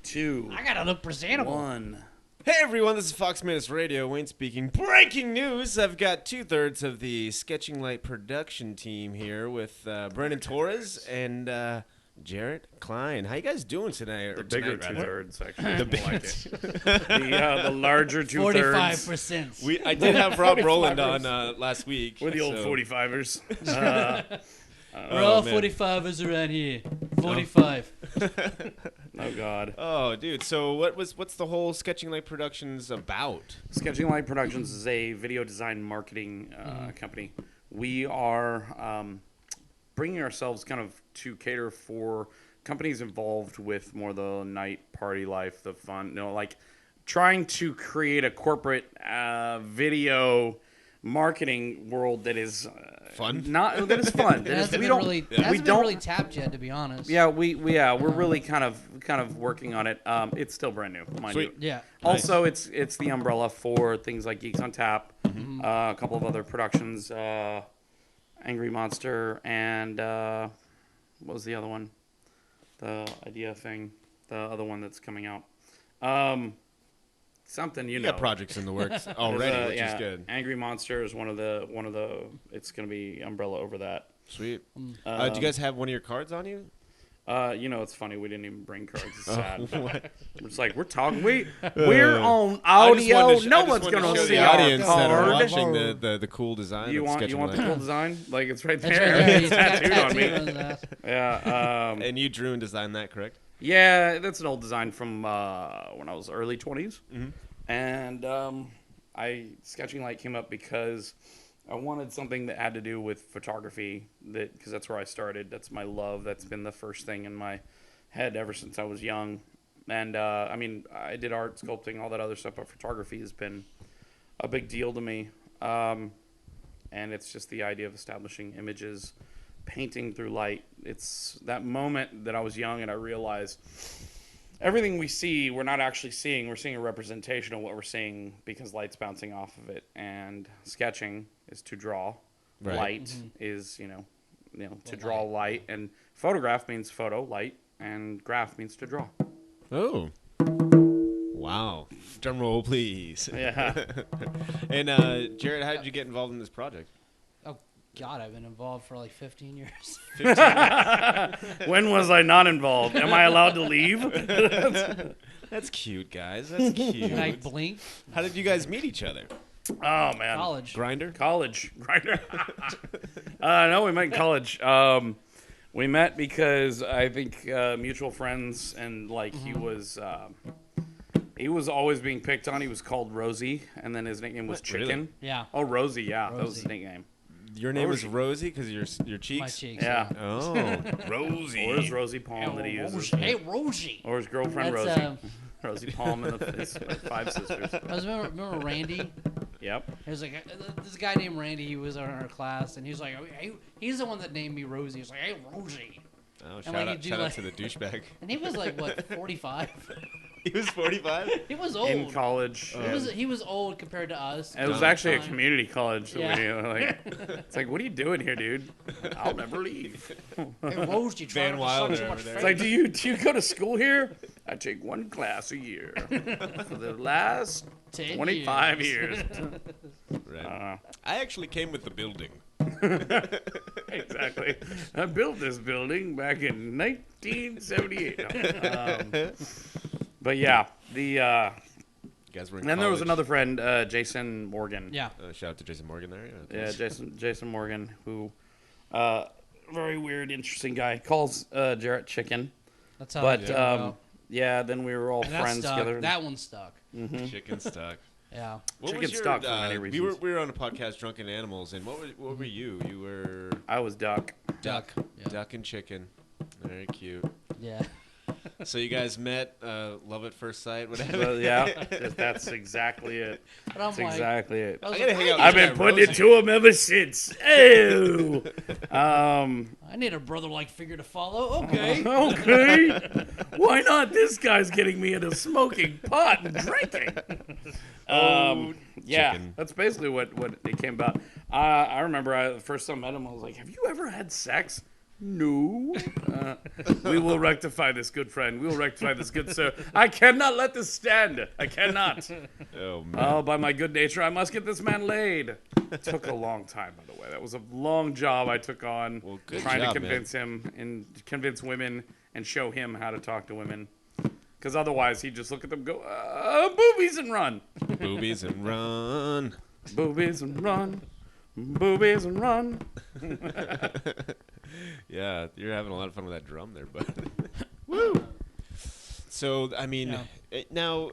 2. I gotta look presentable. 1. Hey everyone, this is FoxMantis Radio. Wayne speaking. Breaking news! I've got 2/3 of the Sketching Light production team here with Brendan Torres and Jaret, Cline. How you guys doing tonight? The bigger 2/3, actually. The big, like it. The larger 2/3. 45%. I did have Rob Roland on last week. We're the old 45ers. We're all 45ers around here. 45. Oh God. Oh, dude. So what's the whole Sketching Light Productions about? Sketching Light Productions is a video design marketing company. We are bringing ourselves kind of to cater for companies involved with more the night party life, the fun, like trying to create a corporate video marketing world that is Fun. That is fun. It hasn't been really tapped yet, to be honest. Yeah, we're really kind of working on it. It's still brand new, mind you. Yeah. Also, it's the umbrella for things like Geeks on Tap, a couple of other productions, Angry Monster, and what was the other one? The Idea thing, the other one that's coming out. Something you know. Got projects in the works already, which is good. Angry Monster is one of the. It's gonna be umbrella over that. Sweet. Do you guys have one of your cards on you? It's funny. We didn't even bring cards. It's sad. What? It's like we're talking. We're on audio. No one's gonna see the our audience that are card. watching the cool design. You want the cool design? Like it's right That's there. right there. It's tattooed on me. on his ass. Yeah. And you drew and designed that, correct? Yeah, that's an old design from when I was early 20s. Mm-hmm. And Sketching Light came up because I wanted something that had to do with photography, because that's where I started. That's my love. That's been the first thing in my head ever since I was young. And, I did art, sculpting, all that other stuff, but photography has been a big deal to me. And it's just the idea of establishing images, painting through light. It's that moment that I was young and I realized everything we see, we're not actually seeing. We're seeing a representation of what we're seeing because light's bouncing off of it. And sketching is to draw. Right. Light is, to draw light. And photograph means photo, light, and graph means to draw. Oh. Wow. Drum roll, please. Yeah. And Jaret, how did you get involved in this project? Oh, God, I've been involved for like 15 years. When was I not involved? Am I allowed to leave? That's cute, guys. That's cute. Can I blink? How did you guys meet each other? Oh, man. College. Grinder? College. No, we met in college. We met because I think mutual friends, and like he was always being picked on. He was called Rosie, and then his nickname was Chicken. Really? Yeah. Oh, Rosie, yeah, Rosie. that was his nickname. Your name was Rosie because your cheeks? My cheeks. Yeah. Oh, Rosie. Or his Rosie Palm that he uses. Hey, Rosie. Or his girlfriend That's, Rosie. Rosie Palm and his 5 sisters. Remember Randy? Yep. There's like this guy named Randy. He was in our class, and he was like, hey, he's the one that named me Rosie. He was like, hey, Rosie. Oh, And, like, shout out to the douchebag. And he was like, what, 45? He was 45? He was old. In college. He was old compared to us. It was actually a community college. So Yeah. it's like, what are you doing here, dude? I'll never leave. Hey, Rose, you trying to Wilder suck so over much there. It's like, do you go to school here? I take one class a year for the last 10 25 years. Right. I actually came with the building. Exactly. I built this building back in 1978. But yeah, You guys were in then there was college. another friend, Jason Morgan. Yeah. Shout out to Jason Morgan there. Yeah, Jason Morgan, who very weird, interesting guy. Calls Jaret Chicken. That's how But it go. yeah, then we were all And that friends stuck. together. That one stuck. Chicken stuck. Yeah. What Chicken was your, stuck for many reasons. We were on a podcast, Drunken Animals, and what were you? You were I was Duck. Duck. Yeah. duck and chicken. Very cute. Yeah. So you guys met, love at first sight, whatever. Well, yeah, that's exactly it. But I'm That's like, exactly it. I was I gotta like, hang out I've with been that putting Rosie. it to him ever since. Ew. I need a brother-like figure to follow. Okay. Okay. Why not? This guy's getting me into smoking pot and drinking. Yeah, chicken. that's basically what it came about. I remember the first time I met him, I was like, "Have you ever had sex?" No. We will rectify this, good friend. We will rectify this, good sir. I cannot let this stand. I cannot. Oh, man. Oh, by my good nature, I must get this man laid. It took a long time, by the way. That was a long job I took on, Well, good trying job, to convince him and convince women and show him how to talk to women. Because otherwise, he'd just look at them and go, boobies and run. Boobies and run. Boobies and run. Boobies and run. Yeah, you're having a lot of fun with that drum there, bud. Woo! So, I mean, now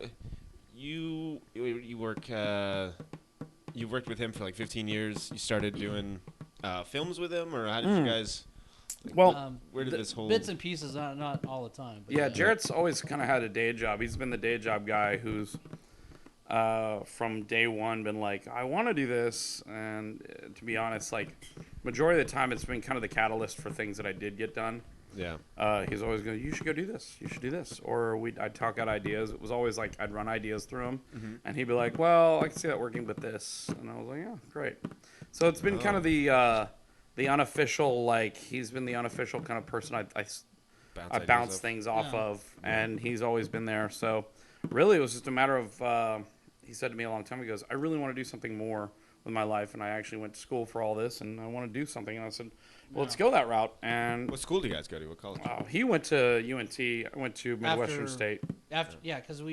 you work. You worked with him for like 15 years. You started doing films with him, or how did you guys? Well, where did this whole bits and pieces, not all the time. But yeah, Jaret's always kind of had a day job. He's been the day job guy who's from day one been like, I want to do this. And to be honest, like majority of the time, it's been kind of the catalyst for things that I did get done. Yeah. He's always going, you should go do this. You should do this. Or I'd talk out ideas. It was always like I'd run ideas through him. And he'd be like, well, I can see that working with this. And I was like, yeah, great. So it's been kind of the unofficial, like, he's been the unofficial kind of person I bounce things off of. And he's always been there. So really, it was just a matter of, he said to me a long time ago, he goes, I really want to do something more with my life. And I actually went to school for all this. And I want to do something. And I said, well, let's go that route. And What school do you guys go to? What college? he went to UNT. I went to Midwestern State. Because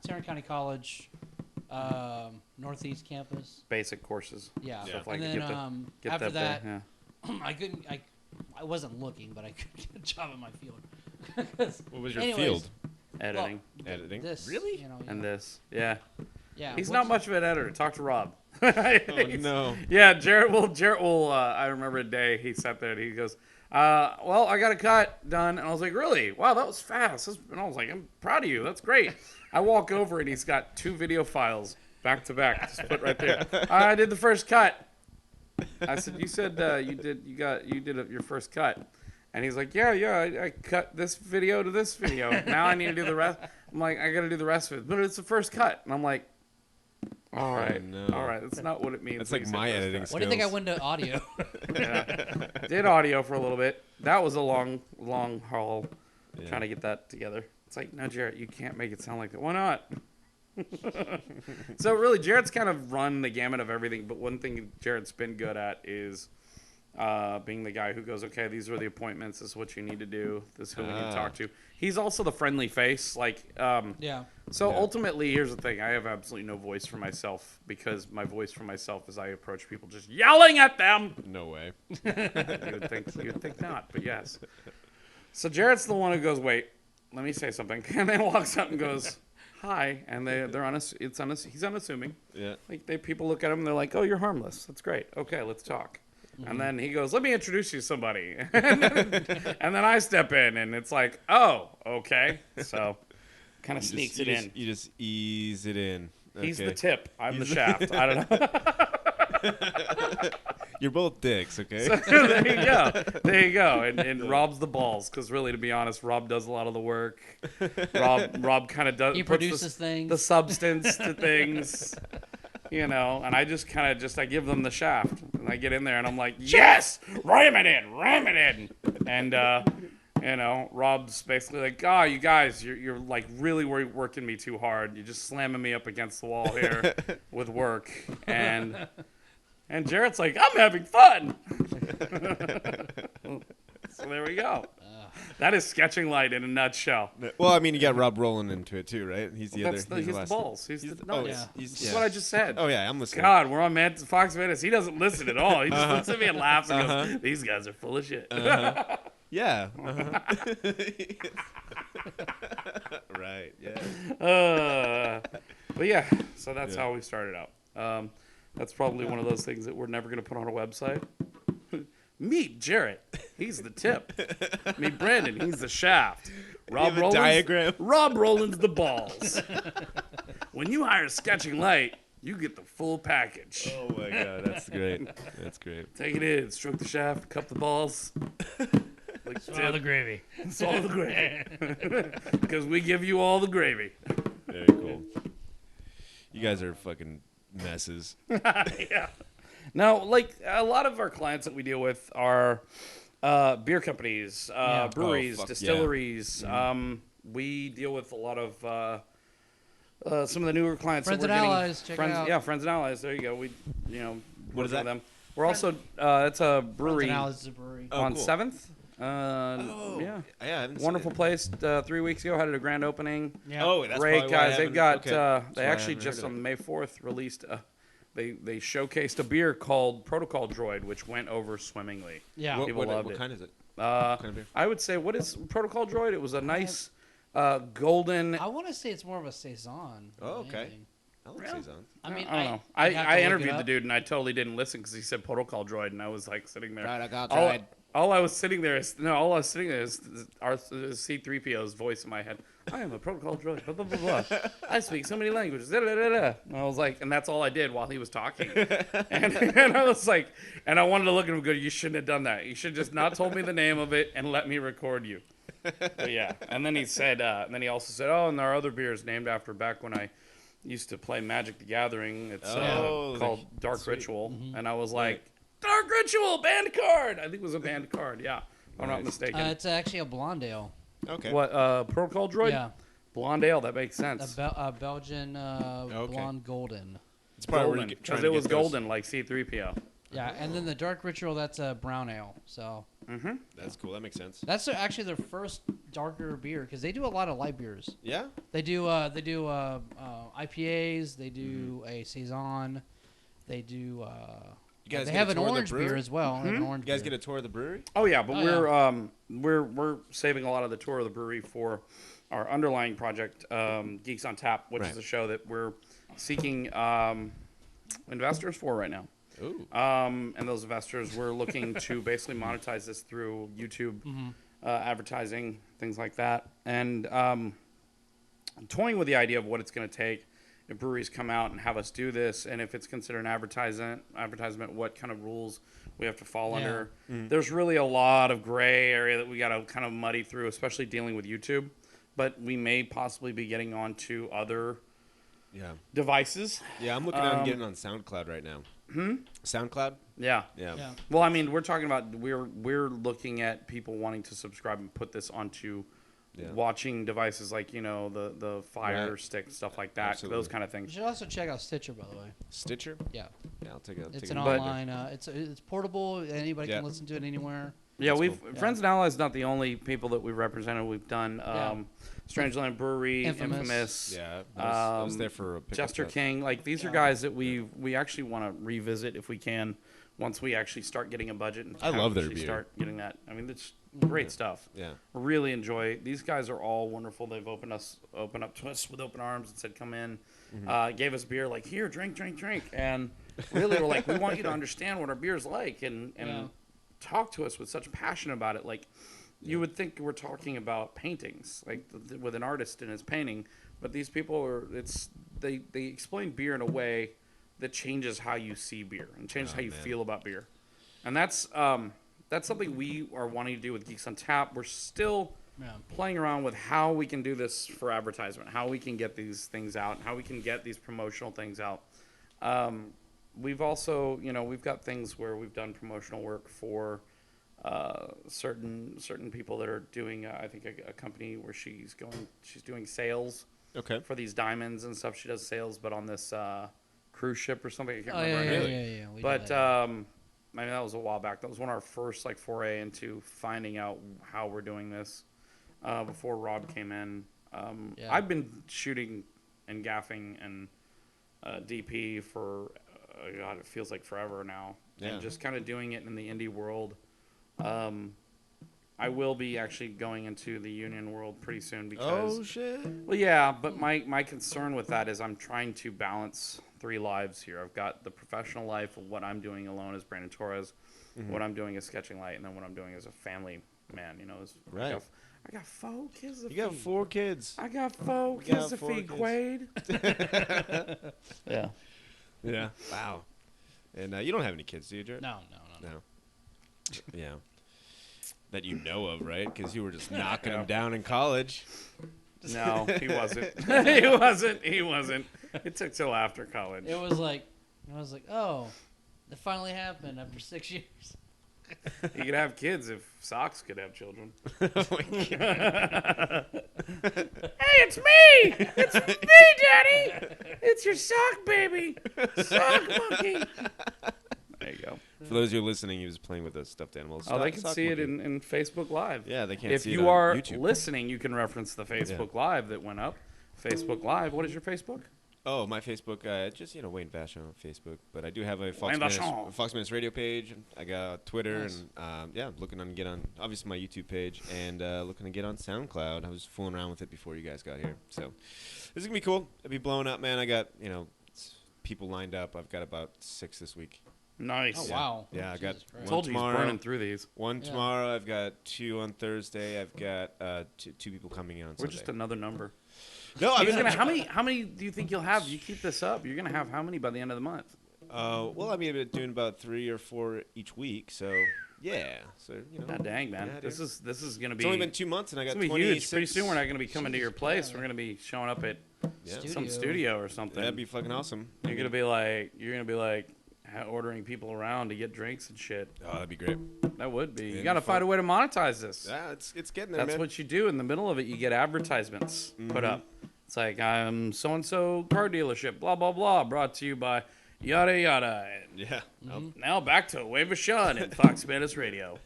Tarrant County College, Northeast Campus. Basic courses. Yeah. Stuff like And it. then Get after that, that, yeah. I wasn't looking, but I couldn't get a job in my field. What was your Anyways, field? Editing Editing. This, Really? You know, and this. Yeah. yeah. He's what's- not much of an editor. Talk to Rob. Oh no. Yeah, Jaret will. I remember a day he sat there and he goes, well, I got a cut done. And I was like, really? Wow, that was fast. And I was like, I'm proud of you. That's great. I walk over and he's got 2 video files back to back, just put right there. I did the first cut. I said, you said you did your first cut. And he's like, yeah, I cut this video to this video. Now I need to do the rest. I'm like, I got to do the rest of it. But it's the first cut. And I'm like, all right. no. All right. That's not what it means. That's when like you say my first editing cut. What do you think I went to audio? Yeah. Did audio for a little bit. That was a long haul Yeah. trying to get that together. It's like, no, Jaret, you can't make it sound like that. Why not? So really, Jaret's kind of run the gamut of everything. But one thing Jaret's been good at is being the guy who goes, okay, these are the appointments. This is what you need to do. This is who we need to talk to. He's also the friendly face. Like, Yeah. So Yeah. ultimately, here's the thing. I have absolutely no voice for myself because my voice for myself is I approach people just yelling at them. No way. You would think not, but yes. So Jaret's the one who goes, wait, let me say something. And then walks up and goes, hi. And he's unassuming. Yeah. Like people look at him and they're like, oh, you're harmless. That's great. Okay, let's talk. And then he goes, let me introduce you to somebody. and then I step in and it's like, oh, okay. So kind of sneaks it in. You just ease it in. He's Okay. the tip. I'm the shaft. I don't know. You're both dicks, okay? So, there you go. There you go. And Rob's the balls because really, to be honest, Rob does a lot of the work. Rob kind of does. He puts produces things. the substance to things. You know, and I just kind of I give them the shaft. And I get in there and I'm like, yes, ram it in. And, you know, Rob's basically like, you guys, you're like really working me too hard. You're just slamming me up against the wall here with work. And Jaret's like, I'm having fun. So there we go. That is Sketching Light in a nutshell. Well, I mean, you got Rob rolling into it too, right? He's the other. He's the last- balls. He's the nuts. yeah. That's what I just said. Oh yeah, I'm listening. God, we're on FoxMantis. He doesn't listen at all. He just looks at me and laughs and goes, these guys are full of shit. Yeah. Right. Yeah. But yeah, so that's how we started out. That's probably one of those things that we're never going to put on a website. Meet Jaret. He's the tip. Meet Brandon. He's the shaft. have a diagram? Rob Rowland's the balls. When you hire Sketching Light, you get the full package. Oh my god, that's great. That's great. Take it in, stroke the shaft, cup the balls. Like Swallow the gravy. Swallow the gravy. Because we give you all the gravy. Very cool. You guys are fucking messes. Yeah. Now, like a lot of our clients that we deal with are Beer companies, Yeah. breweries, Oh, fuck, distilleries. We deal with a lot of some of the newer clients. Friends that we're and getting, Allies, check it friends, out. Yeah, friends and allies. There you go. We, What is working that? with them. We're also it's a Friends brewery and Allies is a brewery. Oh, on cool. 7th. Oh, Yeah, I haven't seen wonderful it. place. 3 weeks ago, had a grand opening. Yeah. Oh, that's Great probably why I guys. They've haven't- got. okay. That's They why I actually haven't just heard of on it. May 4th released. They showcased a beer called Protocol Droid, which went over swimmingly. Yeah. What, People loved what it. kind is it? Uh, kind of beer? I would say, what is Protocol Droid? It was a nice golden. I want to say it's more of a saison. Oh, than okay. anything. I like Really? saison. I mean, I don't know. I'd have to I look it interviewed the up. dude and I totally didn't listen because he said Protocol Droid and I was like sitting there. Protocol All, Droid. all I was sitting there is our C-3PO's voice in my head. I am a Protocol Droid. Blah, blah, blah, blah. I speak so many languages. Da, da, da, da. And I was like, and that's all I did while he was talking. And I was like, and I wanted to look at him and go, you shouldn't have done that. You should just not told me the name of it and let me record you. But yeah. And then he said, and then he also said, oh, and there are other beers named after back when I used to play Magic the Gathering. It's Oh, called Dark sweet. Ritual. And I was like, Dark Ritual, band card. I think it was a band card, yeah. If I'm not Nice. mistaken. It's actually a blonde ale. Okay. What, Protocol Droid? Yeah. Blonde Ale, that makes A sense. Belgian Okay. blonde golden. It's probably where Golden, you get- trying because to it get was those- golden like C-3PO. Yeah, and then the Dark Ritual, that's a brown ale. So Mm-hmm. That's cool. That makes sense. that's actually their first darker beer because they do a lot of light beers. Yeah. They do IPAs. They do a saison. They do. You guys They get have a an tour of the orange beer brewery? as well. They have an orange You guys beer. get a tour of the brewery? Oh yeah, but Oh, we're saving a lot of the tour of the brewery for our underlying project, Geeks on Tap, which Right. is a show that we're seeking investors for right now. Ooh. And those investors, we're looking to basically monetize this through YouTube advertising, things like that, and toying with the idea of what it's going to take if breweries come out and have us do this, and if it's considered an advertisement, what kind of rules we have to fall under. There's really a lot of gray area that we got to kind of muddy through, especially dealing with YouTube. But we may possibly be getting onto other Yeah. devices. Yeah, I'm looking at getting on SoundCloud right now. SoundCloud? Yeah. Yeah. Yeah. Well, I mean, we're talking about we're looking at people wanting to subscribe and put this onto Yeah. watching devices like the Fire Right. Stick, stuff like that, Absolutely. those kind of You things. should also check out Stitcher, by the way. Stitcher? Yeah, Yeah, I'll take a it's take an a But- online. It's portable. Anybody Yeah. can listen to it anywhere. Yeah, That's we've cool. Friends and Allies not the only people that we've represented. We've done Yeah. Strangeland Brewery, Infamous. Infamous, Yeah, I was there for a pickup Jester truck. King. Like these are Yeah. guys that we actually want to revisit if we can once we actually start getting a budget and I love their actually beer. start getting that. I mean, it's great stuff. Yeah. Really enjoy. These guys are all wonderful. They've opened up to us with open arms and said, "Come in." Gave us beer, like here, drink, and really were like, "We want you to understand what our beer's like," and Yeah. talk to us with such passion about it. Like you would think we're talking about paintings, like with an artist and his painting, but these people are. They explain beer in a way that changes how you see beer and changes how you man. feel about beer, and that's something we are wanting to do with Geeks on Tap. We're still Yeah. playing around with how we can do this for advertisement, how we can get these things out, how we can get these promotional things out. We've also, we've got things where we've done promotional work for certain people that are doing, I think, a company where she's doing sales Okay. for these diamonds and stuff. She does sales, but on this cruise ship or something. I can't Oh remember. yeah, her yeah, name. yeah. We But did that. I mean, that was a while back. That was one of our first foray into finding out how we're doing this before Rob came in. Yeah. I've been shooting and gaffing and DP for God, it feels like forever now, Yeah. and just kind of doing it in the indie world. I will be actually going into the union world pretty soon because Oh shit. well, yeah, but my concern with that is I'm trying to balance 3 lives here. I've got the professional life of what I'm doing alone as Brandon Torres, what I'm doing as Sketching Light, and then what I'm doing as a family man. Right. I got 4 kids to You got feed. 4 kids. I got 4 You got kids to 4 feed, kids. Quaid. Yeah. Yeah. Wow. And you don't have any kids, do you, Jared? No. No. Yeah. That you know of, right? Because you were just knocking Yeah. them down in college. No, he wasn't. He wasn't. It took till after college. It was like, oh, it finally happened after 6 years. You could have kids if socks could have children. Oh my God. Hey, it's me! It's me, Daddy! It's your sock baby! Sock monkey! There you go. For those of you listening, he was playing with a stuffed animal. Oh, they can see it in Facebook Live. Yeah, they can't if see it you on are YouTube. listening, you can reference the Facebook Live that went up. Facebook Live. What is your Facebook? Oh, my Facebook, just, Wayne Vashon on Facebook. But I do have a Wayne Vachon. FoxMantis radio page. I got Twitter Nice. and, looking to get on, obviously, my YouTube page and looking to get on SoundCloud. I was fooling around with it before you guys got here. So this is going to be cool. It'll be blowing up, man. I got, people lined up. I've got about 6 this week. Nice. Oh, wow. Yeah, I got Jesus one Christ. Told you he's tomorrow. burning through these. One Yeah. tomorrow. I've got 2 on Thursday. I've got two people coming in on We're Sunday. just another number. No, I He's mean, gonna, how many do you think you'll have? You keep this up, you're gonna have how many by the end of the month? well, I mean, I've been doing about 3 or 4 each week, so yeah. So God dang, man, Yeah, this is gonna be. It's only been 2 months, and I got it's gonna be 26. huge. Pretty soon, we're not gonna be coming to your place. We're gonna be showing up at Yeah. some studio or something. That'd be fucking awesome. You're gonna be like ordering people around to get drinks and shit. Oh, that'd be great. That would be. You It'd gotta be find fun. a way to monetize this. Yeah, it's getting there, That's man. what you do. In the middle of it, you get advertisements put Mhm. up. It's like, I'm so-and-so car dealership, blah, blah, blah, brought to you by yada, yada. And Yeah. now back to Wave of Shun and FoxMantis Radio.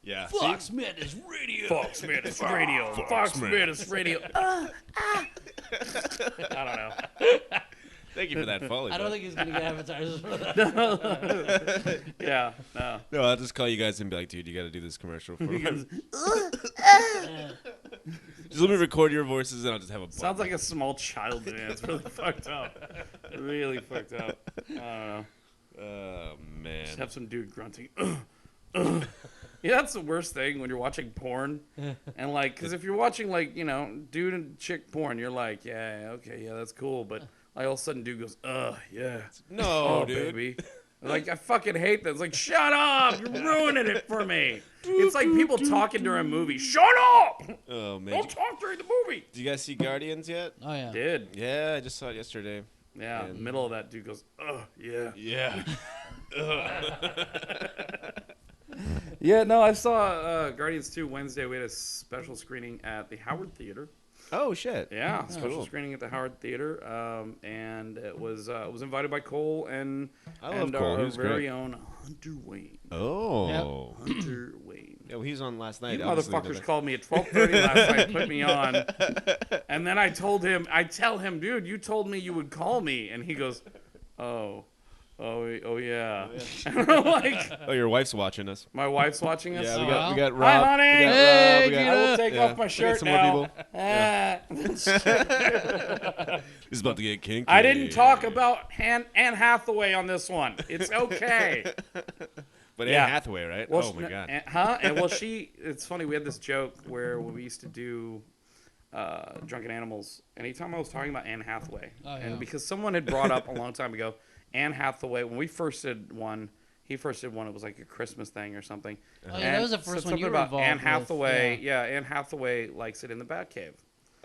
Yeah. FoxMantis Radio. FoxMantis Radio. FoxMantis Radio. I don't know. Thank you for that follow. I don't think he's gonna get advertisers for that. Yeah, no. No, I'll just call you guys and be like, dude, you got to do this commercial for me. Yeah. Just let me record your voices, and I'll just have a. Sounds like a small child to me. It's really fucked up. Really fucked up. I don't know. Oh man. Just have some dude grunting. Yeah, that's the worst thing when you're watching porn. And, like, because if you're watching, like, dude and chick porn, you're like, yeah, okay, yeah, that's cool. But, like, all of a sudden, dude goes, yeah. No, Oh, dude. baby. Like, I fucking hate that. It's like, shut up. You're ruining it for me. It's like people talking during a movie. Shut up. Oh man. Don't talk during the movie. Do you guys see Guardians yet? Oh yeah. Did. Yeah, I just saw it yesterday. Yeah, And- middle of that, dude goes, yeah. Yeah. Yeah, no, I saw Guardians 2 Wednesday. We had a special screening at the Howard Theater. Oh shit. Yeah, special cool. screening at the Howard Theater, and it was invited by Cole and I love and Cole. our He was very great. own Hunter Wayne. Oh. Hunter Wayne. Yeah, well, he was on last night. You obviously, motherfuckers but- called me at 12:30 last night, put me on, and then I tell him, dude, you told me you would call me, and he goes, oh yeah. And I'm like, Oh, your wife's watching us. my wife's watching us. Yeah, Oh, we got Hi, Rob. honey. We got Hey, Rob. We get got, I will take yeah, off my we got shirt some now. more people. He's about to get kinky. I didn't talk about Anne Hathaway on this one. It's okay. But Yeah. Anne Hathaway, right? Well, oh my god. And well, it's funny. We had this joke where we used to do Drunken Animals. Anytime I was talking about Anne Hathaway, Oh, yeah. and because someone had brought up a long time ago, Anne Hathaway. When we first did one, he first did one. It was like a Christmas thing or something. Oh, yeah, that was the said first one something you were about involved Anne with, Hathaway. Yeah, Anne Hathaway likes it in the Batcave.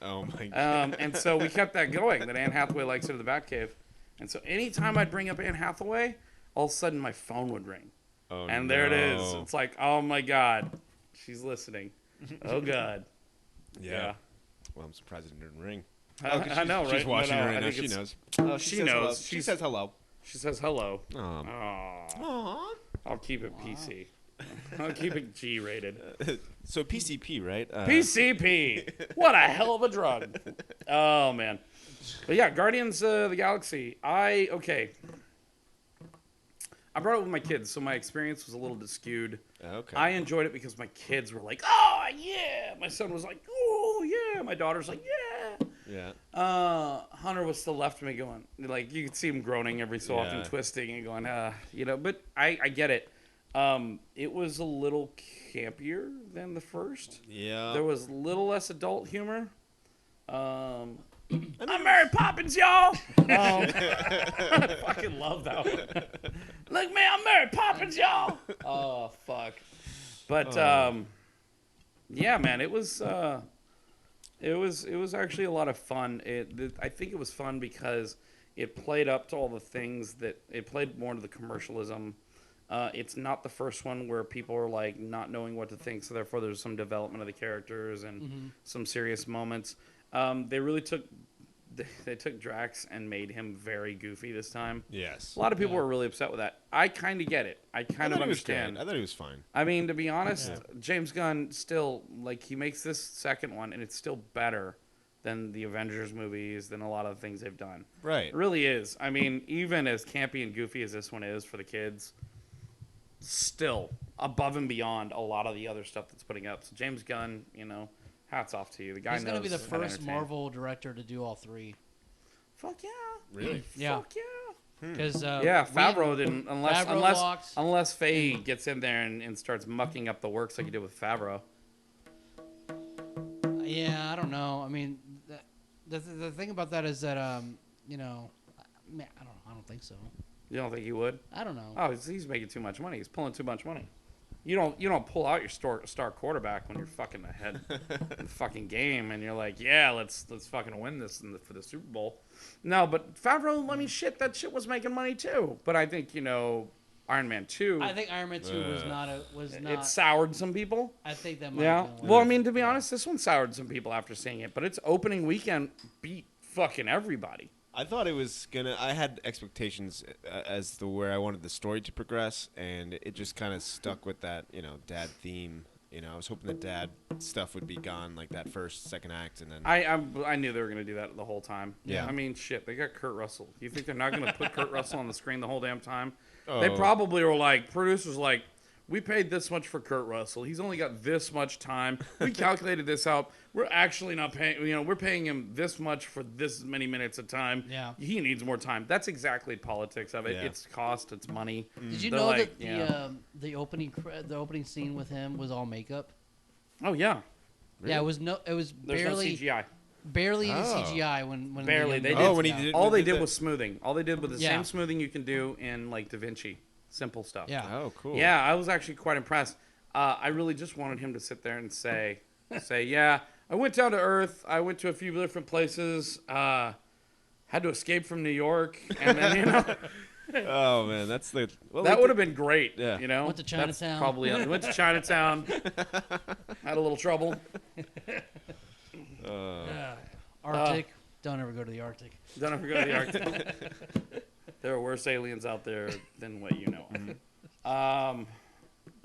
Oh my god. And so we kept that going, that Anne Hathaway likes it in the Batcave. And so anytime I'd bring up Anne Hathaway, all of a sudden my phone would ring. Oh, And there it is. no. It's like, oh my God, she's listening. Oh God. Yeah. Well, I'm surprised it didn't ring. I know, right? She's watching I know. right I now. think She it's- knows. She says knows. hello. She says hello. She says hello. Aw. Aw. I'll keep it PC. I'll keep it G-rated. So PCP, right? PCP. What a hell of a drug. Oh man. But yeah, Guardians of the Galaxy. I brought it with my kids, so my experience was a little skewed. Okay. I enjoyed it because my kids were like, "Oh yeah!" My son was like, "Oh yeah!" My daughter's like, "Yeah." Yeah. Hunter was still left me going, like you could see him groaning every so often, Yeah. twisting and going, But I get it. It was a little campier than the first. Yeah. There was a little less adult humor. I'm Mary Poppins, y'all. I fucking love that one. Look, man, I'm Mary Poppins, y'all. Oh fuck. But yeah, man, it was actually a lot of fun. I think it was fun because it played up to all the things that it played more to the commercialism It's not the first one where people are like not knowing what to think, so therefore there's some development of the characters and some serious moments. They really took Drax and made him very goofy this time. Yes. A lot of people were really upset with that. I kind of get it. I kind of understand. I thought he was fine. I mean, to be honest, James Gunn still, like, he makes this second one, and it's still better than the Avengers movies, than a lot of the things they've done. Right. It really is. I mean, even as campy and goofy as this one is for the kids, still above and beyond a lot of the other stuff that's putting up. So James Gunn, hats off to you. The guy knows. He's going to be the how to first entertain. Marvel director to do all three. Fuck yeah. Really? Yeah. Fuck yeah. Because Favreau didn't Favreau unless Faye gets in there and starts mucking up the works like he did with Favreau. Yeah, I don't know. I mean, the thing about that is that I don't think so. You don't think he would? I don't know. Oh, he's making too much money. He's pulling too much money. You don't pull out your star quarterback when you're fucking ahead in the fucking game and you're like, yeah, let's fucking win this for the Super Bowl. No, but Favreau, I mean, shit, that shit was making money too. But I think Iron Man 2. I think Iron Man 2 was not. It soured some people. I think that might Yeah. have been Well, I mean, to be honest, this one soured some people after seeing it. But its opening weekend beat fucking everybody. I thought it was I had expectations as to where I wanted the story to progress, and it just kind of stuck with that, dad theme. I was hoping the dad stuff would be gone, like that second act, and then. I knew they were gonna do that the whole time. Yeah. I mean, shit, they got Kurt Russell. You think they're not gonna put Kurt Russell on the screen the whole damn time? Oh. They probably were like, producers like, we paid this much for Kurt Russell. He's only got this much time. We calculated this out. We're actually not paying, we're paying him this much for this many minutes of time. Yeah. He needs more time. That's exactly politics of it. Yeah. It's cost, it's money. Did you They're know like, that the opening scene with him was all makeup? Oh, yeah. Really? Yeah, it was There's barely no CGI. barely any CGI when Barely. They Oh, did, when he did. all they did did that- was smoothing. All they did was the Yeah. same smoothing you can do in, like, DaVinci. Simple stuff. Yeah. Oh, cool. Yeah, I was actually quite impressed. I really just wanted him to sit there and say, yeah, I went down to Earth. I went to a few different places. Had to escape from New York, and then Oh man, that's the. Well, that would have been great. Yeah. That's Went to Chinatown. probably went to Chinatown. Had a little trouble. Arctic. Don't ever go to the Arctic. Don't ever go to the Arctic. There are worse aliens out there than what you know of.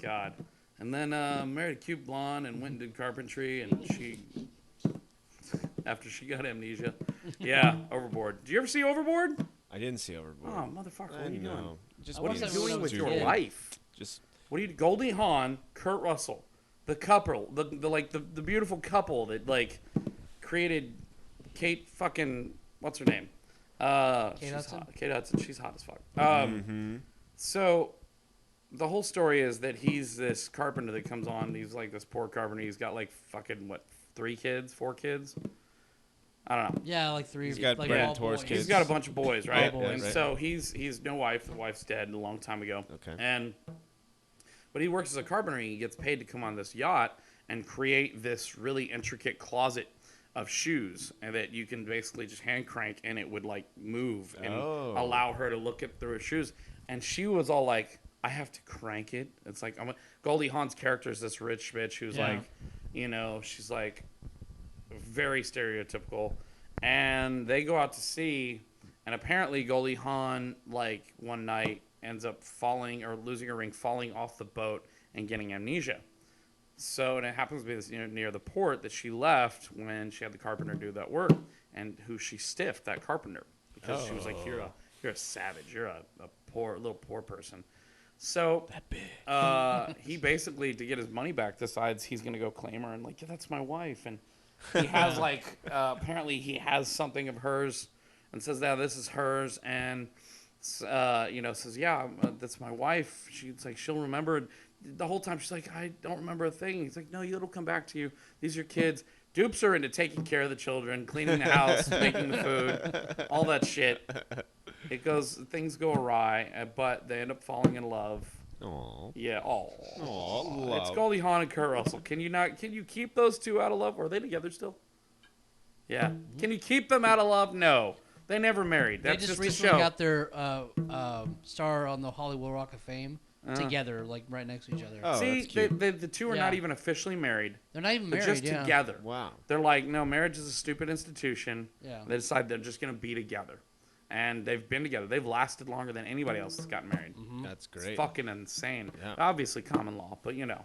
God. And then married a cute blonde and went and did carpentry, and after she got amnesia. Yeah, Overboard. Did you ever see Overboard? I didn't see Overboard. Oh, motherfucker, what are you doing? know. Just I What are watched you that when I doing was with a your kid. life? Just What are you, Goldie Hawn, Kurt Russell, the couple, the beautiful couple that like created Kate fucking, what's her name? She's Hudson? hot. Kate Hudson. She's hot as fuck. So the whole story is that he's this carpenter that comes on. He's like this poor carpenter. He's got like fucking what, 4 kids? I don't know. Yeah, like 3. He's got like Brandon all Torres boys. kids. He's got a bunch of boys, right? boys. And Right. so he's no wife. The wife's dead a long time ago. Okay. But he works as a carpenter. And he gets paid to come on this yacht and create this really intricate closet of shoes, and that you can basically just hand crank and it would like move and allow her to look at through her shoes. And she was all like, I have to crank it. It's like Goldie Hawn's character is this rich bitch who's like, she's like very stereotypical. And they go out to sea, and apparently Goldie Hawn like one night ends up falling or losing her ring, falling off the boat and getting amnesia. So, and it happens to be this, near the port that she left when she had the carpenter do that work, and who she stiffed, that carpenter, because she was like, you're a savage, you're a little poor person. So he basically, to get his money back, decides he's gonna go claim her and like, yeah, that's my wife, and he has like apparently he has something of hers and says, yeah, this is hers, and says, yeah, that's my wife. She's like, she'll remember. The whole time she's like, I don't remember a thing. He's like, no, it'll come back to you. These are your kids. Dupes her into taking care of the children, cleaning the house, making the food, all that shit. Things go awry, but they end up falling in love. Aww. Yeah, Aw, it's love. Goldie Hawn and Kurt Russell. Can you keep those two out of love? Are they together still? Yeah. Can you keep them out of love? No. They never married. That's They just a recently show. got their star on the Hollywood Walk of Fame. together, like right next to each other. Oh, See, that's cute. the two are Yeah. not even officially married. They're not even They're married. just yeah. together. Wow. They're like, no, marriage is a stupid institution. Yeah. They decide they're just going to be together. And they've been together. They've lasted longer than anybody else that's gotten married. That's It's great. fucking insane. Yeah. Obviously common law, but you know.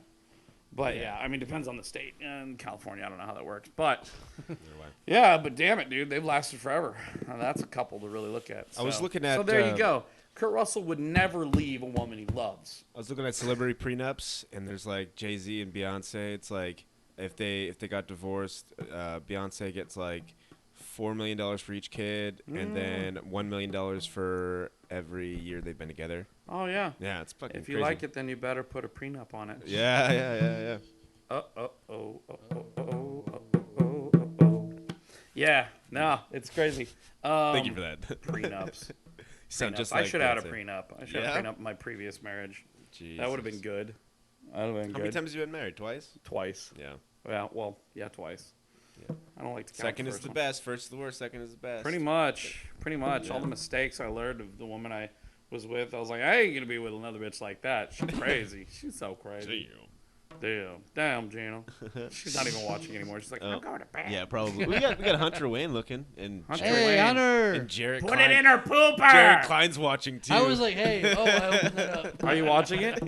But yeah, I mean, depends on the state. In California, I don't know how that works. But yeah, but damn it, dude, they've lasted forever. Now, that's a couple to really look at. I was So- looking at, So there you go. Kurt Russell would never leave a woman he loves. I was looking at celebrity prenups, and there's like Jay-Z and Beyonce. It's like if they got divorced, Beyonce gets like $4 million for each kid, and then $1 million for every year they've been together. Oh yeah. Yeah, it's fucking If you crazy. like it, then you better put a prenup on it. Yeah. Yeah, no, it's crazy. Thank you for that. Prenups. Sound Prenups. just I like should have had a Beyonce. prenup. I should have Yeah? a prenup in my previous marriage. Jesus. That would have been good. That would have been How good. many times have you been married? Twice? Twice. Yeah. Yeah, twice. Yeah. I don't like to count Second the is first the one. best. First is the worst. Second is the best. Pretty much. Yeah. All the mistakes I learned of the woman I was with, I was like, I ain't gonna be with another bitch like that. She's crazy. She's so crazy. Damn, Gina. She's not even watching anymore. She's like, I'm going to bed. Yeah, probably. we got Hunter Wayne looking, and Hunter Jared, Hey, Wayne. Hunter. and Jaret Put Cline. it in her pooper. Jaret Cline's watching too. I was like, hey, I opened it up. Are you watching it?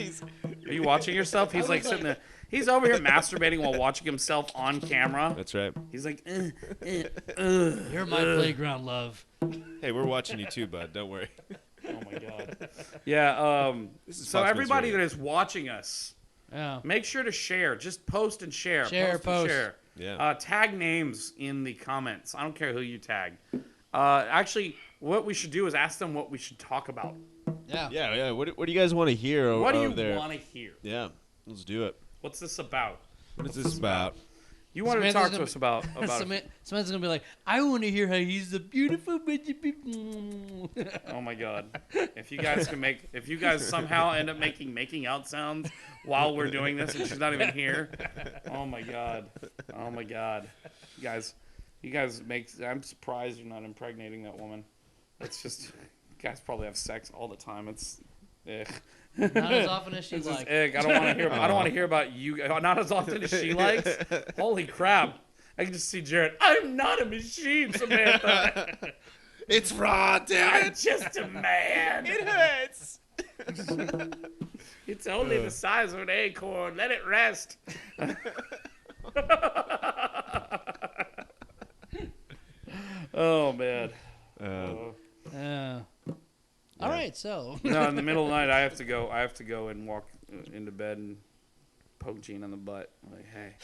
Are you watching yourself? He's like sitting there. He's over here masturbating while watching himself on camera. That's right. He's like, You're my playground, love. Hey, we're watching you too, bud. Don't worry. oh my god. Yeah. This is So FoxMantis everybody Radio. that is watching us, Yeah. make sure to share. Just post and share. Share, post. Share. Yeah. Tag names in the comments. I don't care who you tag. Actually, what we should do is ask them what we should talk about. Yeah. Yeah. What do you guys want to hear? What do you there? want to hear? Yeah. Let's do it. What's this about? What is this about? You wanted to Samantha's talk to gonna us about Samantha's gonna be like, I want to hear how he's the beautiful. Oh my god! If you guys somehow end up making out sounds while we're doing this and she's not even here, oh my god! You guys make. I'm surprised you're not impregnating that woman. It's just, you guys probably have sex all the time. It's, ugh. Not as often as she'd This is like. egg. I don't want to hear. I don't want to hear about you. Not as often as she likes. Holy crap! I can just see Jared. I'm not a machine, Samantha. It's raw, damn I'm it. just a man. It hurts. It's only the size of an acorn. Let it rest. Oh man. All right, so. No, in the middle of the night, I have to go and walk into bed and poke Gene on the butt. I'm like, hey.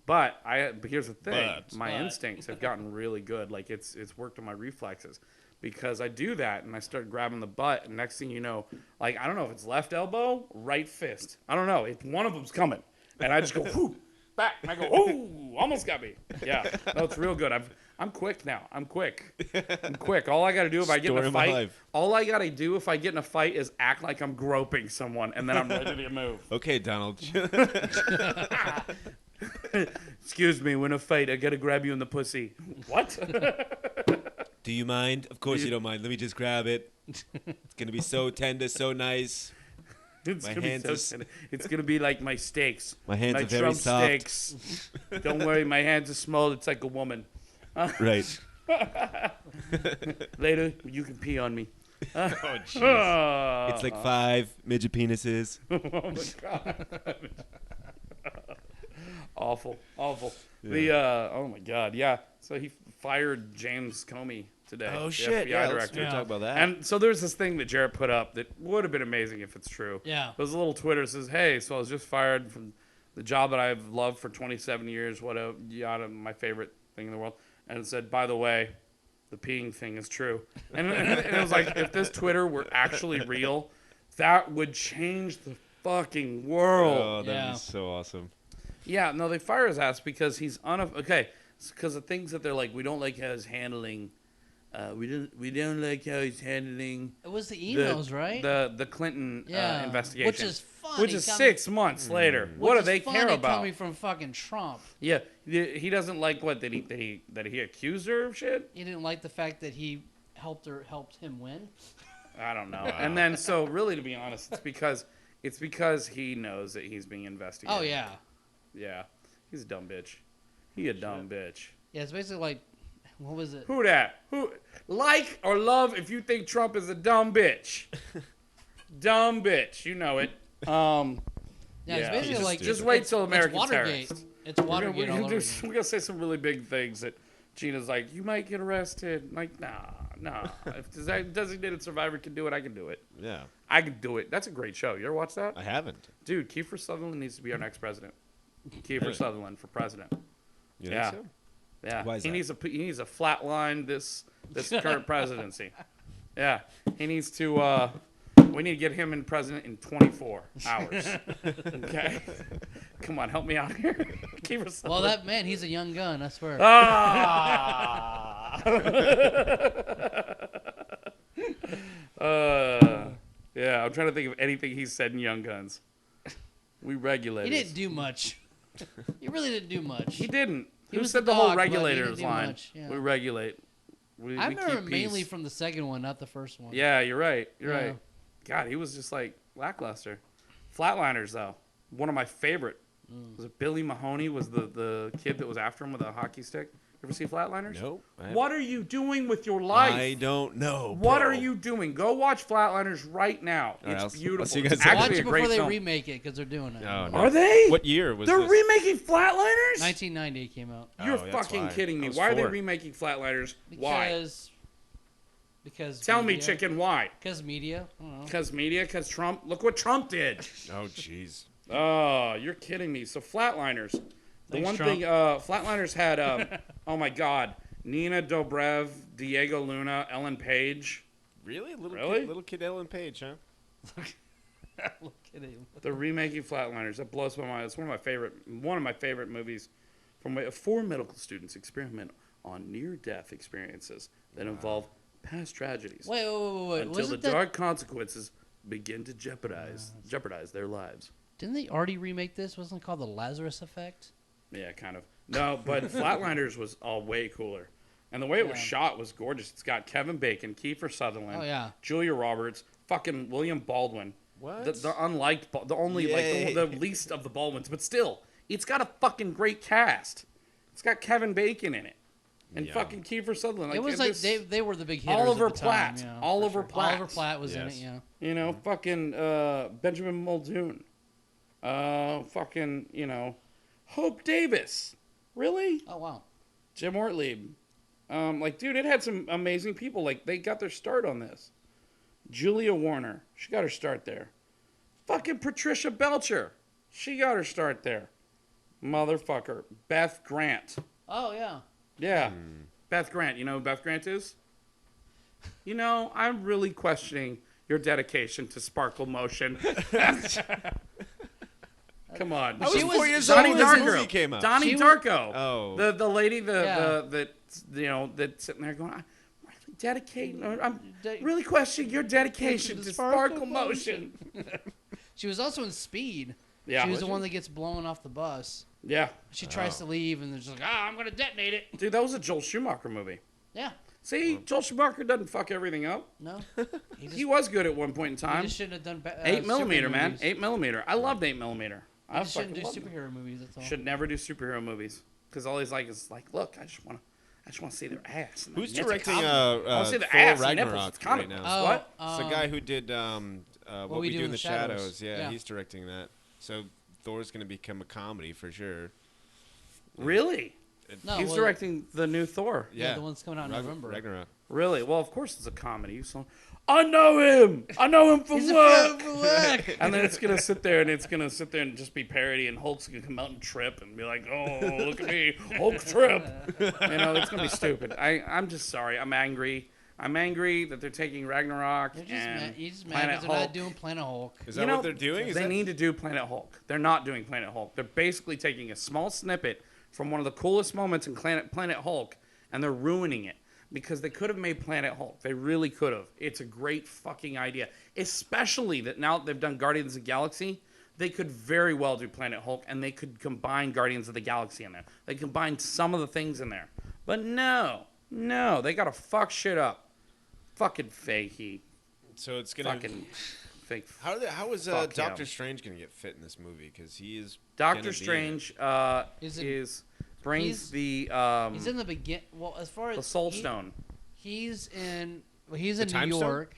But here's the thing. My instincts have gotten really good. Like it's worked on my reflexes because I do that and I start grabbing the butt and next thing you know, like I don't know if it's left elbow, right fist. I don't know. If one of them's coming and I just go whoo back and I go ooh, almost got me. Yeah. No, it's real good. I'm quick now. I'm quick. All I got to do if I get in a fight, is act like I'm groping someone, and then I'm ready to move. Okay, Donald. Excuse me, we're in a fight. I got to grab you in the pussy. What? Do you mind? Of course you don't mind. Let me just grab it. It's going to be so tender, so nice. It's My gonna be hands so is- tender. It's gonna be like my steaks. My hands My are very Trump soft. steaks. Don't worry, my hands are small. It's like a woman. Right. Later, you can pee on me. Oh, jeez. It's like 5 midget penises. Oh my god. Awful. Yeah. Oh my god. Yeah. So he fired James Comey today. Oh, the shit. FBI Yeah, director. let's talk about that. And so there's this thing that Jaret put up that would have been amazing if it's true. Yeah. There's a little Twitter that says, hey, so I was just fired from the job that I've loved for 27 years. What a yada, my favorite thing in the world. And it said, by the way, the peeing thing is true. And it was like, if this Twitter were actually real, that would change the fucking world. Oh, that'd Yeah. be so awesome. Yeah, no, they fire his ass because he's okay. Because the things that they're like, we don't like how he's handling. We don't like how he's handling. It was the emails, right? The Clinton yeah. investigation, Which is funny. which is 6 months later. What do they care about? Coming from fucking Trump. Yeah, he doesn't like what that he accused her of shit. He didn't like the fact that he helped him win. I don't know. And then, so really, to be honest, it's because he knows that he's being investigated. Oh yeah. Yeah. He's a dumb bitch. He a dumb bitch. Yeah, it's basically like, what was it? Who that? Who like or love if you think Trump is a dumb bitch? Dumb bitch. You know it. Yeah, it's basically like just wait till American it's Watergate. terrorists. It's Watergate all over again. We're gonna say some really big things that Gina's like, you might get arrested. Like, nah. If the designated survivor can do it, I can do it. Yeah. I can do it. That's a great show. You ever watch that? I haven't. Dude, Kiefer Sutherland needs to be our next president. Kiefer Sutherland for president. You Yeah. think so? Yeah. Why is he that? needs a flatline this current presidency. Yeah. He needs to we need to get him in president in 24 hours. Okay. Come on, help me out here. Kiefer Sutherland. Well, that man, he's a young gun. I swear. Ah! Yeah, I'm trying to think of anything he said in Young Guns. We regulators. He didn't do much. He really didn't do much. He didn't. He Who was said the the whole dog, but he regulators didn't do line? much, yeah. We regulate. I we remember keep mainly peace. from the second one, not the first one. Yeah, you're right. You're Yeah. right. God, he was just like lackluster. Flatliners, though, one of my favorite. Was it Billy Mahoney? Was the kid that was after him with a hockey stick? You ever see Flatliners? Nope. What are you doing with your life? I don't know. What bro. are you doing? Go watch Flatliners right now. All right, It's I'll beautiful. see you guys It's later. Watch actually it a great before they film. remake it because they're doing it. Oh, no. Are they? What year was They're this? remaking Flatliners? 1990 it came out. You're Oh, that's fucking why. kidding I me. was Why are they 4. remaking Flatliners? Why? Because Tell me, media. chicken, why? Because media. I don't know. Because media? Because Trump? Look what Trump did. Oh, jeez. Oh, you're kidding me. So Flatliners. The Thanks, one Trump. thing, Flatliners had, oh my God, Nina Dobrev, Diego Luna, Ellen Page. Really? Really? Little kid Ellen Page, huh? Look at him. The remaking Flatliners. That blows my mind. It's one of my favorite movies from where 4 medical students experiment on near-death experiences that involve past tragedies Wait. until the Wasn't that, dark consequences begin to jeopardize their lives. Didn't they already remake this? Wasn't it called The Lazarus Effect? Yeah, kind of. No, but Flatliners was all way cooler. And the way it was Yeah. shot was gorgeous. It's got Kevin Bacon, Kiefer Sutherland, Oh, yeah. Julia Roberts, fucking William Baldwin. What? The unliked, the only, Yay. like, the least of the Baldwins. But still, it's got a fucking great cast. It's got Kevin Bacon in it. And Yeah. fucking Kiefer Sutherland. It was and like this- they were the big hitters Oliver at the time. Platt. Yeah, Oliver for sure. Platt. Oliver Platt was in it, Yes. yeah. You know, fucking Benjamin Muldoon. Fucking, you know, Hope Davis. Really? Oh, wow. Jim Ortlieb. Like, dude, it had some amazing people. Like, they got their start on this. Julia Warner. She got her start there. Fucking Patricia Belcher. She got her start there. Motherfucker. Beth Grant. Oh, yeah. Yeah. Beth Grant. You know who Beth Grant is? You know, I'm really questioning your dedication to sparkle motion. Come on. I was She 4 was- years Donnie old when this Darko. movie came out. Donnie She was- Darko. Oh. The lady Yeah. that you know that's sitting there going, I'm really dedicating. I'm De- really questioning your dedication To to sparkle sparkle motion. She was also in Speed. Yeah. She was the one that gets blown off the bus. Yeah, She tries to leave, and they're just like, I'm going to detonate it. dude, that was a Joel Schumacher movie. Yeah. See, Joel Schumacher doesn't fuck everything up. No. He just, He was good at one point in he time. just shouldn't have done 8mm, superhero man. movies. 8mm. I loved 8mm. He I just shouldn't do fucking loved it. superhero movies, that's all. Should never do superhero movies because all he's like is like, look, I just want to see their ass. and Who's it's a directing comic. I want to see their Thor ass and nipples. Ragnarok It's comic right books. now? Oh, What? It's the guy who did What We Do in the Shadows. Yeah, Yeah. he's directing that. So Thor's going to become a comedy for sure. Really? No, He's well, directing the new Thor. Yeah, the one's coming out in November. Ragnarok. Really? Well, of course it's a comedy. So, I know him. I know him from He's a work. fan for work. And then it's gonna sit there and just be parody, and Hulk's gonna come out and trip and be like, "Oh, look at me, Hulk trip." You know, it's gonna be stupid. I'm just sorry. I'm angry. I'm angry that they're taking Ragnarok You're just and mad, you're just mad Planet because they're Hulk. not doing Planet Hulk. Is You that know, what they're doing? Is they that... need to do Planet Hulk. They're not doing Planet Hulk. They're basically taking a small snippet from one of the coolest moments in Planet Hulk, and they're ruining it because they could have made Planet Hulk. They really could have. It's a great fucking idea, especially that now that they've done Guardians of the Galaxy, they could very well do Planet Hulk, and they could combine Guardians of the Galaxy in there. They combine some of the things in there. But no, they got to fuck shit up. Fucking Fahey. So it's gonna. fucking think. How is Fuck Doctor him. Strange gonna get fit in this movie? Because he is. Doctor Strange brings he's- the He's in the begin. Well, as far as the Soul Stone. he's in. Well, he's in New Time Stone? York.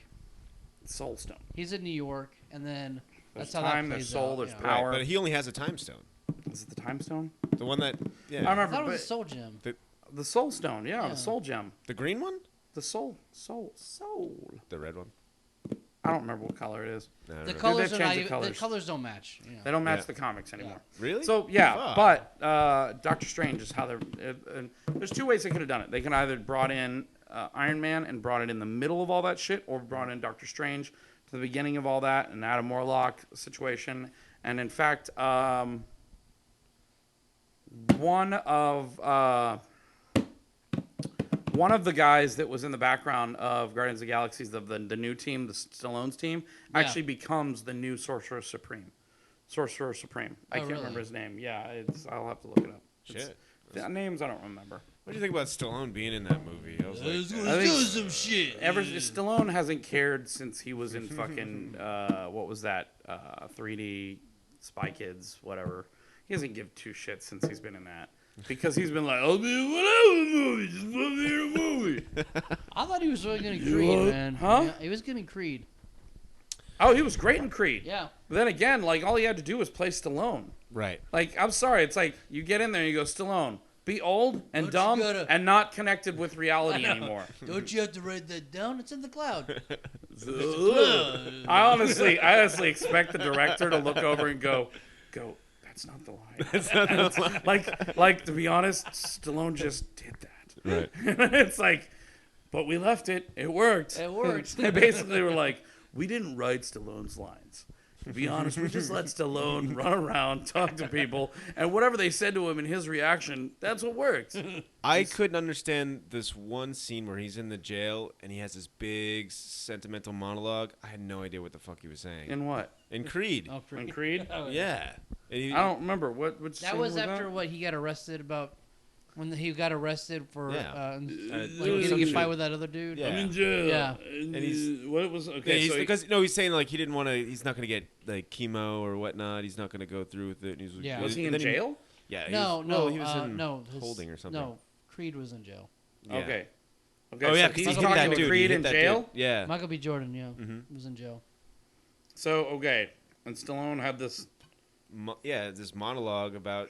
Soul Stone. He's in New York, and then There's that's how time, that there's plays soul, out, there's yeah. power. Right, but he only has a time stone. Is it the Time Stone? The one that. Yeah. I I remember. thought it was a but soul gem. the Soul Stone. Yeah, Yeah. the Soul Gem. The green one. The Soul. The red one. I don't remember what color it is. No, I don't The know. colors They've are not changed the even, the colors. colors don't match. Yeah. They don't match Yeah. the comics anymore. Really? So yeah, Fuck. but Doctor Strange is how they're. There's two ways they could have done it. They can either brought in Iron Man and brought it in the middle of all that shit, or brought in Doctor Strange to the beginning of all that and Adam Warlock situation. And in fact, one of the guys that was in the background of Guardians of the Galaxy, the new team, the Stallone's team, Yeah. actually becomes the new Sorcerer Supreme. Sorcerer Supreme. I can't really? remember his name. Yeah, I'll have to look it up. Shit. The names I don't remember. What do you think about Stallone being in that movie? I was like, I think some shit. Stallone hasn't cared since he was in fucking what was that 3D Spy Kids, whatever. He doesn't give two shits since he's been in that. Because he's been like, I'll be in whatever movie, just put me in a movie. I thought he was really getting Creed, man. Huh? Yeah, he was getting Creed. Oh, he was great in Creed. Yeah. But then again, like all he had to do was play Stallone. right. Like, I'm sorry, it's like you get in there and you go, Stallone, be old and Don't you dumb gotta- and not connected with reality anymore. Don't you have to write that down? It's in the cloud. I honestly expect the director to look over and go, that's not the line. That's not the line. like to be honest, Stallone just did that. Right. It's like, but we left it. It worked. It worked. They basically were like, we didn't write Stallone's lines. To be honest, we just let Stallone run around, talk to people, and whatever they said to him in his reaction, that's what worked. I couldn't understand this one scene where he's in the jail and he has this big sentimental monologue. I had no idea what the fuck he was saying. In what? In Creed. Oh, In Creed? Oh, Yeah. And he- I don't remember. Which That scene was that? after what he got arrested about. When he got arrested for Yeah. like some getting in a shit. fight with that other dude. Yeah. I'm in jail. Yeah. And he's- what was Yeah, okay? So he's saying like he didn't want to. He's not gonna get like chemo or whatnot. He's not gonna go through with it. And he's, Yeah. was he in and then jail? Yeah. No, he was in no. holding or something. No, Creed was in jail. Yeah. Okay. Oh so yeah, he's because he hit talking that to dude. Creed He hit in that jail. dude. Yeah. Michael B. Jordan, yeah, Mhm. was in jail. So okay, and Stallone had this. This monologue about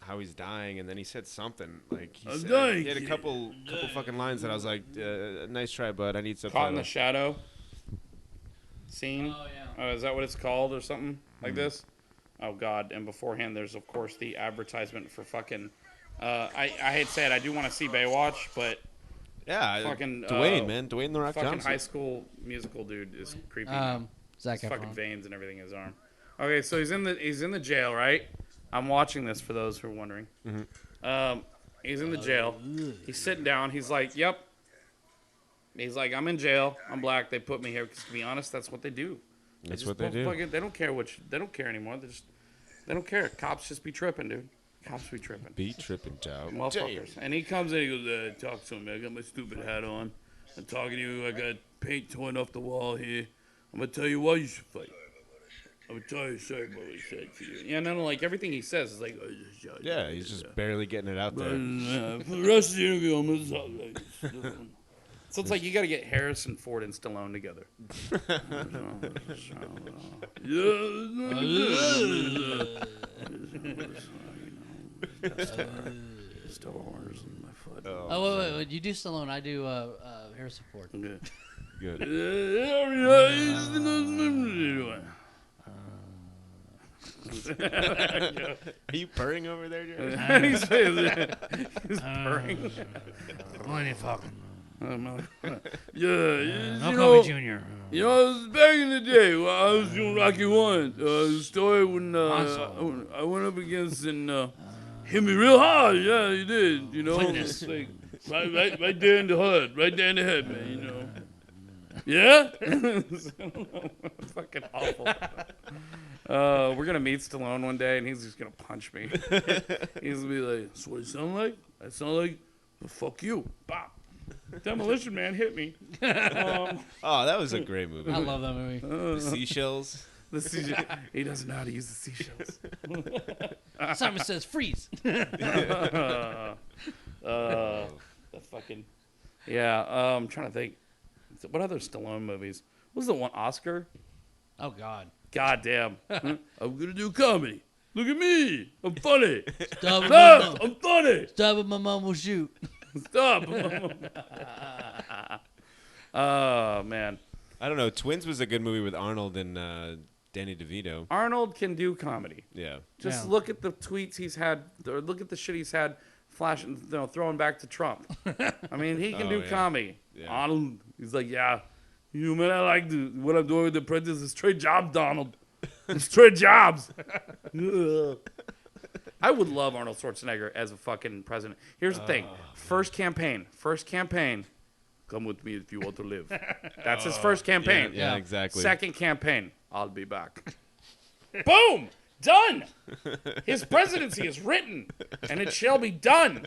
how he's dying, and then he said something like I'm dying. he had a couple fucking lines that I was like, nice try, bud. I need Caught in the subtitles. shadow scene. Oh yeah. Is that what it's called or something like this? Oh God! And beforehand, there's of course the advertisement for fucking. I hate to say it, I do want to see Baywatch, but Yeah, fucking Dwayne, man, Dwayne the Rock fucking Johnson. High School Musical dude is creepy. Zac His fucking Efron. veins and everything in his arm. Okay, so he's in the jail, right? I'm watching this for those who are wondering. He's in the jail. He's sitting down. He's like, "Yep." He's like, "I'm in jail. I'm black. They put me here because, to be honest, that's what they do. That's just what they do. They don't care they don't care anymore. They don't care. Cops just be tripping, dude. Cops be tripping. Be tripping, child. Motherfuckers. And he comes in, he goes, talk to me. I got my stupid hat on. I'm talking to you. I got paint torn off the wall here. I'm going to tell you why you should fight. I'm going to tell you sorry about what he said to you. Yeah, no, like everything he says is like, Yeah, he's just barely getting it out there. for the rest of the interview, I'm going to talk like So it's like you got to get Harrison Ford and Stallone together. Star Wars in my foot. Oh wait, you do Stallone. I do Harrison Ford. Okay. Good. Are you purring over there, Jared? He's purring. When you fucking Yeah, Kobe Jr. You know, it was back in the day when I was doing Rocky One. The story when I went up against and hit me real hard. Yeah, he did. You know, Witness. like right there in the head, right there in the head, man. You know. Yeah. Fucking awful. We're gonna meet Stallone one day, and he's just gonna punch me. He's gonna be like, "That's what I sound like. I sound like, well, fuck you." Bop. Demolition Man hit me. Oh, that was a great movie. I love that movie. The seashells. The seashell. He doesn't know how to use the seashells. Simon says freeze. The fucking I'm trying to think. What other Stallone movies? What was the one Oscar? Oh God. God damn. I'm gonna do comedy. Look at me. I'm funny. Stop it, Look, my mom. I'm funny. Stop it, my mom will shoot. Stop. Oh man. I don't know. Twins was a good movie with Arnold and Danny DeVito. Arnold can do comedy. Yeah. Just Yeah. look at the tweets he's had, or look at the shit he's had flashing, throwing back to Trump. I mean, he can do yeah. comedy. Yeah. Arnold, he's like, yeah, you man, I like what I'm doing with the apprentice is trade jobs, Donald. It's trade jobs. I would love Arnold Schwarzenegger as a fucking president. Here's the thing. First campaign. Come with me if you want to live. That's his first campaign. Yeah, exactly. Second campaign. I'll be back. Boom! Done! His presidency is written, and it shall be done.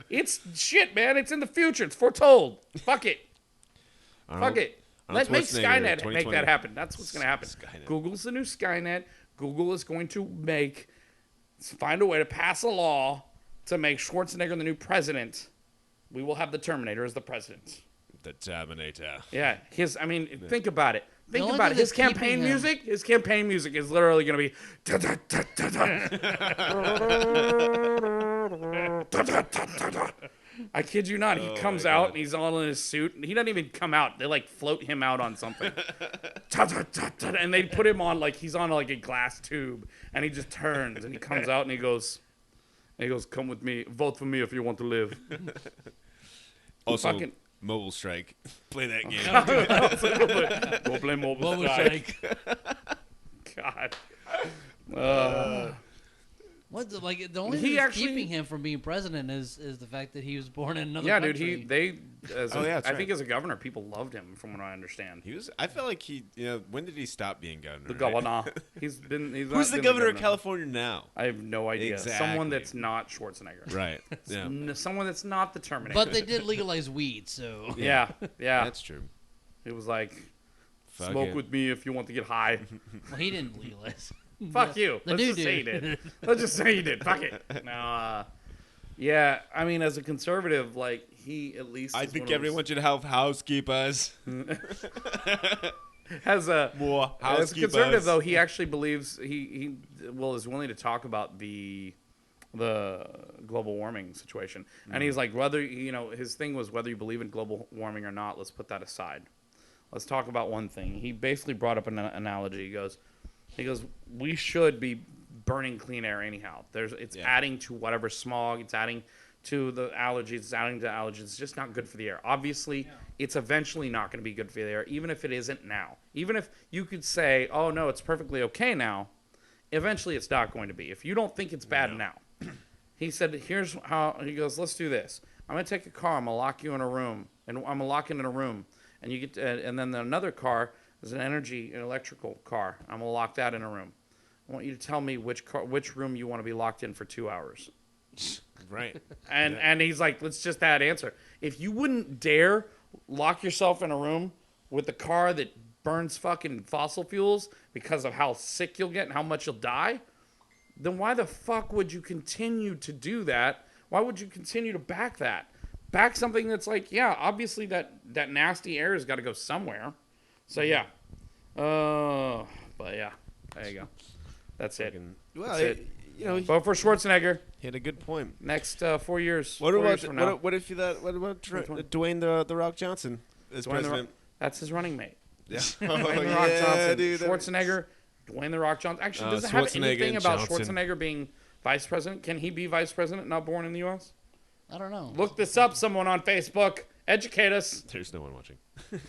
It's shit, man. It's in the future. It's foretold. Fuck it. Fuck it. Arnold Make Schwarzenegger, Skynet make 2020. that happen. That's what's going to happen. Skynet. Google's the new Skynet. Google is going to find a way to pass a law to make Schwarzenegger the new president. We will have the Terminator as the president. The Terminator. Yeah, think about it. Think only about it. thing His that's keeping campaign him- music. His campaign music is literally going to be. I kid you not. He comes out and he's all in his suit. And he doesn't even come out. They like float him out on something. And they put him on like he's on like a glass tube. And he just turns and he comes out and he goes, "Come with me. Vote for me if you want to live." Also, Fucking- Mobile Strike. Play that game. Go play Mobile What was Strike. like? God. What the, like the only He thing that's actually- keeping him from being president is the fact that he was born in another Yeah, country. dude. They as Oh, yeah, I that's think right. as a governor, people loved him. From what I understand, I felt like when did he stop being governor? the right? governor. He's Who's not the been governor of California now? I have no idea. Exactly. Someone that's not Schwarzenegger. Right. Yeah. Someone that's not the Terminator. But they did legalize weed, so yeah. That's true. It was like Fuck smoke it. with me if you want to get high. well, he didn't legalize. Fuck you. The Let's dude just say he did. did. Let's just say he did. Fuck it. No. Yeah. I mean, as a conservative, like he at least. I is think one of everyone should have housekeepers. has a More as a housekeepers. conservative though. He actually believes he is willing to talk about the global warming situation, and he's like, whether his thing was whether you believe in global warming or not. Let's put that aside. Let's talk about one thing. He basically brought up an analogy. He goes, we should be burning clean air anyhow. It's adding to whatever smog. It's adding to the allergies. It's adding to allergies. It's just not good for the air. Obviously, it's eventually not going to be good for the air, even if it isn't now. Even if you could say, oh, no, it's perfectly okay now, eventually it's not going to be. If you don't think it's bad now. He said, here's how, he goes, let's do this. I'm going to take a car. I'm going to lock you in a room. And I'm going to lock it in a room. And you get and then another car is an electrical car. I'm going to lock that in a room. I want you to tell me which room you want to be locked in for 2 hours. Right. And he's like, let's just that answer. If you wouldn't dare lock yourself in a room with a car that burns fucking fossil fuels because of how sick you'll get and how much you'll die, then why the fuck would you continue to do that? Why would you continue to back that? Back something that's like, yeah, obviously that nasty air has got to go somewhere. So yeah. But yeah, there you go. That's it. Well, That's it. he Vote for Schwarzenegger. had a good point. Next 4 years. What 4 about years from now. what if what about Dwayne the Rock Johnson as Dwayne the president? That's his running mate. Yeah. Dwayne the Rock Johnson. dude, that- Schwarzenegger. Dwayne the Rock Johnson. Actually, does it have Schwarzenegger anything and about Johnson. Schwarzenegger being vice president? Can he be vice president not born in the U.S.? I don't know. Look this up, someone on Facebook. Educate us. There's no one watching.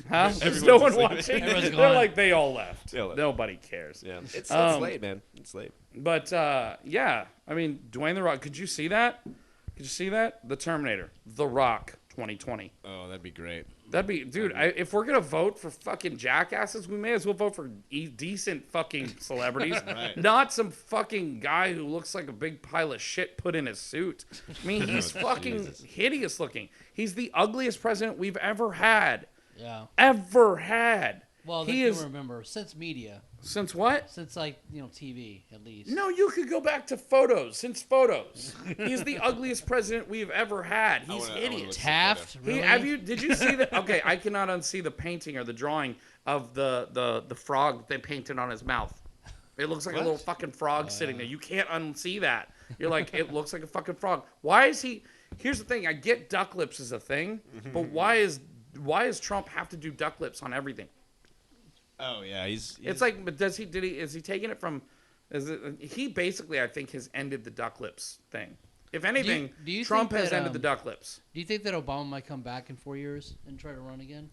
Huh? There's Everyone's no one asleep. watching. Everyone's They're gone. like, they all left. They all left. Nobody cares. Yeah. It's late, man. It's late. But, yeah. I mean, Dwayne the Rock. Could you see that? Could you see that? The Terminator. The Rock. 2020. Oh, that'd be great. That'd be, dude. If we're gonna vote for fucking jackasses, we may as well vote for decent fucking celebrities, Right. not some fucking guy who looks like a big pile of shit put in his suit. I mean, he's fucking hideous looking. He's the ugliest president we've ever had. Yeah. Ever had. Well, he you is remember since media, since what? since TV at least. No, you could go back to photos. Since photos, he's the ugliest president we've ever had. He's hideous. Taft. Really? Did you see that? Okay, I cannot unsee the painting or the drawing of the frog they painted on his mouth. It looks like a little fucking frog sitting there. You can't unsee that. You're like, it looks like a fucking frog. Why is he? Here's the thing. I get duck lips as a thing, but why does Trump have to do duck lips on everything? Oh yeah, he's It's like, but is he taking it from? He basically, I think, has ended the duck lips thing. If anything, do you Trump think has that, ended the duck lips. Do you think that Obama might come back in 4 years and try to run again?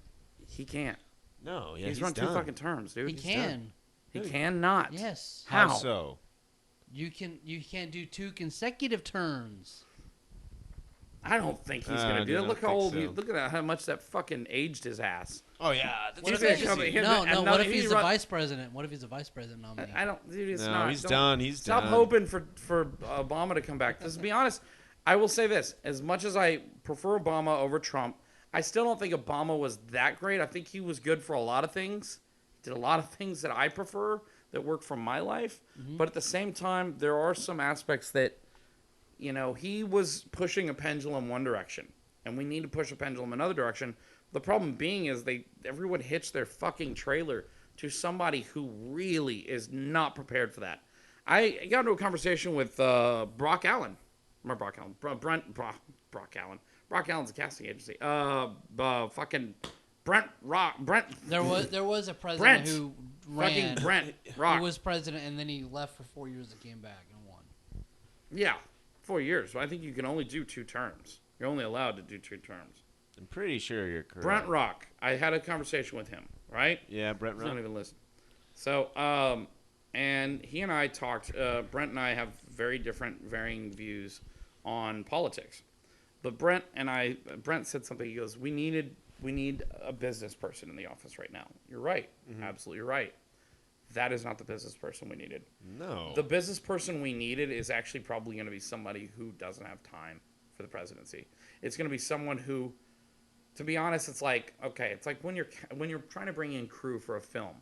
He can't. no, yeah, he's run done. 2 fucking terms, dude. He can. He cannot. Yes. How? How so? You can't do 2 consecutive terms. I don't think he's gonna do I that. don't Look how think old. so. Look at how much that fucking aged his ass. Oh yeah, What if He's he's gonna come- no? and What if he's the run- vice president? What if he's a vice president nominee? I don't, dude. It's no, not. he's Don't- done. He's Stop done. hoping for Obama to come back. To be honest, I will say this: as much as I prefer Obama over Trump, I still don't think Obama was that great. I think he was good for a lot of things. Did a lot of things that I prefer that work for my life. But at the same time, there are some aspects that, he was pushing a pendulum one direction, and we need to push a pendulum another direction. The problem being is everyone hitched their fucking trailer to somebody who really is not prepared for that. I got into a conversation with Brock Allen. Or Brock Allen. Brock Allen. Brock Allen's a casting agency. Fucking Brent. There was a president Brent. who Fucking ran. Brent Rock. Who was president and then he left for 4 years and came back and won. Yeah, 4 years. But I think you can only do 2 terms. You're only allowed to do 2 terms. I'm pretty sure you're correct. Brent Rock. I had a conversation with him, right? Yeah, Brent He don't Rock. even listen. So, and he and I talked. Brent and I have varying views on politics. But Brent said something. He goes, we need a business person in the office right now. You're right. Absolutely right. That is not the business person we needed. No. The business person we needed is actually probably going to be somebody who doesn't have time for the presidency. It's going to be someone who, to be honest, it's like when you're trying to bring in crew for a film,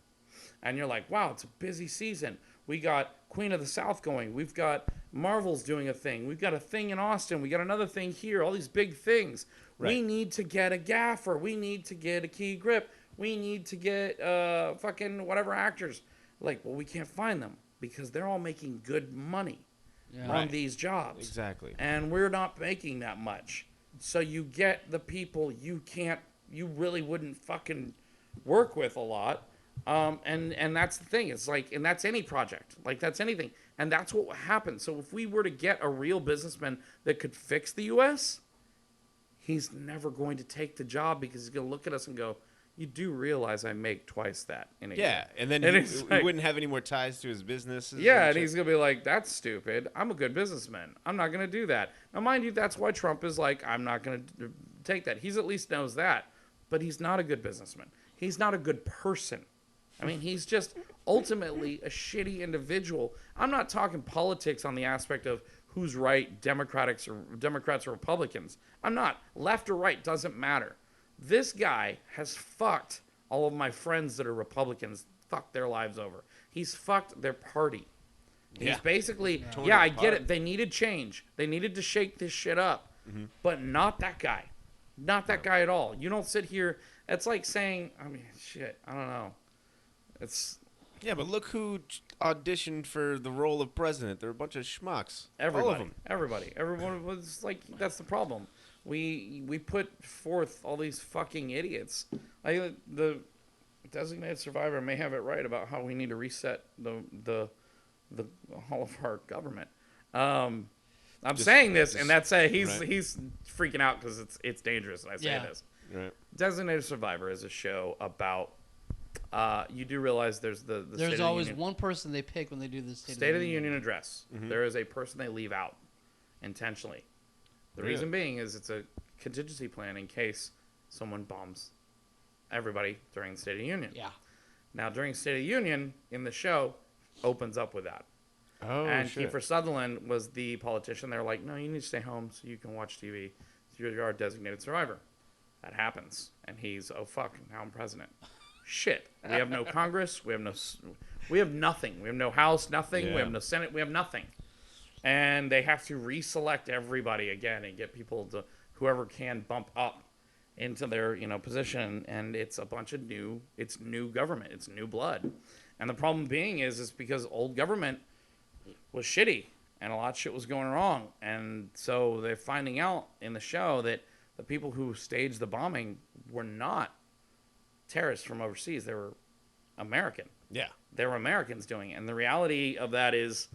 and you're like, wow, it's a busy season. We got Queen of the South going. We've got Marvel's doing a thing. We've got a thing in Austin. We got another thing here. All these big things. Right. We need to get a gaffer. We need to get a key grip. We need to get fucking whatever actors. Like, well, we can't find them because they're all making good money on Right. these jobs. Exactly. And we're not making that much. So you get the people you really wouldn't fucking work with a lot. And that's the thing. It's like, and that's any project. Like, that's anything. And that's what happened. So if we were to get a real businessman that could fix the U.S., he's never going to take the job because he's going to look at us and go, you do realize I make twice that in a year. Yeah, and then And he it's like- wouldn't have any more ties to his business. Yeah, and he's going to be like, that's stupid. I'm a good businessman. I'm not going to do that. Now, mind you, that's why Trump is like, I'm not going to take that. He's at least knows that. But he's not a good businessman. He's not a good person. I mean, he's just ultimately a shitty individual. I'm not talking politics on the aspect of who's right, Democrats or Republicans. I'm not. Left or right doesn't matter. This guy has fucked all of my friends that are Republicans, fucked their lives over. He's fucked their party. He's Yeah. basically, Torn yeah, it I get apart. it. They needed change. They needed to shake this shit up. But not that guy. Not that guy at all. You don't sit here. It's like saying, I mean, shit, I don't know. It's Yeah, but look who auditioned for the role of president. They're a bunch of schmucks. everybody. All of them. Everyone was like, that's the problem. We put forth all these fucking idiots. Like the designated survivor may have it right about how we need to reset the all of our government. I'm saying this, and that's he's freaking out because it's dangerous. And I say this. Right. Designated Survivor is a show about. You do realize there's the State There's of the always Union. one person they pick when they do the State of the Union address. There is a person they leave out intentionally. The Really? reason being is it's a contingency plan in case someone bombs everybody during the State of the Union. Yeah. Now, during State of the Union, in the show, opens up with that. Oh, And shit. Kiefer Sutherland was the politician. They're like, no, you need to stay home so you can watch TV. So you're our designated survivor. That happens. And he's, oh, fuck, now I'm president. Shit. We have no Congress. We have nothing. We have no House, nothing. Yeah. We have no Senate. We have nothing. And they have to reselect everybody again and get people to, whoever can bump up into their, position. And it's a bunch of new government. It's new blood. And the problem being is because old government was shitty and a lot of shit was going wrong. And so they're finding out in the show that the people who staged the bombing were not terrorists from overseas. They were American. Yeah. They were Americans doing it. And the reality of that is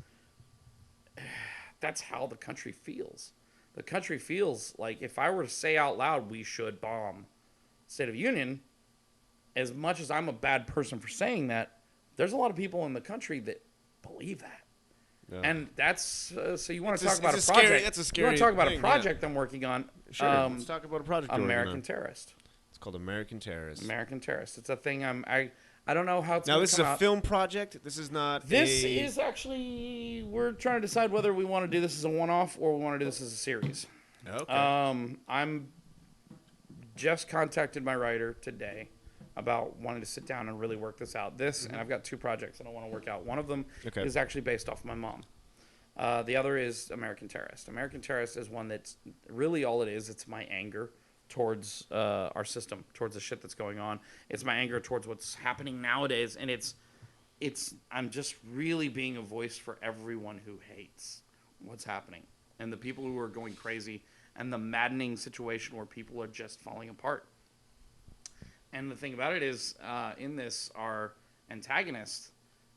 that's how the country feels. The country feels like if I were to say out loud we should bomb State of Union, as much as I'm a bad person for saying that, there's a lot of people in the country that believe that. Yeah. And that's so you want to talk about a project. That's a scary You want to talk about thing, a project I'm working on. Sure. Let's talk about a project. American Terrorist. It's called American Terrorist. American Terrorist. It's a thing I don't know how it's now. This is a out. film project. This is not. This is actually we're trying to decide whether we want to do this as a one-off or we want to do this as a series. Okay. I'm just contacted my writer today about wanting to sit down and really work this out. And I've got two projects that I want to work out. One of them is actually based off my mom. The other is American Terrorist. American Terrorist is one that's really all it is. It's my anger towards our system, towards the shit that's going on. It's my anger towards what's happening nowadays, and I'm just really being a voice for everyone who hates what's happening and the people who are going crazy and the maddening situation where people are just falling apart. And the thing about it is, in this, our antagonist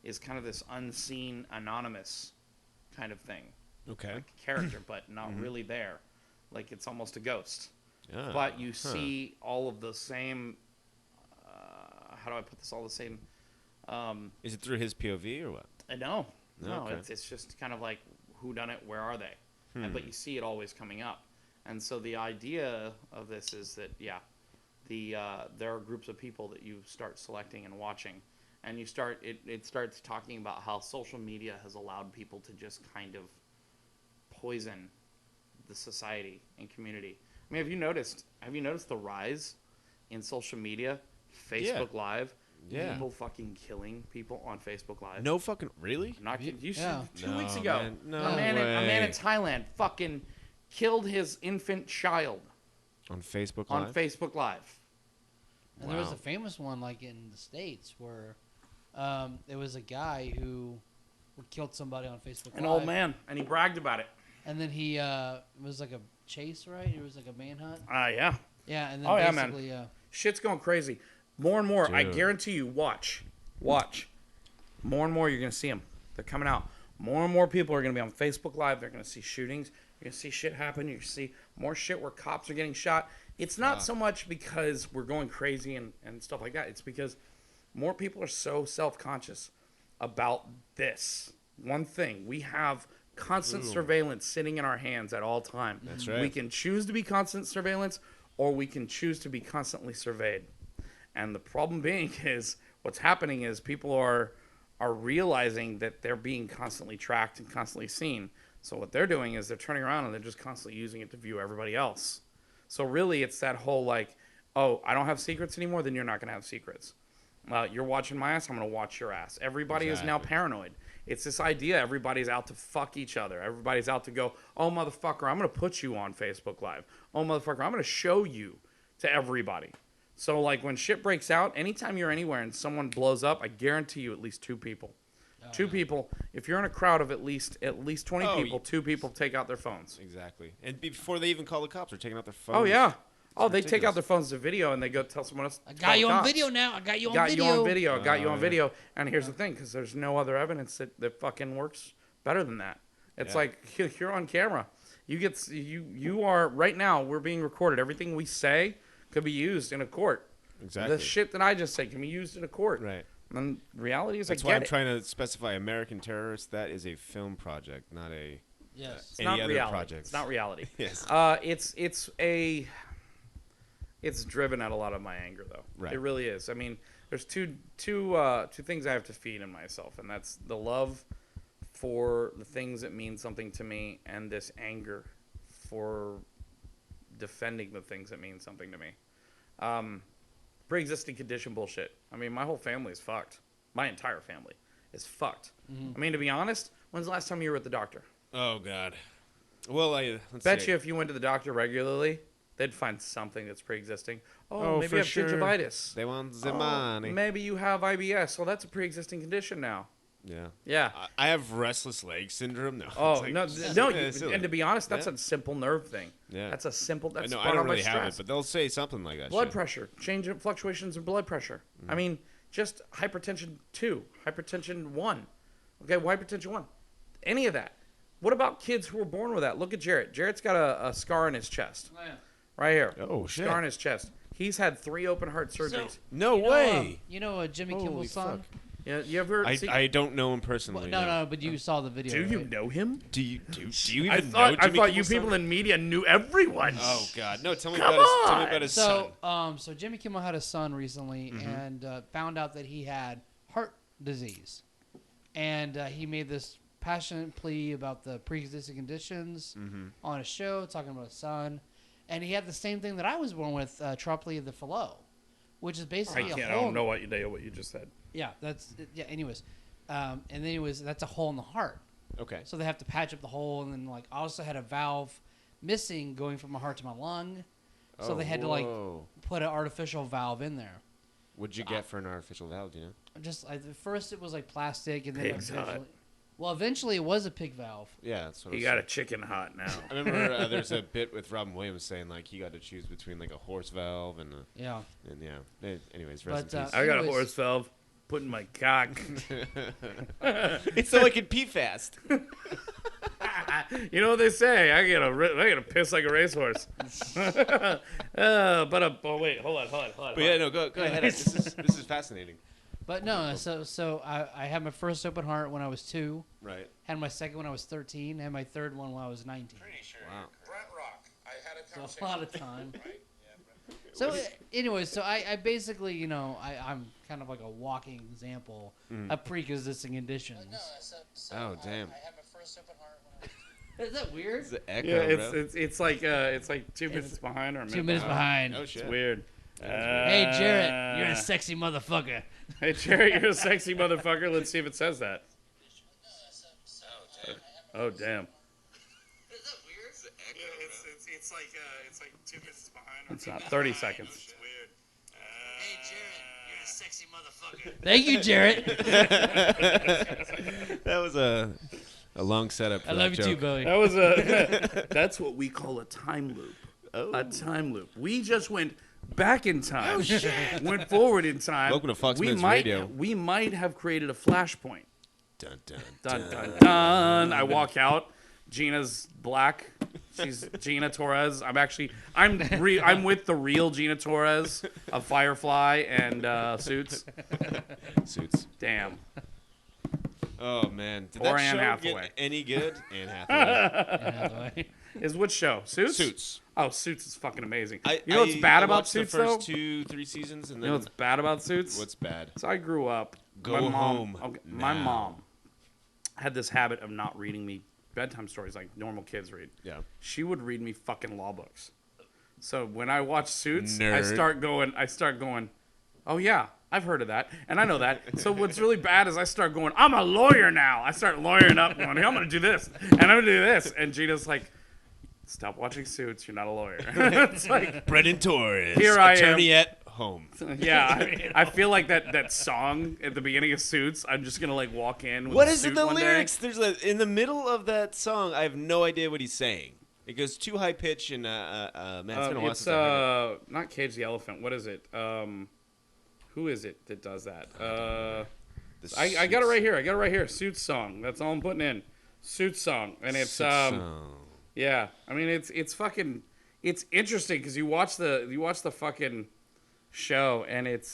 is kind of this unseen, anonymous kind of thing. Okay. Like a character, but not really there. Like it's almost a ghost. Yeah. But you see all of the same, how do I put this, all the same. Is it through his POV or what? No, Okay. it's just kind of like, who done it, where are they? But you see it always coming up. And so the idea of this is that, there are groups of people that you start selecting and watching, and you start it starts talking about how social media has allowed people to just kind of poison the society and community. I mean, have you noticed the rise in social media, Facebook Live, people fucking killing people on Facebook Live? No fucking really? Not you Yeah. see 2 weeks ago, Man. No a man way. in Thailand fucking killed his infant child On Facebook Live? on Facebook Live. And there was Wow. a famous one like in the States where there was a guy who killed somebody on Facebook An Live. old man, and he bragged about it. And then he it was like a chase, right? It was like a manhunt. Yeah. Yeah, and then Oh, yeah, man. basically Shit's going crazy. More and more, I Dude. guarantee you, watch. More and more, you're going to see them. They're coming out. More and more people are going to be on Facebook Live. They're going to see shootings. You're going to see shit happen. You're going to see more shit where cops are getting shot. It's not so much because we're going crazy and stuff like that. It's because more people are so self-conscious about this one thing. We have constant surveillance sitting in our hands at all time. That's right. We can choose to be constant surveillance, or we can choose to be constantly surveyed. And the problem being is what's happening is people are realizing that they're being constantly tracked and constantly seen. So what they're doing is they're turning around and they're just constantly using it to view everybody else. So really it's that whole like, oh, I don't have secrets anymore, then you're not going to have secrets. You're watching my ass, I'm going to watch your ass. Everybody is now paranoid. It's this idea everybody's out to fuck each other. Everybody's out to go, oh, motherfucker, I'm going to put you on Facebook Live. Oh, motherfucker, I'm going to show you to everybody. So, like, when shit breaks out, anytime you're anywhere and someone blows up, I guarantee you at least two people. Two people. If you're in a crowd of at least 20 people, two people take out their phones. Exactly. And before they even call the cops, they're taking out their phones. Oh, yeah. Oh, they ridiculous. take out their phones to video and they go tell someone else. I got you on video now. I got you on video. I got you on video. And here's the thing, because there's no other evidence that fucking works better than that. It's like you're on camera. You are right now. We're being recorded. Everything we say could be used in a court. Exactly. The shit that I just say can be used in a court. Right. And reality is, That's I why get I'm it. trying to specify American Terrorist. That is a film project, not a Yes. It's Any not other reality. projects? It's not reality. Yes. It's driven at a lot of my anger though. Right. It really is. I mean, there's two things I have to feed in myself, and that's the love for the things that mean something to me, and this anger for defending the things that mean something to me. Pre-existing condition bullshit. I mean, my whole family is fucked. My entire family is fucked. I mean, to be honest, when's the last time you were at the doctor? Oh God. Well, let's Bet see. you if you went to the doctor regularly, they'd find something that's pre-existing. Oh, Maybe for you have sure. gingivitis. They want the money. Maybe you have IBS. Well, that's a pre-existing condition now. Yeah. Yeah. I have restless leg syndrome. No. Oh, it's like- no. Yeah, silly. And to be honest, that's Yeah. a simple nerve thing. Yeah. That's a simple. That's I know. I brought don't on by really have it, stress. but they'll say something like that. Blood shit. pressure, change in fluctuations in blood pressure. I mean, just hypertension 2, hypertension 1. Okay, hypertension 1. Any of that. What about kids who were born with that? Look at Jaret. Jaret's got a scar in his chest. Oh, yeah. Right here. Oh, shit. Scar in his chest. He's had 3 open heart surgeries. No You know, way. Jimmy Holy Kimmel's son? fuck. Yeah, you ever see? I don't know him personally. Well, no, but you saw the video. Do you right? know him? Do you even I know thought Jimmy you Kimmel's people son? in media knew everyone. Oh God, no! Tell me Come about his son. So Jimmy Kimmel had a son recently and found out that he had heart disease, and he made this passionate plea about the pre-existing conditions on a show, talking about his son, and he had the same thing that I was born with, trophy of the Fallot, which is basically I a don't hole. know what you just said. Yeah, Anyways, and then that's a hole in the heart. Okay. So they have to patch up the hole, and then I also had a valve missing going from my heart to my lung, so they had to whoa. put an artificial valve in there. What'd you get for an artificial valve? Do you know? At first it was plastic, and then Pig's eventually it was a pig valve. Yeah, that's what He got a chicken hot now. I remember there's a bit with Robin Williams saying he got to choose between a horse valve and Yeah. Anyways, rest in peace. I got a Anyways. horse valve. Put in my cock. It's so I can pee fast. You know what they say? I gotta piss like a racehorse. Wait, hold on. But yeah, no, go ahead. This is fascinating. But no, so I had my first open heart when I was 2. Right. Had my second when I was 13. Had my third one when I was 19. Pretty sure. Wow. Brent Rock. I had a So conversation. a lot of time. Right? Yeah. So, anyways, I basically, I'm kind of like a walking example of pre-existing conditions. Oh damn. I had my first open heart when I was Is that weird? It's the echo, Yeah, bro. it's like 2 minutes behind or a 2 minute minutes behind. behind. Oh It's shit. weird. Hey, Jaret, you're a sexy motherfucker. Hey, Jaret, you're a sexy motherfucker. Let's see if it says that. Oh, damn. Is that weird? It's like 2 minutes behind. It's not 30 seconds. It's weird. Hey, Jaret, you're a sexy motherfucker. Thank you, Jaret. That was a long setup. For I that love you too, joke. Billy. That was that's what we call a time loop. Oh. A time loop. We just went back in time. Went forward in time. Welcome to Fox we Mantis might, Radio. We might have created a flashpoint. Dun, dun, Dun dun. dun dun. I walk out. Gina's black. She's Gina Torres. I'm with the real Gina Torres of Firefly and Suits. Suits. Damn. Oh man, did Or that Anne show Hathaway. get any good? Anne Hathaway. Is which show? Suits? Suits. Oh, Suits is fucking amazing. I You know what's bad I about watched Suits the though? first 2-3 seasons, and You then know what's bad about Suits? what's bad? So I grew up. Go my mom, home okay, my now. mom had this habit of not reading me bedtime stories like normal kids read. Yeah. She would read me fucking law books. So when I watch Suits, I Nerd. start going, oh yeah, I've heard of that, and I know that. So what's really bad is I start going, I'm a lawyer now. I start lawyering up, going, I'm gonna do this, and I'm gonna do this, and Gina's like, stop watching Suits. You're not a lawyer. It's like, Brendan Torres, Here I am. attorney at home. yeah, I feel like that song at the beginning of Suits. I'm just gonna walk in. With What a is suit in the one day. lyrics? There's in the middle of that song. I have no idea what he's saying. It goes too high pitch and man, it's been a while It's since I heard it. not Cage the Elephant. What is it? Who is it that does that? The I got it Suits- right here. I got it right here. Suits song. That's all I'm putting in. Suits song, and it's Suits song. yeah. I mean it's fucking it's interesting because you watch the fucking show and it's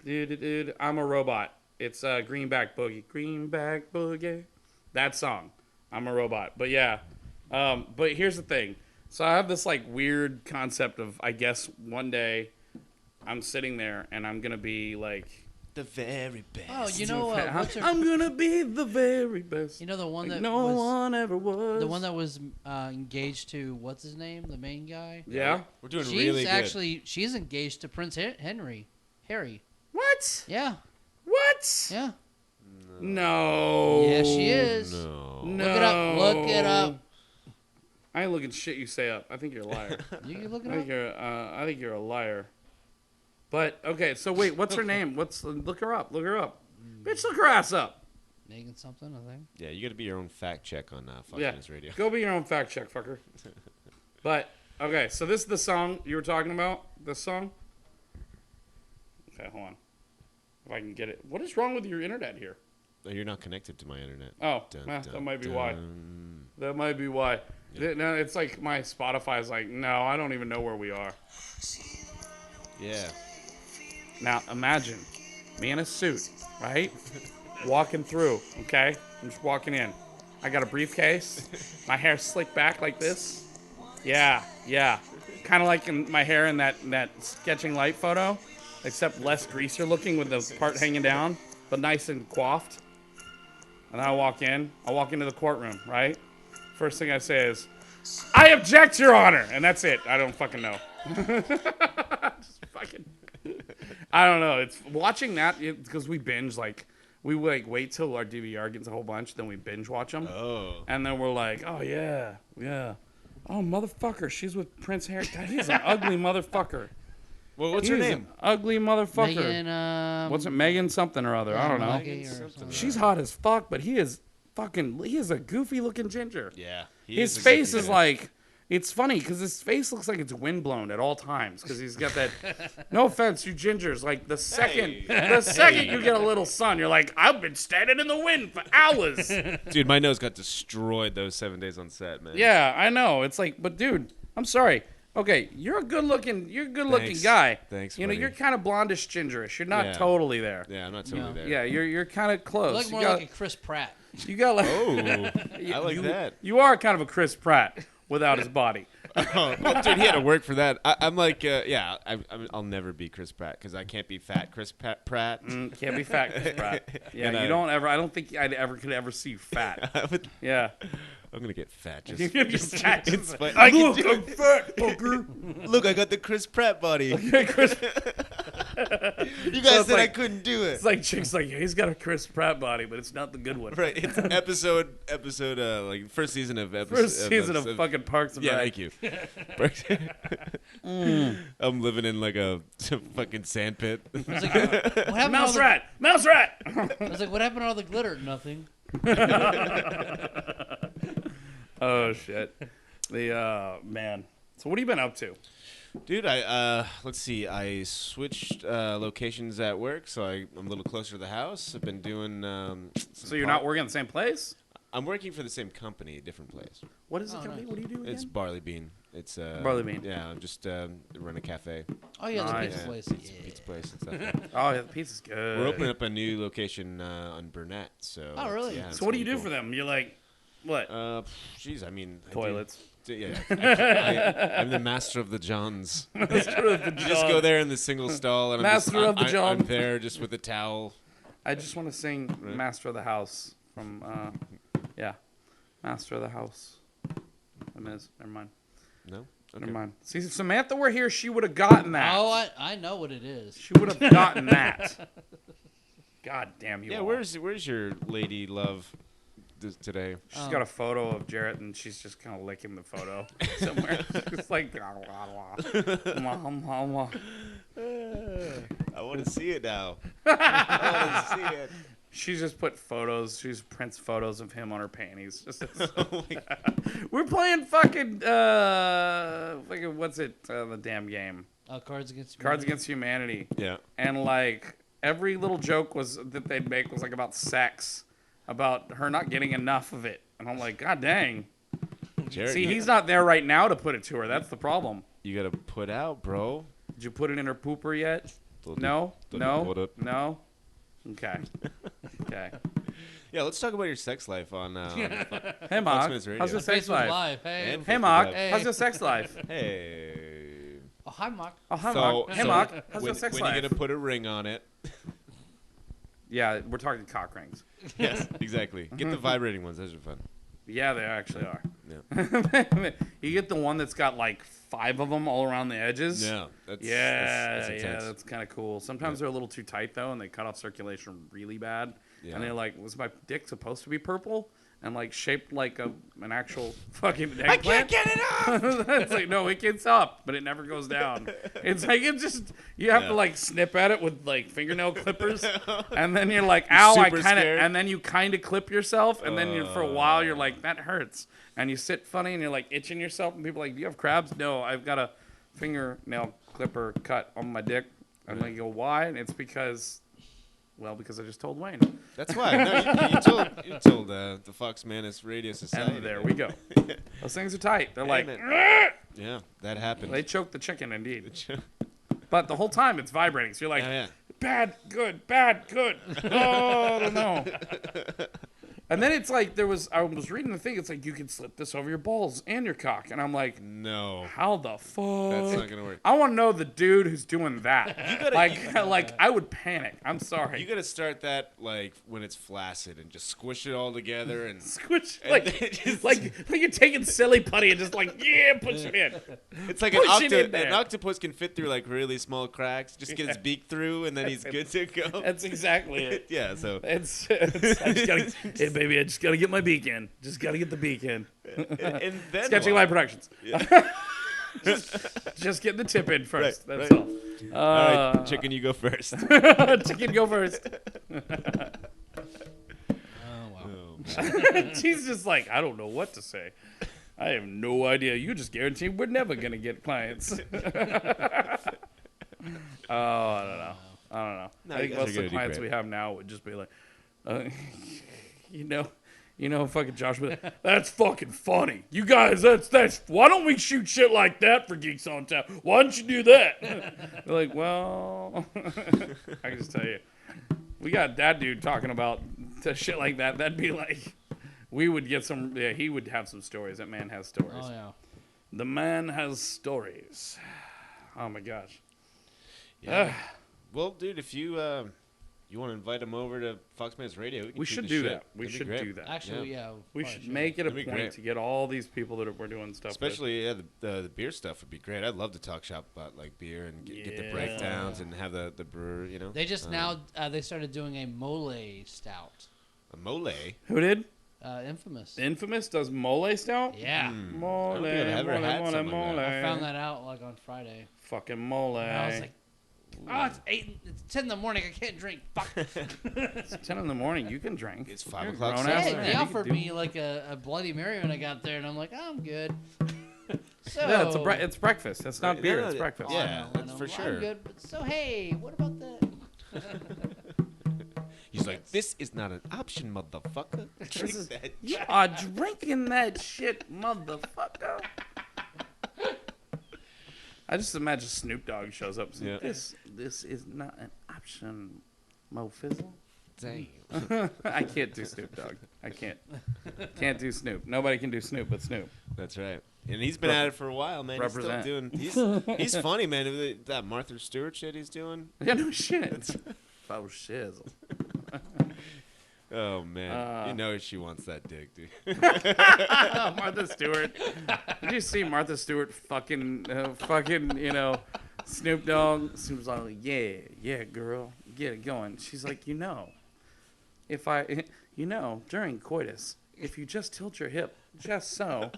Dude, I'm a robot. It's Greenback Boogie. Greenback Boogie. That song. I'm a robot. But yeah. But here's the thing. So I have this like weird concept of, I guess one day I'm sitting there and I'm gonna be like The very best. Oh, you know what's her, I'm gonna be the very best. you know the one Like that no was one ever was. the one that was engaged to what's his name, the main guy. Yeah. We're doing She's really good. actually she's engaged to Prince Harry. What? Yeah, What? yeah. No. Yeah, she is. No. No. Look it up. Look it up. I ain't looking shit you say up. I think you're a liar. You can look I it think up. you're. I think you're a liar. But okay, so wait, what's her name? Look her up. Look her up. Bitch, look her ass up. Megan something, I think. Yeah, you got to be your own fact check on Fox Yeah. News Radio. Go be your own fact check, fucker. But okay, so this is the song you were talking about. This song. Okay, hold on. If I can get it. What is wrong with your internet here? Oh, you're not connected to my internet. Oh, Dun, well, dun, that might be dun. why. That might be why. Yeah. No, it's like my Spotify's like, no, I don't even know where we are. Yeah. Now imagine me in a suit, right? Walking through, okay? I'm just walking in. I got a briefcase. My hair slicked back like this. Yeah. Kind of like in my hair in that sketching light photo, except less greaser looking with the part hanging down, but nice and coiffed. And I walk in. I walk into the courtroom, right? First thing I say is, I object, Your Honor. And that's it. I don't fucking know. Just fucking... I don't know. It's watching that because we binge we wait till our DVR gets a whole bunch, then we binge watch them, Oh. and then we're like, oh yeah, oh motherfucker, she's with Prince Harry. God, he's an ugly motherfucker. Well, what's her He's name? an ugly motherfucker. Megan, What's it, Megan something or other? I don't know. Megan or something. She's hot as fuck, but he is a goofy looking ginger. Yeah. His face is like. It's funny because his face looks like it's windblown at all times because he's got that. No offense, you gingers. Like the second you get a little sun, you're like, I've been standing in the wind for hours. Dude, my nose got destroyed those 7 days on set, man. Yeah, I know. It's like, but dude, I'm sorry. Okay, you're a good looking Thanks. guy. Thanks, You know, buddy. you're kind of blondish gingerish. You're not Yeah. totally there. Yeah, I'm not totally No. there. Yeah, you're kind of close. You look more like a Chris Pratt. you got like Oh, I like that. You are kind of a Chris Pratt without his body. Oh, well, dude, he had to work for that. I'm like, I'll never be Chris Pratt because I can't be fat Chris Pratt. Can't be fat, Chris Pratt. Yeah, And you don't ever. I don't think could ever see you fat. I'm Yeah. gonna get fat. Just, You're gonna get fat. it's fine. Look, I'm fat, fucker. Look, I got the Chris Pratt body. Chris, You So guys it's said I like- couldn't do it. it's like chicks like, yeah, he's got a Chris Pratt body, but it's not the good one. Right, it's episode, like first season of episode. First season of fucking Parks and Yeah, Rec. thank you. I'm living in like a fucking sand pit. I was like, what happened to all Mouse the- rat! Mouse rat! I was like, what happened to all the glitter? Nothing. Oh, shit. Man. So what have you been up to? Dude, let's see. I switched locations at work, so I'm a little closer to the house. I've been doing. So you're not working at the same place? I'm working for the same company, a different place. What is the Oh, company? nice. What do you do again? It's Barley Bean. It's Barley Bean. Yeah, I'm just run a cafe. Oh yeah, the Nice. pizza place. It's a Yeah. pizza place and stuff. Oh, yeah, the pizza's good. We're opening up a new location on Burnett. So. Oh, really? Yeah, So what do you do for them? You're like, what? Jeez, I mean. Toilets. I'm the master of the Johns. Master of the Just go there in the single stall, and Master of the John. I'm there just with a towel. I just want to sing Master of the House from, Master of the House. Never mind. No. Okay. Never mind. See, if Samantha were here, she would have gotten that. Oh, I know what it is. She would have gotten that. God damn you. Yeah, all. where's your lady love today? She's got a photo of Jaret, and she's just kind of licking the photo somewhere. It's like, I want to see it now. I want to see it. She's just put photos. She's prints photos of him on her panties. Just Oh my God. we're playing fucking what's it? The damn game. Cards Against Cards Humanity. Against Humanity. Yeah. And like every little joke that they'd make was like about sex, about her not getting enough of it. And I'm like, God dang. Jared, See, he's not there right now to put it to her. That's the problem. you gotta put out, bro. Did you put it in her pooper yet? No. What up? No. Okay. Okay. Yeah, let's talk about your sex life on. Hey, Mark. FoxMantis Radio. How's your sex Facebook life? Live. Hey. And Hey, Facebook Mark. Live. Hey. How's your sex life? Hey. Oh, hi, Mark. Oh, hi, So- Mark. Hey, so Mark. How's your when sex when life? you gonna put a ring on it? Yeah, we're talking cock rings. Yes, exactly. Get the vibrating ones. Those are fun. Yeah, they actually are. Yeah. You get the one that's got like 5 of them all around the edges. Yeah. That's Yeah, intense. that's kind of cool. Sometimes they're a little too tight though, and they cut off circulation really bad. Yeah. And they're like, "Was my dick supposed to be purple and like shaped like an actual fucking eggplant?" I can't get it off. It's like, no, it gets up, but it never goes down. It's like you have Yeah. to like snip at it with like fingernail clippers, and then you're like, ow, I super kind of, scared. and then you kind of clip yourself, and then for a while you're like, that hurts, and you sit funny, and you're like itching yourself, and people are like, do you have crabs? No, I've got a fingernail clipper cut on my dick. And I go, why? And it's because I just told Wayne. That's why. No, you told the FoxMantis Radio Society. And there we go. Those things are tight. They're like, Damn "Argh!" Yeah, that happened. They choke the chicken, indeed. But the whole time it's vibrating. So you're like, Yeah. bad, good, bad, good. Oh, no. And then it's like I was reading the thing. It's like you can slip this over your balls and your cock. And I'm like, No. how the fuck? That's not gonna work. I want to know the dude who's doing that. Like I would panic. I'm sorry. You gotta start that like when it's flaccid and just squish it all together and Squish, and like, then just- like you're taking silly putty and just like, yeah, push it in. it's like push it in there. an octopus can fit through like really small cracks. Just get his beak through and then he's good to go. That's exactly it. Yeah. So It's I just gotta, hey baby, I just gotta get my beak in. Just gotta get the beak in. and then Sketching what? Live Productions. just get the tip in first. Right, That's right. all. All right, chicken, you go first. Chicken, go first. Oh, wow. She's just like, I don't know what to say. I have no idea. You just guarantee we're never gonna get clients. Oh, I don't know. No, I you think guys most are of the gonna do clients great. we have now would just be like, you know, fucking Josh would be like, that's fucking funny. You guys, that's. Why don't we shoot shit like that for Geeks on Tap? Why don't you do that? They're like, well, I can just tell you, we got that dude talking about shit like that. That'd be like, we would get some. Yeah, he would have some stories. That man has stories. Oh, yeah. The man has stories. Oh my gosh. Yeah. Well, dude, if you want to invite him over to FoxMantis Radio, we can We shoot should the do shit. that. We That'd be should great. do that. Actually, yeah. We probably should make it a That'd be point great. to get all these people that we're doing stuff Especially the beer stuff would be great. I'd love to talk shop about like beer and get the Yeah. breakdowns and have the brewer, you know. They just now they started doing a mole stout. a mole. with. Who did? Infamous. Infamous does mole stout? Yeah. Mole, I don't think I've ever mole, had mole, something like mole. that. I found that out like on Friday. Fucking mole. And I was like, oh, it's 10 in the morning. I can't drink. Fuck. It's 10 in the morning. You can drink. It's 5 You're a o'clock grown-ass Hey, Saturday. man. they You can offered do- me like a Bloody Mary when I got there, and I'm like, oh, I'm good. So Yeah, it's breakfast. It's not Right, beer. no, It's yeah. breakfast. Oh, Yeah, I know, that's I know. for I'm sure. good, but so hey, what about that? He's like, this is not an option, motherfucker. Drink that. You are drinking that shit, motherfucker. I just imagine Snoop Dogg shows up. And Yeah. says, This is not an option, Mo Fizzle. Damn. I can't do Snoop Dogg. I can't. Can't do Snoop. Nobody can do Snoop but Snoop. That's right. And he's been at it for a while, man. Represent. He's still doing. He's funny, man. That Martha Stewart shit he's doing. Yeah, no shit. Oh, shizzle. Oh man, you know she wants that dick, dude. Martha Stewart. Did you see Martha Stewart fucking, Snoop Dogg? Snoop's like, yeah, girl, get it going. She's like, during coitus, if you just tilt your hip, just so.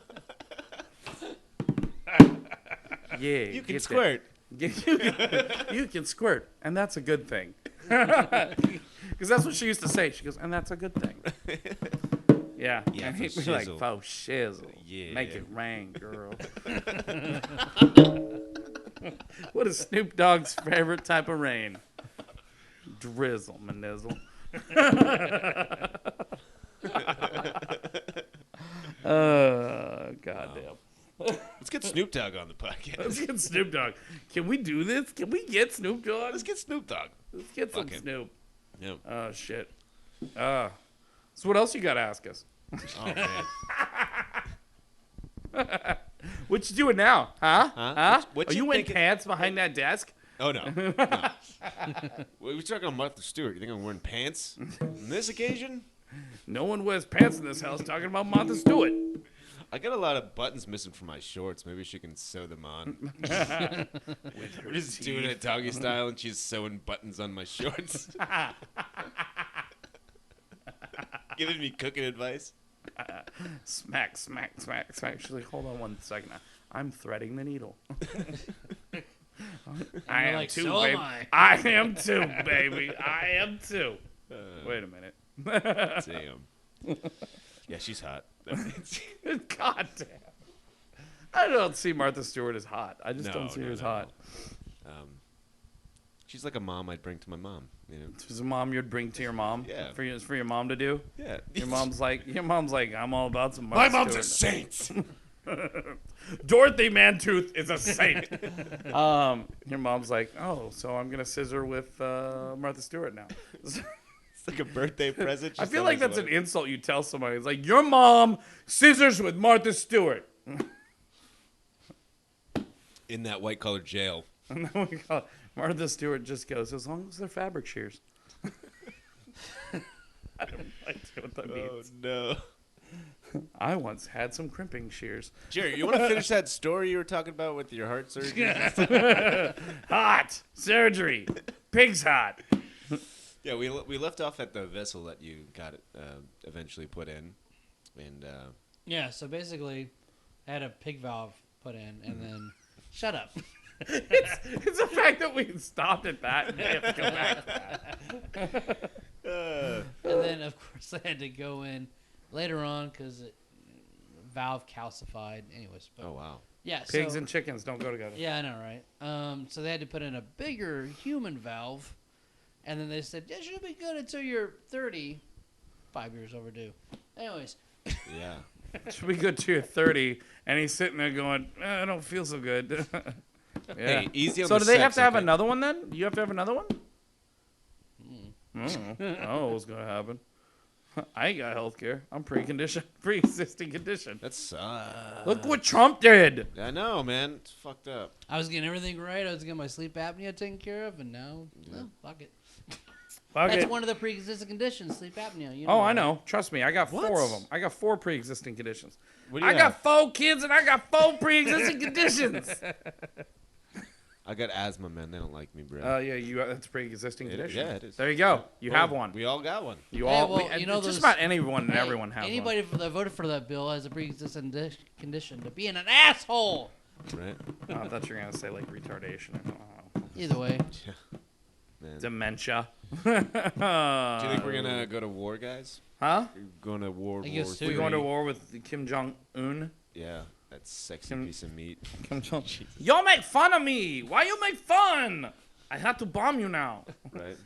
Yeah, You can get squirt. that. You can squirt, and that's a good thing. Because that's what she used to say. She goes, and that's a good thing. Yeah. Yeah, And for he'd be like, shizzle. "Faux shizzle. Yeah. Make it rain, girl." What is Snoop Dogg's favorite type of rain? Drizzle, manizzle. goddamn. Let's Let's get Snoop Dogg on the podcast. Let's get Snoop Dogg. Can we do this? Can we get Snoop Dogg? Let's get Snoop Dogg. Let's get some Fuck him. Snoop. Yep. Oh, shit. So what else you got to ask us? Oh man. What you doing now? Huh? Huh? What Are you you in thinking- pants behind that desk? Oh no. We're talking about Martha Stewart. You think I'm wearing pants on this occasion? No one wears pants in this house talking about Martha Stewart. I got a lot of buttons missing from my shorts. Maybe she can sew them on. We're just doing it doggy style, and she's sewing buttons on my shorts. Giving me cooking advice. Smack, smack, smack, smack. She's like, hold on one second. I'm threading the needle. I you're am like, too, so baby. am I. I am too, baby. I am too. Wait a minute. Damn. Yeah, she's hot. God damn. I don't see Martha Stewart as hot. I just No, don't see her no, as no. hot. She's like a mom I'd bring to my mom. You know? She's a mom you'd bring to your mom. Yeah. For your mom to do. Yeah. Your mom's like, I'm all about some Martha My mom's a Stewart. saint. Dorothy Mantooth is a saint. Your mom's like, oh, so I'm gonna scissor with Martha Stewart now. It's like a birthday present. I feel like that's an insult you tell somebody. It's like, your mom scissors with Martha Stewart. in that white collar jail. And then we call Martha Stewart just goes, as long as they're fabric shears. I don't like what that means. no. I once had some crimping shears. Jerry, you want to finish that story you were talking about with your heart surgery? Hot surgery. Pig's hot. Yeah, we left off at the vessel that you got eventually put in, and Yeah, so basically, I had a pig valve put in, and then shut up. It's the fact that we stopped at that and we have to go back to that. And then, of course, I had to go in later on because valve calcified. Anyways, but oh wow, yeah, Pigs so, and chickens don't go together. yeah, I know, right? So they had to put in a bigger human valve, and then they said, "This should be good until you're 30." 5 years overdue. Anyways, yeah. Should be good to your 30, and he's sitting there going, I don't feel so good. Yeah. Hey, easy on So the do they have sex, to have okay? another one then? You have to have another one? Oh, what's going to happen? I ain't got health care. I'm pre-existing condition. That's Look what Trump did. I know, man. It's fucked up. I was getting everything right. I was getting my sleep apnea taken care of, and now, well, fuck it. Fuck That's it. one of the pre-existing conditions, sleep apnea. You Oh, I right? know. Trust me. I got What? 4 of them. I got 4 pre-existing conditions. What do you I got have? 4 kids and I got 4 pre-existing conditions. I got asthma, man. They don't like me, bro. Yeah, that's a pre-existing condition. yeah, it is. There you go. You have one. We all got one. You Hey, all. well, we- you know just those- about anyone and Hey, everyone has anybody that voted for that bill has a pre-existing condition to being an asshole. Right? one. I thought you were gonna say like retardation. I don't know. Either way, Man. Dementia. Do you think we're gonna go to war, guys? Huh? We're going to war. I guess War so. We III. going to war with Kim Jong Un? Yeah, that sexy Kim- piece of meat. Kim Jong. Y'all make fun of me. Why you make fun? I had to bomb you now. Right?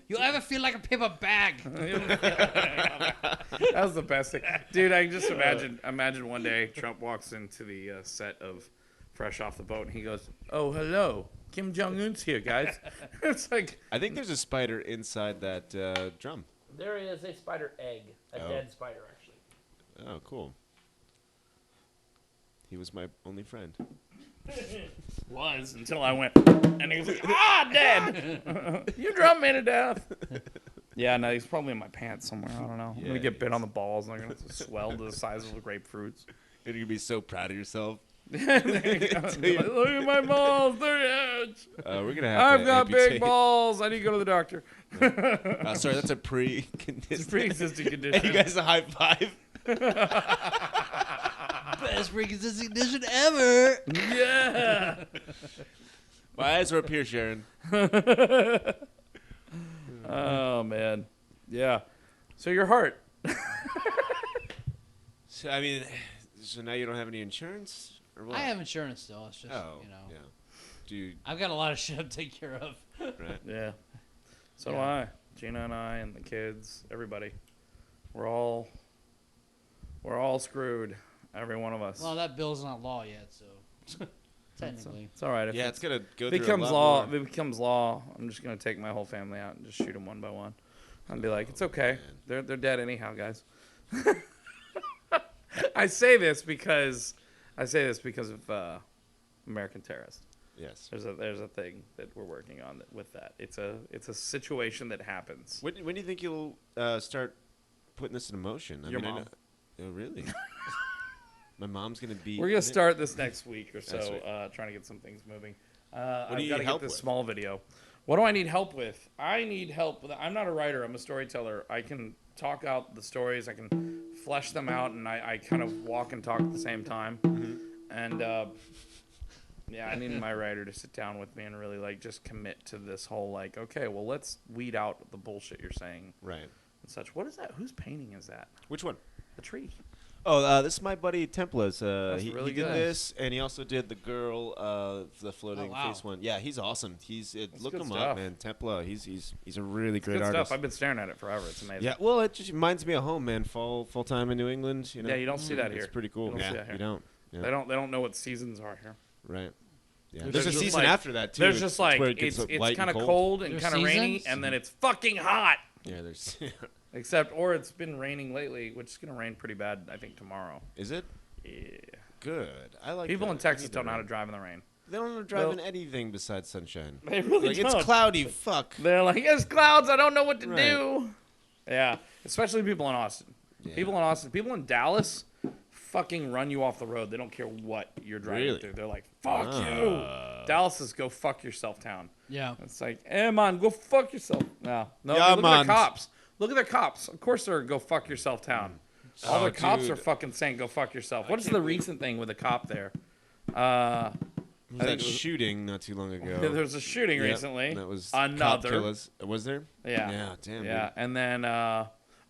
you'll ever feel like a paper bag. That was the best thing, dude. I just imagine one day Trump walks into the set of Fresh Off the Boat and he goes, "Oh, hello, Kim Jong Un's here, guys." It's like I think there's a spider inside that drum. there is a spider egg, a Oh. dead spider actually. Oh, cool. He was my only friend. Was until I went and he was like, dead. You drummed me to death. Yeah, no, he's probably in my pants somewhere. I don't know. I'm Yeah, gonna get bit he on the balls and they're gonna swell to the size of the grapefruits. You're gonna be so proud of yourself. There you go. Like, look at my balls, they're huge. We're gonna have I've to got amputate. big balls. I need to go to the doctor. Sorry, that's a It's a pre-condition. pre-existing Hey, condition. you guys a high five? Best pre-existing condition ever. Yeah. My eyes are up here, Sharon. Oh man. Yeah. So your heart. So I mean, so now you don't have any insurance, or what? I have insurance still. It's just, Oh, you know, yeah. Dude, I've got a lot of shit to take care of. right? Yeah. So do Yeah. I. Gina and I and the kids, everybody. We're all screwed. Every one of us. Well, that bill's not law yet, so technically. It's all right. If Yeah, it's gonna go it through becomes a lot law. more. If it becomes law, I'm just gonna take my whole family out and just shoot them one by one. And be like, it's okay. They're dead anyhow, guys. I say this because of American Terrorist. Yes. There's a thing that we're working on with that. It's a situation that happens. When do you think you'll start putting this in motion? Your I mom. Oh, really? My mom's gonna be. We're gonna start this next week or That's so, right. trying to get some things moving. do I've you got need to help get this with? small video. What do I need help with? I need help with. I'm not a writer. I'm a storyteller. I can talk out the stories. I can flesh them out, and I kind of walk and talk at the same time. Mm-hmm. And yeah, I need my writer to sit down with me and really like just commit to this whole like, okay, well, let's weed out the bullshit you're saying Right. and such. What is that? Whose painting is that? Which one? The tree. Oh, this is my buddy Templa's. That's He really did good. this, and he also did the girl, the floating Oh, wow. face one. Yeah, he's awesome. Look good him stuff. up, man. Templa, he's a really great Good artist. stuff. I've been staring at it forever. It's amazing. Yeah, well, it just reminds me of home, man. Full time in New England. You know. Yeah, you don't see that here. It's pretty cool. You don't see Yeah, that here. you don't. Yeah. They don't know what seasons are here. Right. Yeah. There's There's a just season like- after that too. There's It's just like where it gets it's light kind of and cold and There's kind of rainy, seasons? and then it's fucking hot. Yeah, there's. Or it's been raining lately, which is gonna rain pretty bad. I think tomorrow. Is it? Yeah. Good. I like People that. in Texas I need don't know how rain. to drive in the rain. They don't know how to drive Well- in anything besides sunshine. They really Like don't. it's cloudy. Fuck. They're like, it's clouds. I don't know what to Right. do. Yeah, especially people in Austin. Yeah. People in Austin. People in Dallas fucking run you off the road. They don't care what you're driving Really? through. They're like, fuck you. Dallas is go fuck yourself town. Yeah. It's like, hey, man, go fuck yourself. No. Yeah, look at man. the cops. Look at the cops. Of course they're go fuck yourself town. All Oh, the cops dude. are fucking saying go fuck yourself. What is can't the believe- recent thing with the cop there? There was I think that it was- shooting not too long ago. There was a shooting Yep, recently. That was cop Another. killers. Was there? Yeah. Yeah. Damn. Yeah, Dude. and then oh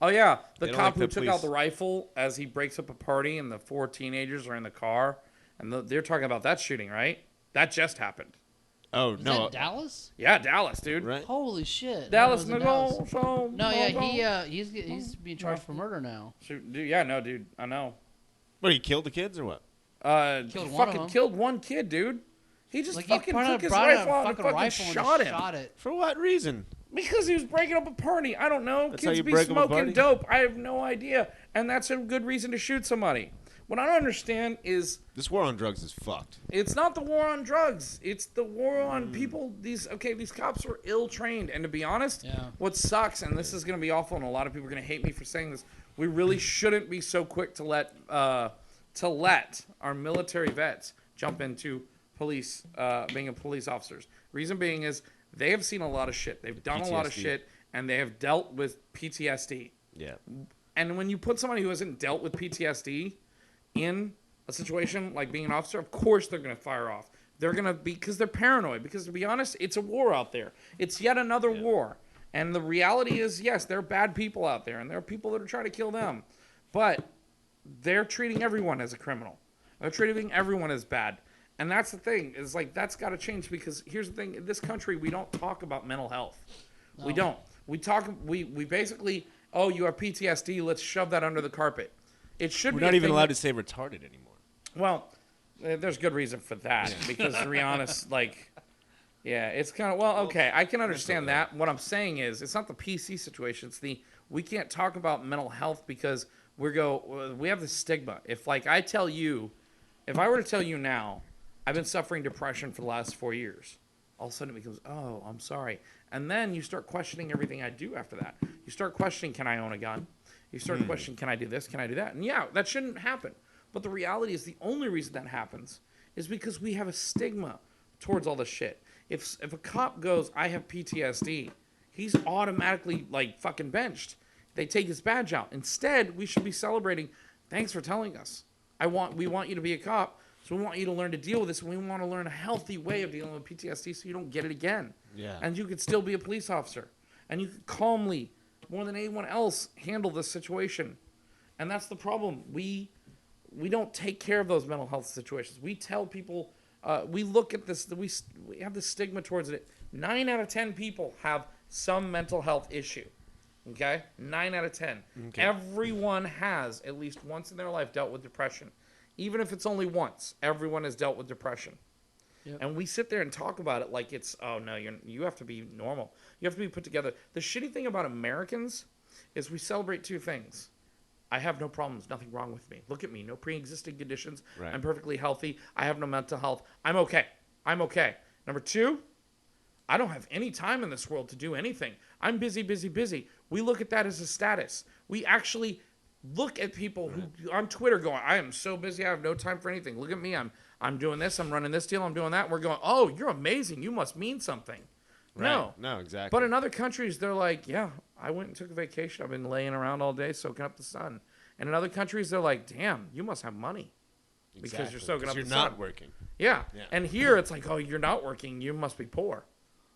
yeah, the They don't cop like who the took police. out the rifle as he breaks up a party, and the 4 teenagers are in the car, and they're talking about that shooting, right? That just happened. Oh Is no. that Dallas? Yeah, Dallas, dude. Right. Holy shit. Dallas, No, it no was in go. Dallas. So No, yeah, he's being charged for murder now. Shoot, dude, yeah, no, dude, I know. What? He killed the kids or what? Killed one of fucking them. killed one kid, dude. He just Like fucking he took his brought out rifle a out and fucking fucking rifle shot and him. shot it. For what reason? Because he was breaking up a party. I don't know. That's how Kids you be break up a smoking party? dope. I have no idea. And that's a good reason to shoot somebody. What I don't understand is This war on drugs is fucked. it's not the war on drugs. It's the war on people. These cops were ill-trained. And to be honest, Yeah. what sucks, and this is going to be awful, and a lot of people are going to hate me for saying this, we really shouldn't be so quick to let our military vets jump into police, being police officers. Reason being is they have seen a lot of shit. They've done a lot of PTSD. shit, and they have dealt with PTSD. Yeah. And when you put somebody who hasn't dealt with PTSD in a situation like being an officer, of course they're going to fire off. They're going to be, because they're paranoid. Because to be honest, it's a war out there. It's yet another war. And the reality is, yes, there are bad people out there, and there are people that are trying to kill them. But they're treating everyone as a criminal. They're treating everyone as bad. And that's the thing, is like, that's got to change, because here's the thing, in this country, we don't talk about mental health. No. We don't. We basically, oh, you have PTSD, let's shove that under the carpet. It should We're be not a even thing allowed that- to say retarded anymore. Well, there's good reason for that, because to be honest, like, yeah, it's kind of, well, okay, I can understand that. What I'm saying is, it's not the PC situation, it's we can't talk about mental health because we have this stigma. If I were to tell you now, I've been suffering depression for the last 4 years, all of a sudden it becomes, oh, I'm sorry. And then you start questioning everything I do after that. You start questioning, can I own a gun? You start questioning, can I do this? Can I do that? And yeah, that shouldn't happen. But the reality is the only reason that happens is because we have a stigma towards all this shit. If a cop goes, I have PTSD, he's automatically like fucking benched. They take his badge out. Instead, we should be celebrating, thanks for telling us. We want you to be a cop, so we want you to learn to deal with this, and we want to learn a healthy way of dealing with PTSD so you don't get it again. Yeah. And you could still be a police officer. And you could calmly, more than anyone else, handle this situation. And that's the problem. We don't take care of those mental health situations. We tell people, we look at this, we have this stigma towards it. 9 out of 10 people have some mental health issue. Okay? 9 out of 10. Okay. Everyone has, at least once in their life, dealt with depression. Even if it's only once, everyone has dealt with depression. Yep. And we sit there and talk about it like it's, oh no, you have to be normal. You have to be put together. The shitty thing about Americans is we celebrate two things. I have no problems, nothing wrong with me. Look at me, no pre-existing conditions. Right. I'm perfectly healthy. I have no mental health. I'm okay. I'm okay. Number two, I don't have any time in this world to do anything. I'm busy, busy, busy. We look at that as a status. We actually look at people who on Twitter going, I am so busy, I have no time for anything. Look at me, I'm doing this, I'm running this deal, I'm doing that. We're going, oh, you're amazing. You must mean something. Right. No, exactly. But in other countries, they're like, yeah, I went and took a vacation. I've been laying around all day soaking up the sun. And in other countries, they're like, damn, you must have money because you're soaking up the sun. You're not working. Yeah. Yeah. And here it's like, oh, you're not working. You must be poor.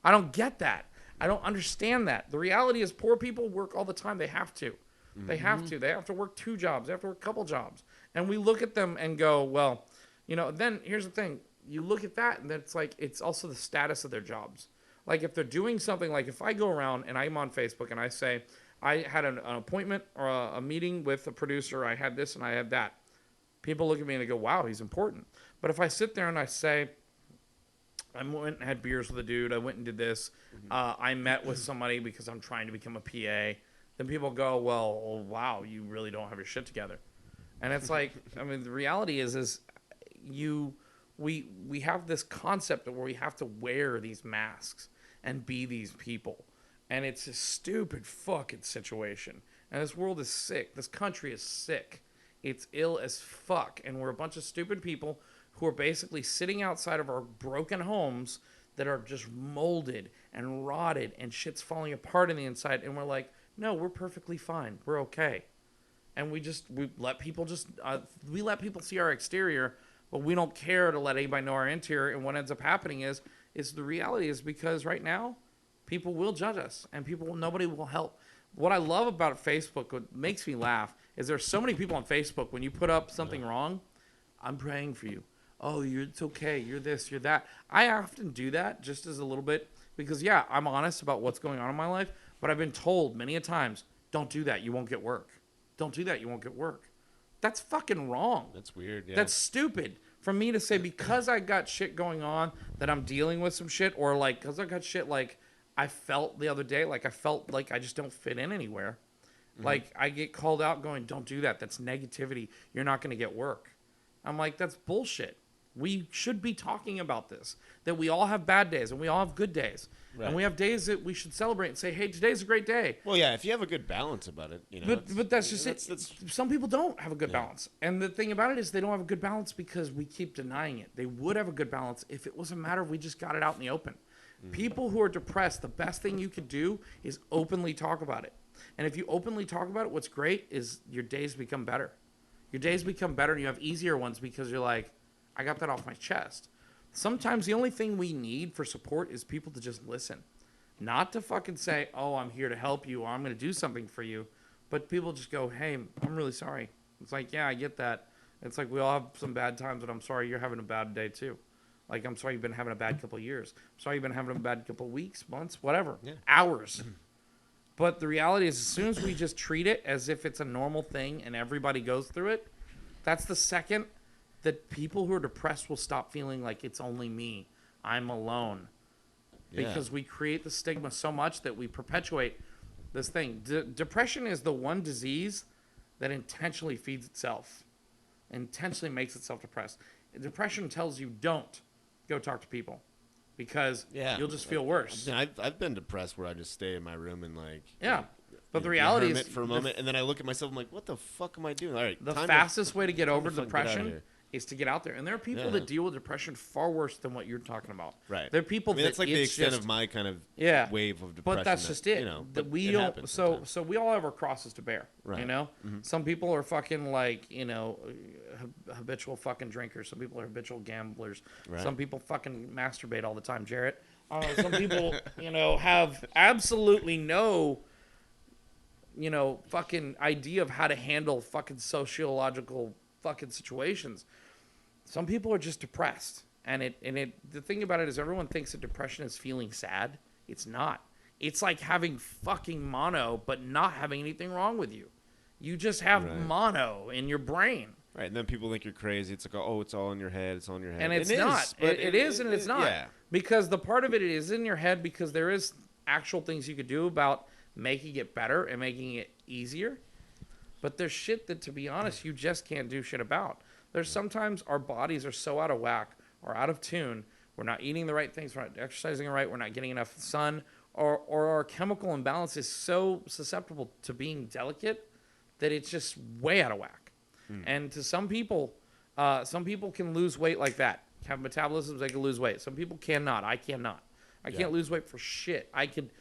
I don't get that. I don't understand that. The reality is poor people work all the time. They have to. They have to. They have to work 2 jobs. They have to work a couple jobs. And we look at them and go, well, then here's the thing. You look at that and then it's like, it's also the status of their jobs. Like if they're doing something, like if I go around and I'm on Facebook and I say, I had an appointment or a meeting with a producer, I had this and I had that. People look at me and they go, wow, he's important. But if I sit there and I say, I went and had beers with a dude, I went and did this, I met with somebody because I'm trying to become a PA, then people go, well, wow, you really don't have your shit together. And it's like, I mean, the reality is we have this concept where we have to wear these masks and be these people. And it's a stupid fucking situation. And this world is sick. This country is sick. It's ill as fuck. And we're a bunch of stupid people who are basically sitting outside of our broken homes that are just molded and rotted and shit's falling apart on the inside. And we're like, no, we're perfectly fine. We're okay. And we let people see our exterior, but we don't care to let anybody know our interior. And what ends up happening is the reality is because right now, people will judge us, and nobody will help. What I love about Facebook, what makes me laugh, is there's so many people on Facebook, when you put up something wrong, I'm praying for you. Oh, it's okay. You're this, you're that. I often do that just as a little bit because, yeah, I'm honest about what's going on in my life, but I've been told many a times, don't do that. You won't get work. Don't do that. You won't get work. That's fucking wrong. That's weird, yeah. That's stupid for me to say because I got shit going on that I'm dealing with some shit, or like because I got shit like I felt the other day, like I felt like I just don't fit in anywhere. Like I get called out going, don't do that. That's negativity. You're not going to get work. I'm like, that's bullshit. We should be talking about this, that we all have bad days and we all have good days. Right. And we have days that we should celebrate and say, hey, today's a great day. Well, yeah, if you have a good balance about it, But that's just it. Some people don't have a good balance. And the thing about it is they don't have a good balance because we keep denying it. They would have a good balance if it was a matter of we just got it out in the open. People who are depressed, the best thing you could do is openly talk about it. And if you openly talk about it, what's great is your days become better. Your days become better and you have easier ones because you're like, I got that off my chest. Sometimes the only thing we need for support is people to just listen. Not to fucking say, oh, I'm here to help you or I'm going to do something for you. But people just go, hey, I'm really sorry. It's like, yeah, I get that. It's like we all have some bad times, but I'm sorry you're having a bad day too. Like, I'm sorry you've been having a bad couple of years. I'm sorry you've been having a bad couple of weeks, months, whatever, hours. But the reality is as soon as we just treat it as if it's a normal thing and everybody goes through it, that's the second that people who are depressed will stop feeling like it's only me. I'm alone. Yeah. Because we create the stigma so much that we perpetuate this thing. Depression is the one disease that intentionally feeds itself, intentionally makes itself depressed. Depression tells you don't go talk to people because you'll just feel worse. I've been depressed where I just stay in my room and like but the reality is for a moment, and then I look at myself. I'm like, what the fuck am I doing? All right, the fastest way to get over depression is to get out there. And there are people that deal with depression far worse than what you're talking about. Right. There are people that's like the extent of my kind of wave of depression. But that's just it. That we don't. So we all have our crosses to bear. Right. You know, some people are fucking like habitual fucking drinkers. Some people are habitual gamblers. Right. Some people fucking masturbate all the time. Jaret. Some people have absolutely no fucking idea of how to handle fucking sociological fucking situations. Some people are just depressed, and the thing about it is everyone thinks that depression is feeling sad. It's not. It's like having fucking mono but not having anything wrong with you. You just have mono in your brain. Right, and then people think you're crazy. It's like, oh, it's all in your head. It's all in your head. And it's It not. is, but It is and it's not. Yeah. Because the part of it is in your head because there is actual things you could do about making it better and making it easier. But there's shit that, to be honest, you just can't do shit about. There's sometimes our bodies are so out of whack or out of tune. We're not eating the right things. We're not exercising right. We're not getting enough sun. Or our chemical imbalance is so susceptible to being delicate that it's just way out of whack. And to some people can lose weight like that. Have metabolisms, they can lose weight. Some people cannot. I cannot. I can't lose weight for shit. I could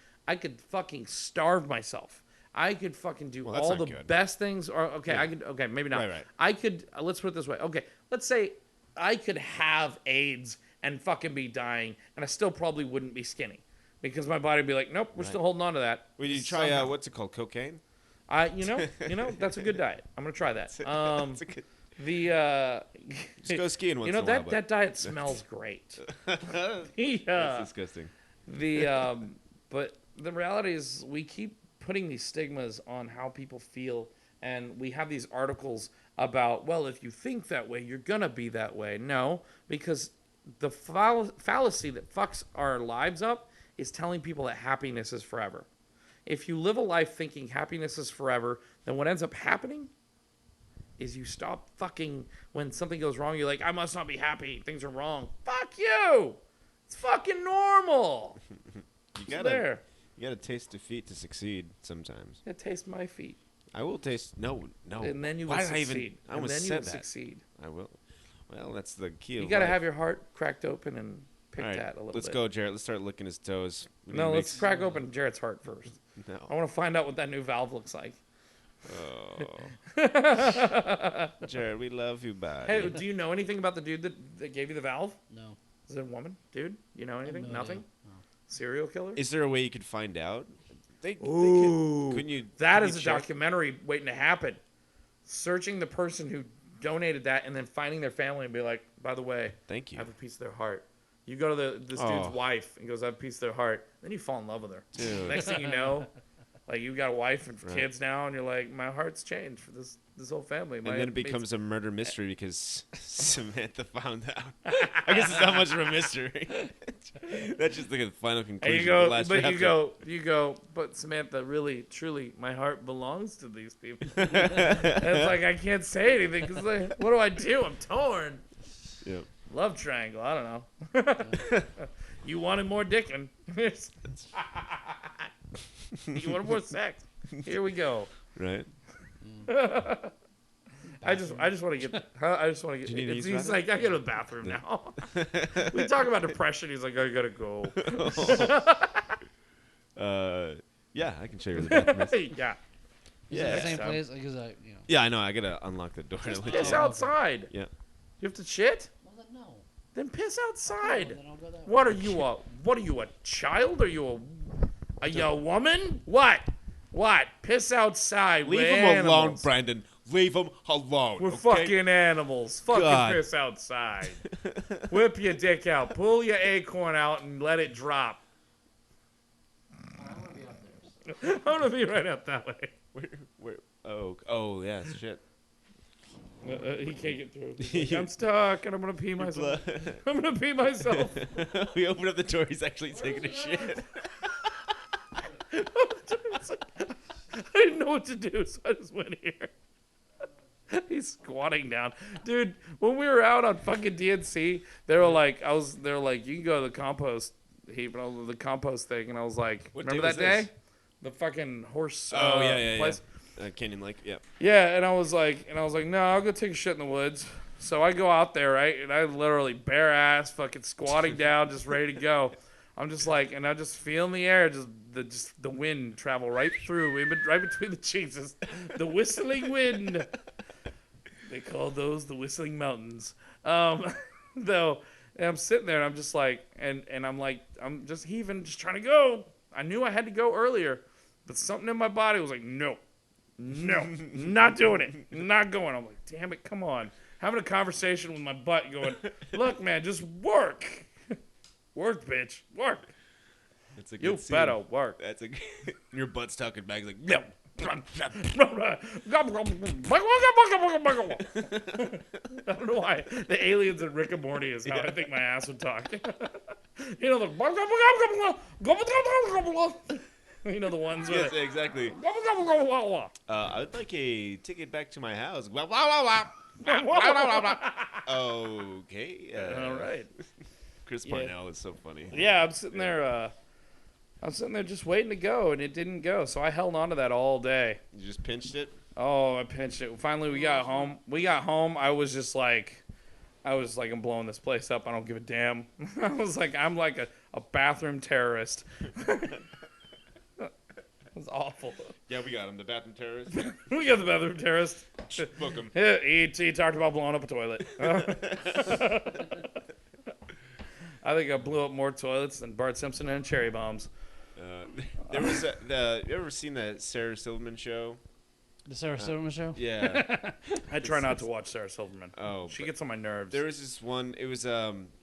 fucking starve myself. I could fucking do all the best things. Or okay, maybe not. Right. I could. Let's put it this way. Okay, let's say I could have AIDS and fucking be dying, and I still probably wouldn't be skinny because my body would be like, nope, we're still holding on to that. Well, you try what's it called, cocaine? You know, that's a good diet. I'm gonna try that. That's a good... Just go skiing once in a while. That diet smells great. That's disgusting. But the reality is we keep putting these stigmas on how people feel, and we have these articles about, well, if you think that way, you're gonna be that way. No, because the fallacy that fucks our lives up is telling people that happiness is forever. If you live a life thinking happiness is forever, then what ends up happening is you stop fucking when something goes wrong. You're like, I must not be happy. Things are wrong. Fuck you. It's fucking normal. You gotta taste defeat to succeed sometimes. Yeah, taste my feet. I will taste. No. And then you will succeed. I almost said that. Succeed. I will. Well, that's the key. You gotta have your heart cracked open and pick that a little bit. Let's go, Jaret. Let's start licking his toes. No, let's crack open Jaret's heart first. No. I want to find out what that new valve looks like. Oh. Jaret, we love you, bye. Hey, do you know anything about the dude that gave you the valve? No. Is it a woman? Dude? You know anything? No Nothing? idea. No. Serial killer? Is there a way you could find out? Couldn't you? That is could a you check? documentary waiting to happen. Searching the person who donated that and then finding their family and be like, by the way, Thank you. I have a piece of their heart. You go to this dude's wife and goes, I have a piece of their heart. Then you fall in love with her. Dude. Next thing you know, like you got a wife and kids now, and you're like, my heart's changed for this whole family. And then it becomes a murder mystery because Samantha found out. I guess it's not much of a mystery. That's just the final conclusion. You go, but Samantha, really, truly, my heart belongs to these people. And it's like, I can't say anything because like, what do I do? I'm torn. Yep. Love triangle. I don't know. You wanted more dickin'. You wanted more sex. Here we go. Right. I just want to get. I just want to get. Do you need to use He's like, I go to the bathroom now. We talk about depression. He's like, I gotta go. Yeah, I can show you where the bathroom is. Yeah. Is it the same place? Because Yeah, I know. I gotta unlock the door. Just piss outside. Yeah. You have to shit? Well, then no. Then piss outside. Then I'll go that way. What are you a child? Are you a woman? What? Piss outside. Leave We're him animals. alone, Brandon. Leave him alone. We're okay? fucking animals. Fucking God. piss outside. Whip your dick out. Pull your acorn out and let it drop. I want to be up there. I'm gonna be right up that way. Where? Oh, yeah, shit. He can't get through. He's like, I'm stuck and I'm gonna pee myself. I'm gonna pee myself. We open up the door. He's actually taking a shit. I didn't know what to do, so I just went here. He's squatting down, dude. When we were out on fucking DNC, they were like, you can go to the compost heap, and the compost thing, and I was like, What remember day that was day? this? The fucking horse. Yeah. Place? Canyon Lake. Yeah. Yeah, and I was like, no, I'll go take a shit in the woods. So I go out there, right, and I literally bare ass, fucking squatting down, just ready to go. I'm just like, and I just feel in the air, just the wind travel right through, right between the cheeks, just the whistling wind. They call those the Whistling Mountains. Though, and I'm sitting there, and I'm just like, and I'm like, I'm just heaving, just trying to go. I knew I had to go earlier, but something in my body was like, no, not doing it, not going. I'm like, damn it, come on. Having a conversation with my butt going, look, man, just work. Work, bitch, work. It's a good You scene. better work. That's your butt's talking back. He's like, no. I don't know why the aliens in Rick and Morty is how I think my ass would talk. You know the you know the ones with Yes, exactly. I would like a ticket back to my house. Okay. All right. Chris Parnell is so funny. Yeah, I'm sitting there just waiting to go, and it didn't go. So I held on to that all day. You just pinched it? Oh, I pinched it. Finally, we got home. I was just like, I'm blowing this place up. I don't give a damn. I was like, I'm like a bathroom terrorist. It was awful. Yeah, we got him. The bathroom terrorist. We got the bathroom terrorist. Book him. Yeah, he talked about blowing up a toilet. I think I blew up more toilets than Bart Simpson and cherry bombs. There was you ever seen that Sarah Silverman show? The Sarah Silverman show? Yeah. I try not to watch Sarah Silverman. Oh, she gets on my nerves. There was this one. It was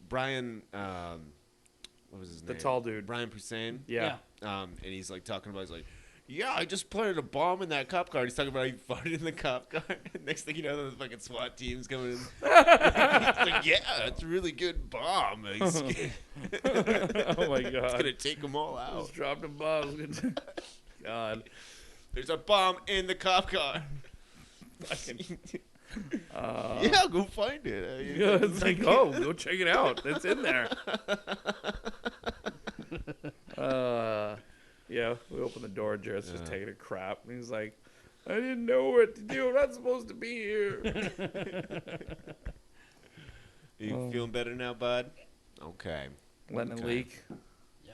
Brian. What was his name? The tall dude. Brian Posehn. Yeah. And he's like talking about. He's like, yeah, I just planted a bomb in that cop car. He's talking about how he farted in the cop car. Next thing you know, the fucking SWAT team's coming in. He's like, yeah, it's a really good bomb. Oh my god. It's gonna take them all out. Just dropped a bomb. God. There's a bomb in the cop car. Yeah, go find it. Yeah, it's like, oh, go check it out. It's in there. Yeah, we opened the door. Jared's just taking a crap. And he's like, I didn't know what to do. I'm not supposed to be here. You feeling better now, bud? Okay. Letting it leak. Yeah.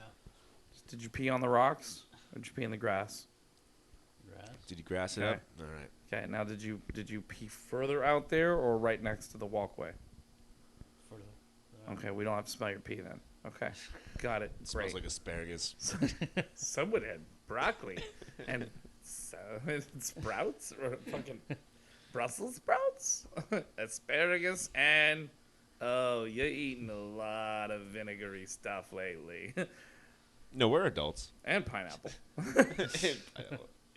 Did you pee on the rocks? Or did you pee in the grass? Did you grass it Okay. up? All right. Okay, now did you pee further out there or right next to the walkway? Further. Okay, we don't have to smell your pee then. Okay, got it. It Great. smells like asparagus. Someone had broccoli and sprouts or fucking Brussels sprouts, asparagus, and you're eating a lot of vinegary stuff lately, No, we're adults. and pineapple.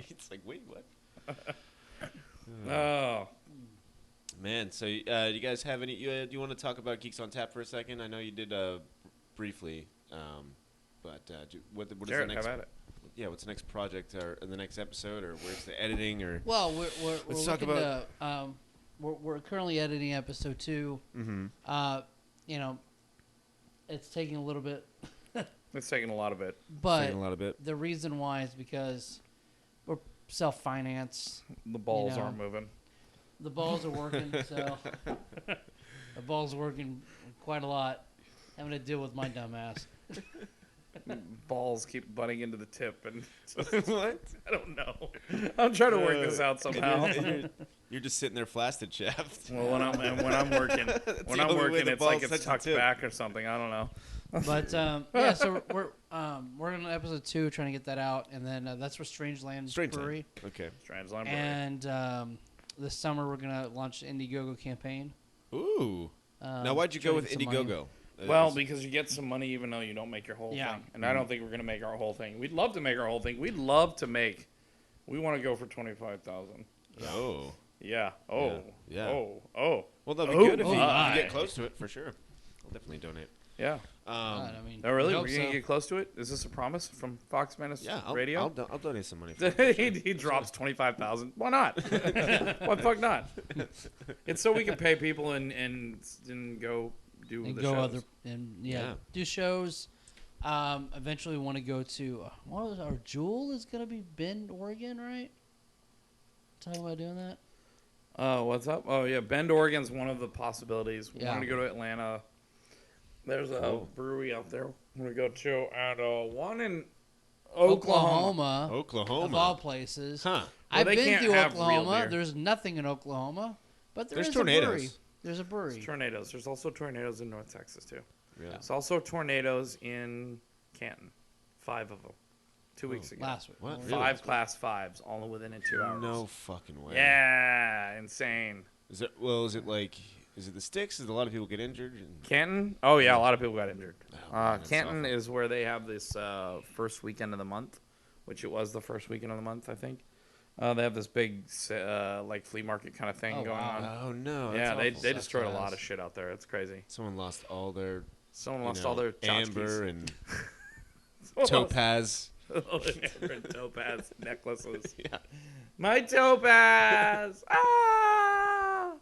It's like, wait, what? Oh, Man, so you guys have any? Do you want to talk about Geeks on Tap for a second? I know you did briefly, but what is the Jared, next? how about it? Yeah, what's the next project or the next episode or where's the editing or? Well, we're Let's talk looking about- to, we're currently editing episode 2. Mm-hmm. You know, it's taking a little bit, It's taking a lot of it. but a lot of it. the reason why is because we're self-financed. The balls know. aren't moving. The balls are working, so the balls are working quite a lot. Having to deal with my dumb ass. Balls keep butting into the tip, and What? I don't know. I'm trying to work this out somehow. You're just sitting there flasted shaft. Well, when I'm working, the only way the it's balls like touch it's the tucked tip. back or something. I don't know. But yeah, so we're on episode 2 trying to get that out, and then that's for Strangeland Brewery. Okay. Strange Library. And this summer we're gonna launch an Indiegogo campaign. Ooh. Now, why'd you go with generate some money. Indiegogo? Well, because you get some money even though you don't make your whole Yeah. thing. And I don't think we're going to make our whole thing. We'd love to make our whole thing. We want to go for 25,000. Oh. Yeah. Oh. Yeah. Oh. Well, that'd be Oh, good if you my. get close to it for sure. I'll definitely donate. Yeah. I mean, Oh, really? we We're hope going to so. get close to it? Is this a promise from FoxMantis Yeah, Radio? I'll donate some money. For it. he drops 25,000. Why not? Why the fuck not? It's so we can pay people and go do And the go shows. other and Yeah. do shows. Eventually, we want to go to what was our Jewel is gonna be Bend, Oregon, right? Talking about doing that. Oh, what's up? Oh, yeah. Bend, Oregon's one of the possibilities. We Yeah. want to go to Atlanta. There's a Cool. brewery out there we want to go to, and one in Oklahoma. of all Oklahoma. places. Huh. I've they been can't to have real Oklahoma. beer. There's nothing in Oklahoma, but There's is tornadoes. a brewery. There's a brewery. There's tornadoes. There's also tornadoes in North Texas, too. Yeah. There's also tornadoes in Canton. 5 of them. 2 weeks ago. Last week. What? Well, Really? 5 class 5s, all within 2 hours. No fucking way. Yeah, insane. Is it the sticks? Is a lot of people get injured? Canton? Oh, yeah, a lot of people got injured. Oh, man, that's Canton awful. is where they have this first weekend of the month, which it was the first weekend of the month, I think. They have this big like flea market kind of thing Oh, going wow. on. Oh no. Yeah, that's they awful. they destroyed a Sucks lot ass. of shit out there. It's crazy. Someone lost all their. Someone you lost know, all their amber tchotchkes. and Someone lost topaz. all their amber and topaz necklaces. Yeah. My topaz! Ah!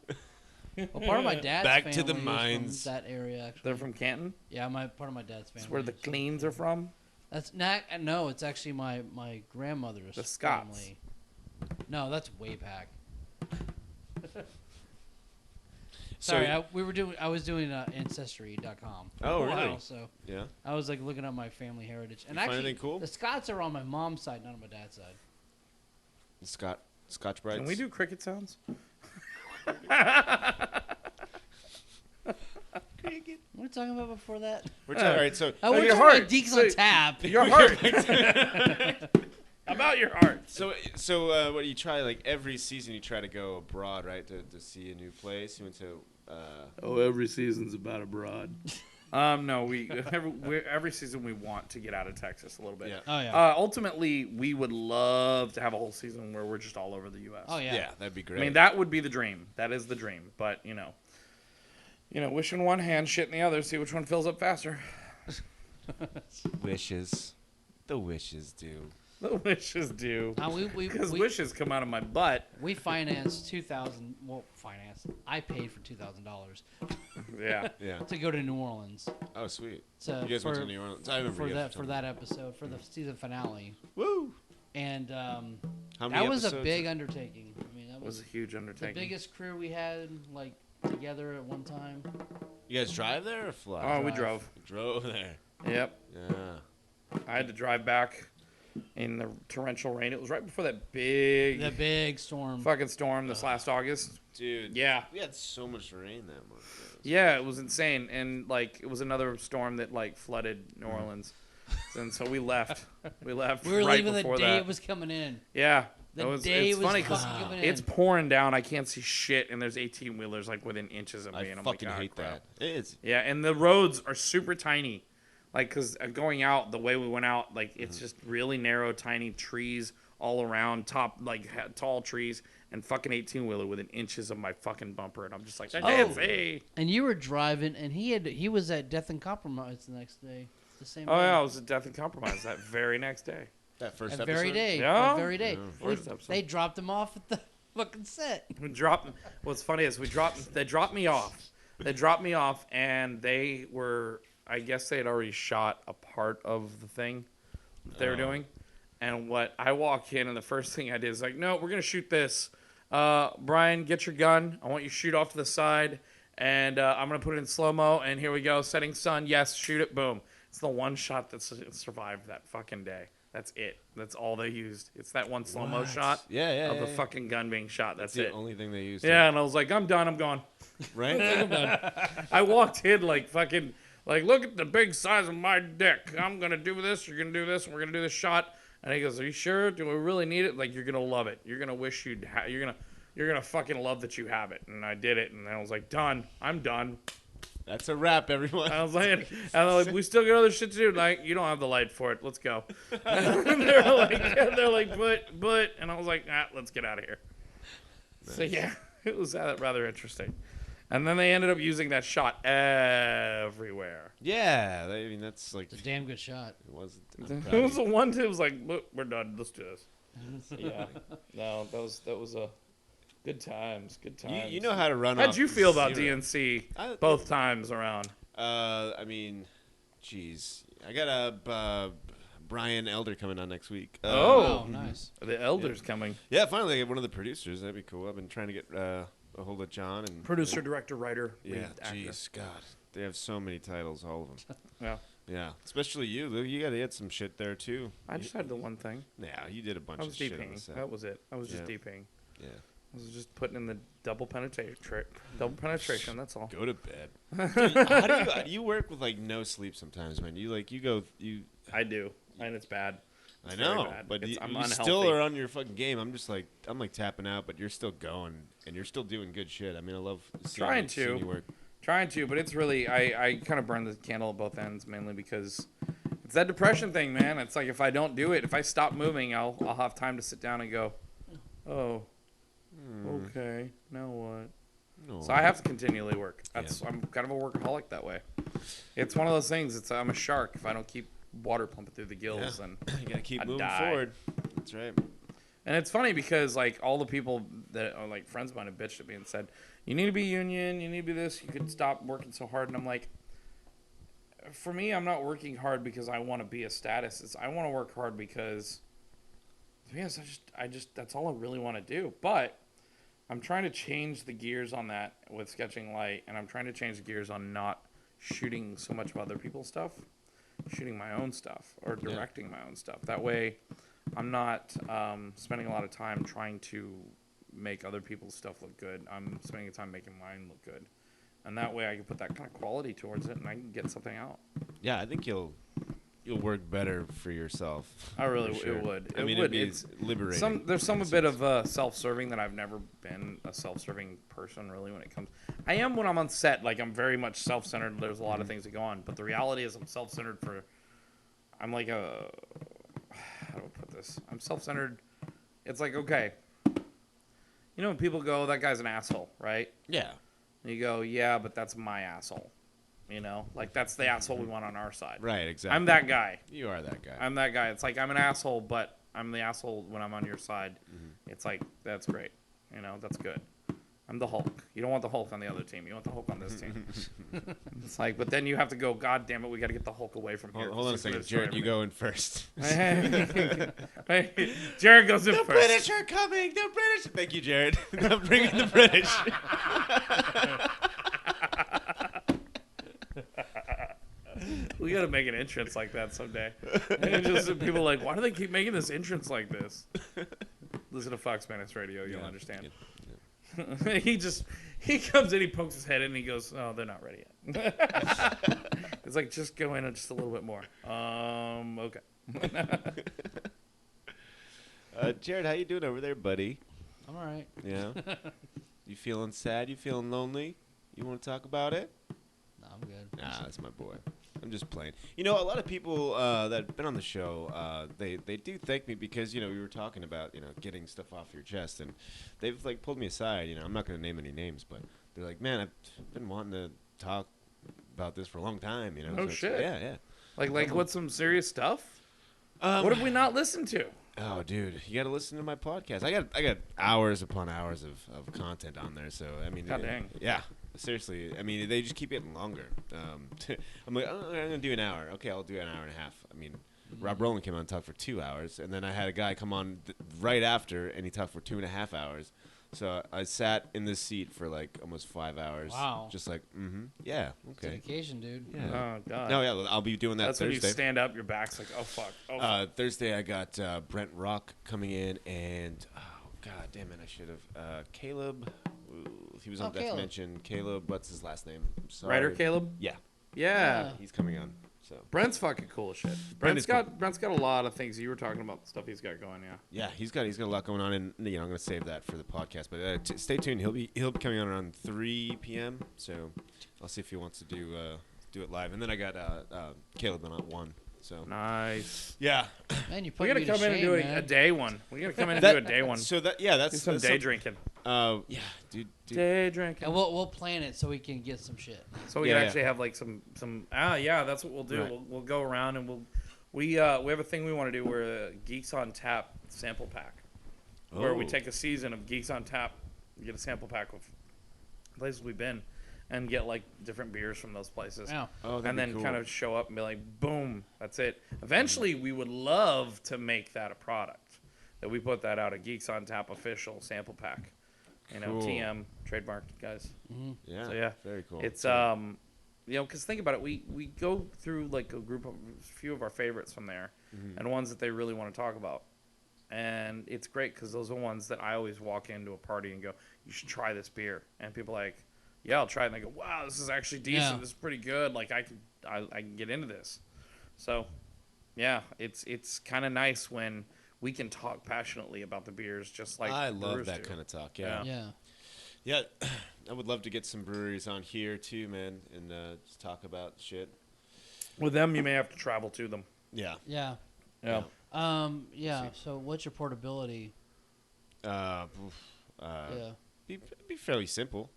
Well, part of my dad's Back family to the is mines. from that area. Actually, They're from Canton. yeah, part of my dad's family. That's where the is- Cleans are from. That's not. No, it's actually my grandmother's The Scots. family. No, that's way back. Sorry, I was doing ancestry.com. Oh, for a really? while, so Yeah. I was like looking up my family heritage, and You find actually, anything cool? the Scots are on my mom's side, not on my dad's side. Scotch Brights. Can we do cricket sounds? What are we talking about before that? We're talking. All right. So Oh, we're your talking about heart. Deeks So- on Tap. Your heart. About your heart. So what you try like every season you try to go abroad, right? To see a new place. You went to. Oh, every season's about abroad. No, every season we want to get out of Texas a little bit. Yeah. Oh yeah. Ultimately, we would love to have a whole season where we're just all over the U.S. Oh yeah. Yeah, that'd be great. I mean, that would be the dream. That is the dream. But wish in one hand, shit in the other. See which one fills up faster. wishes. The wishes do. The wishes do. Because We wishes come out of my butt. we financed $2,000. Well, I paid for $2,000 Yeah. Yeah. to go to New Orleans. Oh, sweet. To, You guys for, went to New Orleans. I remember for you guys that were for that episode for the season finale, Woo! and How many that was a episodes? big undertaking. I mean, that It was was a huge the undertaking. biggest crew we had like together at one time. You guys drive there or fly? Oh, we Drive. drove. Drove there. Yep. Yeah. I had to drive back in the torrential rain. It was right before that big The big storm. fucking storm this last August. Dude. Yeah. We had so much rain that month. Yeah, it was insane. And, it was another storm that, flooded New Orleans. And so we left. We left We were right leaving the before day that. it was coming in. Yeah. The day it's it was funny 'cause fucking coming it's in. pouring down. I can't see shit. And there's 18-wheelers, within inches of me. I and I'm fucking like, "Ah, hate crap." that. It's Yeah, and the roads are super tiny. Because going out, the way we went out, it's just really narrow, tiny trees all around, tall trees, and fucking 18-wheeler within inches of my fucking bumper. And I'm just like, I can't see. And you were driving, and he was at Death and Compromise the next day. The same. Oh, day. yeah, I was at Death and Compromise that very next day. that first That episode. very day. Yeah? That very day. Yeah. First episode. They dropped him off at the fucking set. We dropped. What's funny is they dropped me off. They dropped me off, and they were. I guess they had already shot a part of the thing that they were doing. And I walk in, and the first thing I did is no, we're gonna shoot this. Brian, get your gun. I want you to shoot off to the side, and I'm gonna put it in slow mo. And here we go, setting sun. Yes, shoot it. Boom. It's the one shot that survived that fucking day. That's it. That's all they used. It's that one slow mo What? shot Yeah. of the fucking gun being shot. That's the it. only thing they used. Yeah, and I was like, I'm done. I'm gone. Right? I walked in fucking look at the big size of my dick. I'm gonna do this. You're gonna do this. And we're gonna do this shot. And he goes, "Are you sure? Do we really need it? You're gonna love it. You're gonna wish you're gonna fucking love that you have it." And I did it. And I was like, "Done. I'm done." That's a wrap, everyone. I was like, "We still got other shit to do. You don't have the light for it. Let's go." they're like, but, and I was like, let's get out of here. Nice. So yeah, it was rather interesting. And then they ended up using that shot everywhere. Yeah, I mean that's It's a damn good shot. It wasn't. It was the one that was like, look, we're done. Let's do this. Yeah. No, that was a good times. Good times. You know how to run. How'd off you feel about zero. DNC both times around? I mean, geez, I got a Brian Elder coming on next week. Oh, nice. The Elder's coming. Yeah, finally I get one of the producers. That'd be cool. I've been trying to get a hold of John and Producer, director, writer, Yeah, lead actor. jeez, God, they have so many titles, all of them. Yeah. Yeah, especially you, Lou. You got to hit some shit there too. I just had the one thing. Yeah, you did a bunch I of was shit on the DPing. set. That was it. I was just Yeah. DPing. Yeah, I was just putting in the double penetration. That's all. go to bed. Dude, how do you work with no sleep sometimes, man? You go. I do, and it's bad. I It's very know, bad. but I'm you unhealthy. still are on your fucking game. I'm tapping out, but you're still going, and you're still doing good shit. I mean, I love seeing you work. Trying to, but it's really I kind of burn the candle at both ends mainly because it's that depression thing, man. It's if I don't do it, if I stop moving, I'll have time to sit down and go, oh, okay, now what? No. So I have to continually work. I'm kind of a workaholic that way. It's one of those things. I'm a shark. If I don't keep water pumping through the gills, then You gotta keep I'd moving die. forward. That's right. And it's funny because like all the people that are like friends of mine have bitched at me and said, "You need to be union. You need to be this. You could stop working so hard." And I'm like, for me, I'm not working hard because I want to be a status. I want to work hard because, to be honest, I just that's all I really want to do. But I'm trying to change the gears on that with sketching light, and I'm trying to change the gears on not shooting so much of other people's stuff, shooting my own stuff or directing my own stuff. That way, I'm not spending a lot of time trying to make other people's stuff look good. I'm spending the time making mine look good. And that way I can put that kind of quality towards it and I can get something out. Yeah, I think you'll work better for yourself. I really for sure. it would. I mean, would. it's liberating. There's some bit of self-serving that I've never been a self-serving person really when it comes. I am when I'm on set. Like I'm very much self-centered. There's a lot of things that go on, but the reality is I'm self-centered for. I'm like a. How do I put this? I'm self-centered. It's like okay. You know when people go, that guy's an asshole, right? Yeah. And you go, yeah, but that's my asshole. You know, like that's the asshole we want on our side. Right, exactly. I'm that guy. You are that guy. I'm that guy. It's like I'm an asshole, but I'm the asshole when I'm on your side. It's like that's great. You know, that's good. I'm the Hulk. You don't want the Hulk on the other team. You want the Hulk on this team. It's like, but then you have to go. God damn it, we got to get the Hulk away from here. Hold on a second, Jared. You go in first. Jared goes in The first. British are coming. The British. Thank you, Jared. I'm bringing the British. We got to make an entrance like that someday. And just people are like, why do they keep making this entrance like this? Listen to FoxMantis Radio, you'll understand. He comes in, he pokes his head in, and he goes, "Oh, they're not ready yet." It's like just go in just a little bit more. Okay. Jared, how you doing over there, buddy? I'm all right. Yeah. You feeling sad? You feeling lonely? You want to talk about it? No, I'm good. Nah, that's my boy. I'm just playing. You know, a lot of people that have been on the show, they do thank me because, you know, we were talking about, you know, getting stuff off your chest. And they've, like, pulled me aside. You know, I'm not going to name any names, but they're like, man, I've been wanting to talk about this for a long time, you know. Oh, so shit. Yeah. Like what's some serious stuff? Um, What have we not listened to? Oh, dude, you got to listen to my podcast. I got hours upon hours of content on there. So, I mean. God dang. Yeah. Seriously, I mean, they just keep getting longer. I'm like, oh, I'm going to do an hour. Okay, I'll do an hour and a half. I mean, Rob Rowland came on and talked for 2 hours, and then I had a guy come on right after, and he talked for 2.5 hours. So I sat in this seat for like almost 5 hours. Wow. Just like, yeah, okay. Dedication, dude. Yeah. Oh, God. No, yeah, I'll be doing that That's Thursday. when you stand up, your back's like, oh, fuck. Oh, fuck. Thursday I got Brent Rock coming in, and god damn it, I should have Caleb. Ooh, he was on Death Caleb. Mention. Caleb, what's his last name? I'm sorry. Writer Caleb? Yeah, Yeah. he's coming on. So Brent's fucking cool as shit. Brent's got a lot of things. You were talking about the stuff he's got going, yeah. yeah, he's got a lot going on, and you know I'm gonna save that for the podcast. But stay tuned. He'll be coming on around 3 p.m. So I'll see if he wants to do it live. And then I got Caleb on at 1. So Nice. yeah, Man, you We put gotta me to come in and shame, do man. a day one. We gotta come in and do a day one. So that's Do some that's day drinking. Yeah, dude. Day drinking. And we'll plan it so we can get some shit. So we Yeah, can yeah. actually have like some yeah, that's what we'll do. Right. We'll go around and we have a thing we want to do where Geeks on Tap sample pack, where we Oh. take a season of Geeks on Tap, get a sample pack of places we've been, and get like different beers from those places. Yeah. Oh, that'd And be then cool. kind of show up and be like, boom, that's it. Eventually, we would love to make that a product. That we put that out, a Geeks on Tap official sample pack. You know, Cool. TM, trademarked, guys. Yeah, So, yeah. very cool. It's, you know, because think about it. We go through like a few of our favorites from there and ones that they really want to talk about. And it's great because those are ones that I always walk into a party and go, you should try this beer. And people are like, yeah, I'll try it. And they go, wow, this is actually decent. Yeah. This is pretty good. Like I can get into this. So, yeah, it's kind of nice when we can talk passionately about the beers, just like I love brewers that do. kind of talk. Yeah. Yeah. I would love to get some breweries on here too, man, and just talk about shit. With them, you may have to travel to them. Yeah. Yeah. Yeah. Yeah. So what's your portability? Yeah. Be fairly simple.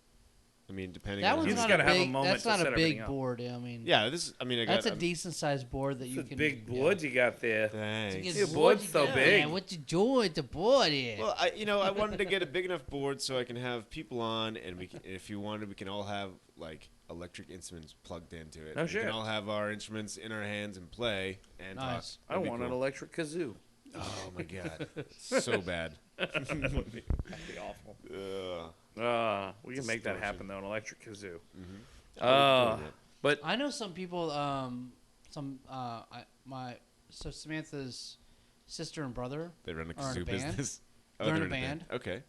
I mean, depending That on one's You how just not a gotta have a big. moment That's to not set a everything big up. board. I mean, Yeah, this. I mean, I that's got a decent sized board that It's you a can. big yeah. board you got there. Thanks. Your board's so big. Yeah, what you doing with the board here? Well, I wanted to get a big enough board so I can have people on, and if you wanted, we can all have like electric instruments plugged into it. No we shit. can all have our instruments in our hands and play and Nice. talk. I That'd be want an cool. electric kazoo. Oh my god, so bad. That'd be awful. We can make that happen though. An electric kazoo. But I know some people. Samantha's sister and brother. They run a Are in a kazoo band. business. They're in they're a band. Okay.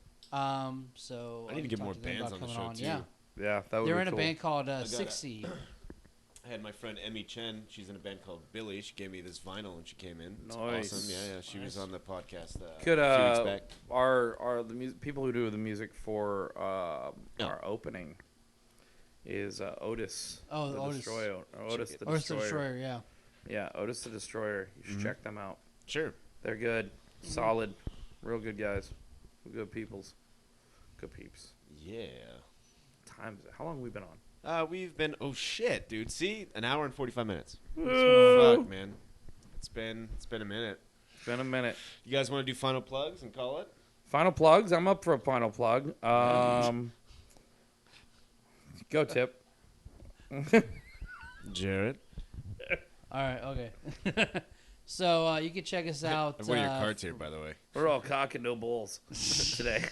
So I need to get talk more them bands about on the coming show, on. too. Yeah, yeah, that would they're be in a cool. band called got 6C. I had my friend Emmy Chen. She's in a band called Billy. She gave me this vinyl when she came in. It's Nice. awesome. Yeah. She was Nice. on the podcast Could a few weeks back. our the people who do the music for our opening is Otis. Oh, the Otis. Destroyer. Otis the Or it's the Destroyer. Destroyer, yeah. Yeah, Otis the Destroyer. You should check them out. Sure. They're good, solid, real good guys, good peoples, good peeps. Yeah. How long have we been on? We've been shit, dude. See, an hour and 45 minutes. Fuck, Fuck, man. It's been a minute. It's been a minute. You guys want to do final plugs and call it? Final plugs. I'm up for a final plug. Go Tip. Jared. All right, okay. So you can check us out. I've won your cards here, by the way. We're all cock and no bulls today.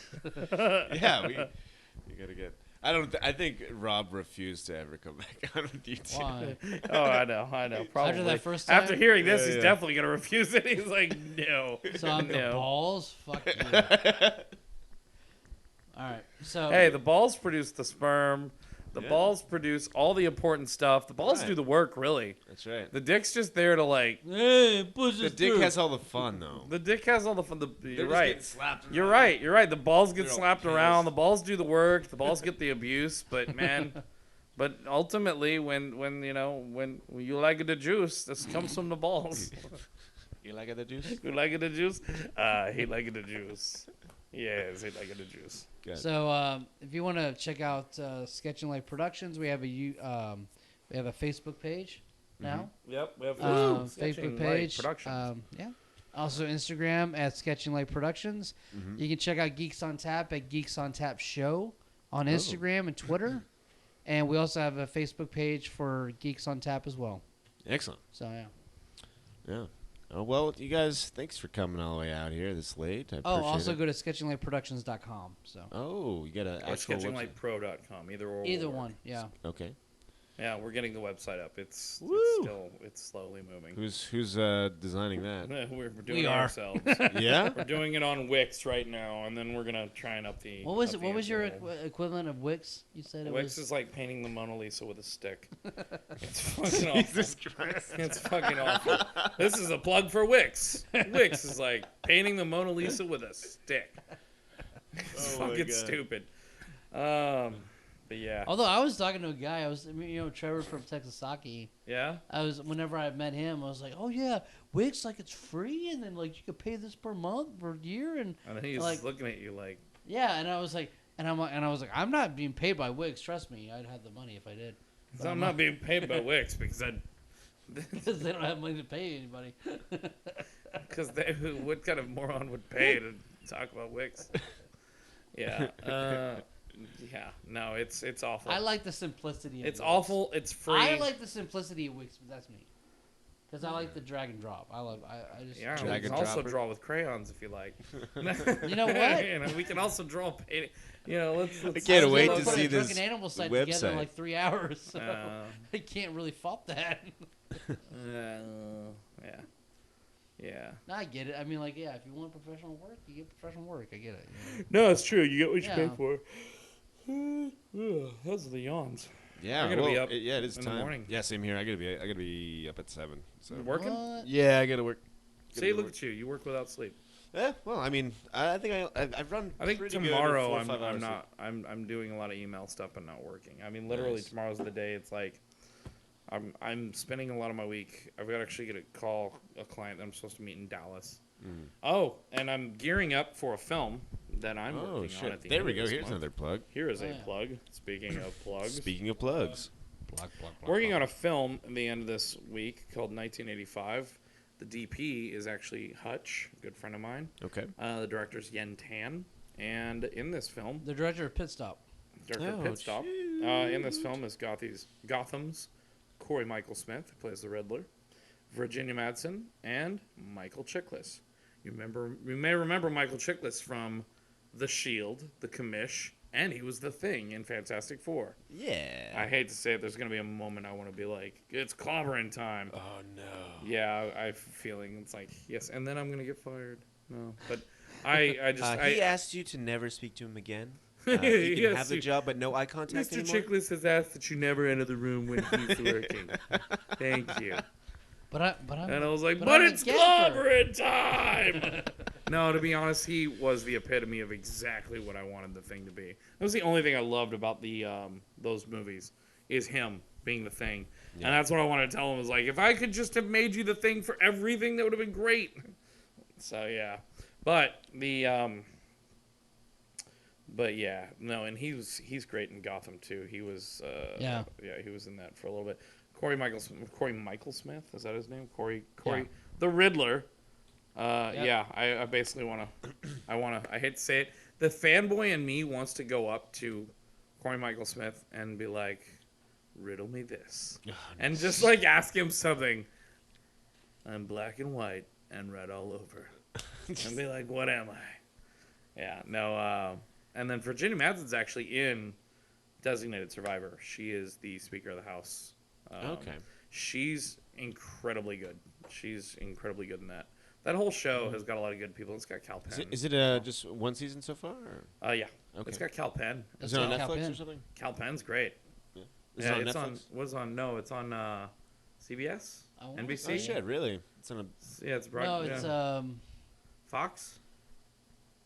Yeah, we gotta get. I think Rob refused to ever come back on with you two. Why? Oh, I know. Probably. After that first time? After hearing this, Yeah, he's yeah. definitely gonna refuse it. He's like, no. So I'm the No. balls. Fuck you. All right. So Hey, the balls produce the sperm. The Yeah. balls produce all the important stuff. The balls Right. do the work, really. That's right. The dick's just there to like. Hey, push The this dick through. has all the fun, though. The dick has all the fun. You're They're just right. getting slapped around. You're right. You're right. The balls get They're all slapped pissed. around. The balls do the work. The balls get the abuse. But man, but ultimately, when you like the juice, this comes from the balls. You like the juice? You like the juice? He like the juice. Yes, he like the juice. Good. So if you want to check out Sketching Light Productions, we have a Facebook page now. Yep, we have Facebook page. Yeah. Also Instagram at Sketching Light Productions. You can check out Geeks on Tap at Geeks on Tap Show on Instagram and Twitter. And we also have a Facebook page for Geeks on Tap as well. Excellent. So yeah. Yeah. Oh, well, you guys, thanks for coming all the way out here this late. I appreciate Also it. go to sketchinglightproductions.com. So Oh, you got an Or actual website. sketchinglightpro.com. Either or. either one, yeah. Okay. Yeah, we're getting the website up. It's slowly moving. Who's designing that? We're doing We it are. ourselves. Yeah? We're doing it on Wix right now, and then we're gonna try and up the. What was up it? the What was your ante. equivalent of Wix? You said it Wix was. is like painting the Mona Lisa with a stick. It's fucking awful. Jesus Christ. It's fucking awful. This is a plug for Wix. Wix is like painting the Mona Lisa with a stick. It's Oh my fucking God. stupid. But yeah. Although I was talking to a guy, Trevor from Texasaki. Yeah? Whenever I met him, I was like, oh yeah, Wix, like it's free, and then like you could pay this per month per year, and And then he's like, looking at you like, yeah, and I was like, I'm not being paid by Wix. Trust me, I'd have the money if I did. But I'm not being paid by Wix because because they don't have money to pay anybody. what kind of moron would pay to talk about Wix? Yeah. Yeah. No, it's awful. I like the simplicity of It's Wix. awful. It's free. I like the simplicity of Wix, but that's me. Because I like the drag and drop. I just. Yeah, we Drag can and also drop it. draw with crayons if you like. You know what? You know, we can also draw painting. You know, let's I can't I was wait able to put see a this Drunken Animal site together in website. like 3 hours, so Uh, I can't really fault that. yeah. Yeah. No, I get it. I mean, like, yeah, if you want professional work, you get professional work. I get it. No, it's true. You get what you Yeah. pay for. Those are the yawns. Yeah, I'm gonna be up it is in the time. morning. Yeah, same here. I gotta be up at 7. So You working? What? yeah, I gotta work. See, look at you. You work without sleep. Yeah, well, I mean, I think I've run. I think pretty good at tomorrow 4 or I'm 5 hours. not. I'm doing a lot of email stuff and not working. I mean, literally Nice. tomorrow's the day. It's like I'm spending a lot of my week. I've got to actually get a call a client that I'm supposed to meet in Dallas. Mm. Oh, and I'm gearing up for a film that I'm Oh, working shit. on at the There end we of go. this Here's month. another plug. Here is Oh, a yeah. plug. Speaking of plugs. Speaking of plugs. Working on a film at the end of this week called 1985. The DP is actually Hutch, a good friend of mine. Okay. The director's Yen Tan. And in this film, The director of Pit Stop. director Oh, Pit Stop. In this film is Gotham's Corey Michael Smith, who plays the Riddler, Virginia Madsen, and Michael Chiklis. You may remember Michael Chiklis from The Shield, The Commish, and he was the Thing in Fantastic Four. Yeah. I hate to say it, there's going to be a moment I want to be like, it's clobbering time. Oh, no. Yeah, I have a feeling it's like, yes, and then I'm going to get fired. No, but I just... He asked you to never speak to him again. You can Yes, have the job, but no eye contact Mr. anymore. Chiklis has asked that you never enter the room when he's working. Thank you. But I'm. And I was like, but but I'm it's a gaffer." clobbering time! No, to be honest, he was the epitome of exactly what I wanted the Thing to be. That was the only thing I loved about the those movies, is him being the Thing. Yeah. And that's what I wanted to tell him, was like, if I could just have made you the Thing for everything, that would have been great. So, yeah. But yeah, no, and he's great in Gotham too. He was Yeah. he was in that for a little bit. Corey Michael Smith, is that his name? Corey Yeah. the Riddler. Yep. Yeah, I basically want to I hate to say it, the fanboy in me wants to go up to Corey Michael Smith and be like, riddle me this, and just like ask him something. I'm black and white and red all over, and be like, what am I? Yeah, no. And then Virginia Madsen's actually in Designated Survivor. She is the Speaker of the House. Okay. She's incredibly good. She's incredibly good in that. That whole show has got a lot of good people. It's got Cal Penn. Is it just one season so far? Or? Yeah. Okay. It's got Cal Penn. Is it on Cal Netflix Penn. or something? Cal Penn's great. Is Yeah, it on it's Netflix? on. What's on? No, it's on CBS, I wanna NBC. Oh shit! Really? It's on a. Yeah, it's bright. No, it's Fox,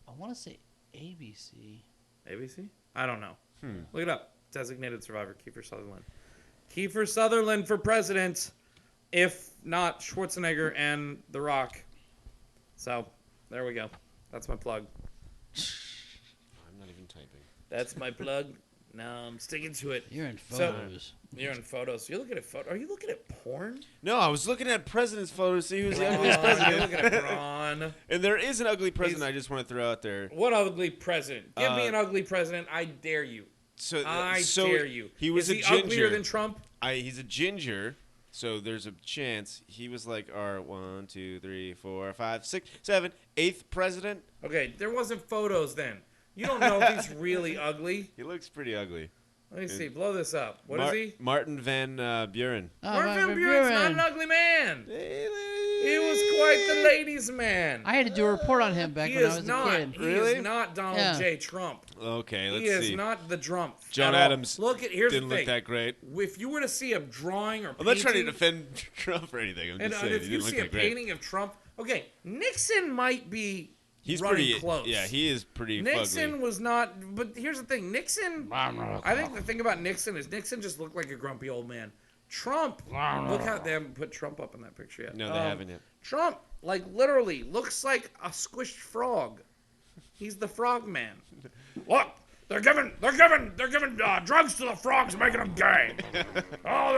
I want to say ABC. ABC. I don't know. Hmm. Look it up. Designated Survivor. Kiefer Sutherland. Kiefer Sutherland for president, if not Schwarzenegger and The Rock. So there we go. That's my plug. I'm not even typing. That's my plug. No, I'm sticking to it. You're in So- photos. You're in photos. You're looking at photo. Are you looking at porn? No, I was looking at president's photos to see who's the ugliest You're president. looking at Braun. And there is an ugly president. I just want to throw out there. What ugly president? Give me Uh, an ugly president. I dare you. So I so dare you. He was Is a he ginger. uglier than Trump? He's a ginger. So there's a chance he was like our 1, 2, 3, 4, 5, 6, 7, 8th president. Okay, there wasn't photos then. You don't know if he's really ugly. He looks pretty ugly. Let me see. Blow this up. What is he? Martin Van Buren. Oh, Mark Van Buren's not an ugly man. He was quite the ladies' man. I had to do a report on him back He when I is was not. a kid. He Really? is not Donald Yeah. J. Trump. Okay, let's He is see. not the Trump. John at all. Adams Look at here's Didn't the look thing. that great. If you were to see a drawing or I'm painting, not trying to defend Trump or anything. I'm and just saying if he you didn't look see a that great. painting of Trump, okay, Nixon might be He's running pretty close. Yeah, he is pretty Nixon fugly. was not, but here's the thing. Nixon, I think the thing about Nixon is Nixon just looked like a grumpy old man. Trump, look how they haven't put Trump up in that picture yet. No, they haven't yet. Trump, like literally, looks like a squished frog. He's the frog man. Look, they're giving drugs to the frogs, making them gay. Oh,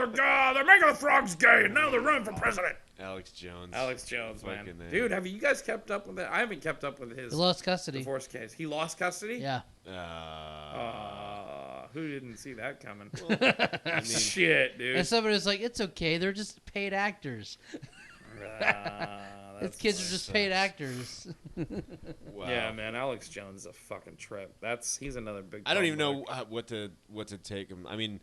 they're making the frogs gay, and now they're running for president. Alex Jones. Alex Jones, man. Fucking A. Dude, have you guys kept up with that? I haven't kept up with his He lost custody. divorce case. He lost custody? Yeah. Who didn't see that coming? I mean, Shit, dude. And somebody was like, "It's okay. They're just paid actors. These kids are just paid actors." wow. Yeah, man. Alex Jones is a fucking trip. He's another big. I don't even know problematic. what to take him. I mean,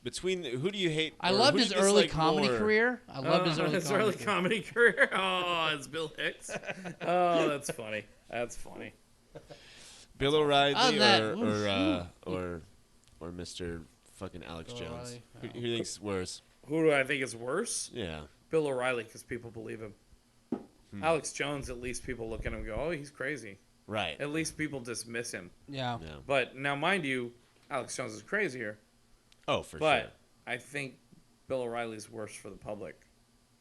between who do you hate? I or loved who his do you early dislike comedy more? career. I loved his early early comedy career. comedy career. Oh, it's Bill Hicks. Oh, that's funny. That's funny. Bill O'Reilly Oh, that- or Mr. fucking Alex Bill Jones? O'Reilly. Who do you think's worse? Who do I think is worse? Yeah. Bill O'Reilly, because people believe him. Alex Jones, at least people look at him and go, "Oh, he's crazy." Right. At least people dismiss him. Yeah. Yeah. But now, mind you, Alex Jones is crazier. Oh, for But sure. I think Bill O'Reilly's worse for the public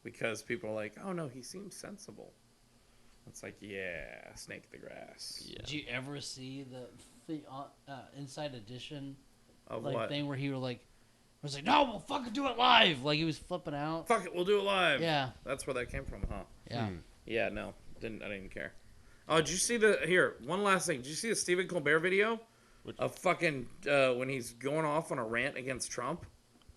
because people are like, "Oh no, he seems sensible." It's like, yeah, snake the grass. Yeah. Did you ever see the Inside Edition Of like what? thing where he was like, no, we'll fucking do it live. Like he was flipping out. Fuck it, we'll do it live. Yeah. That's where that came from, huh? Yeah. Yeah, no, I didn't care. Oh, did you see one last thing. Did you see the Stephen Colbert video of fucking when he's going off on a rant against Trump?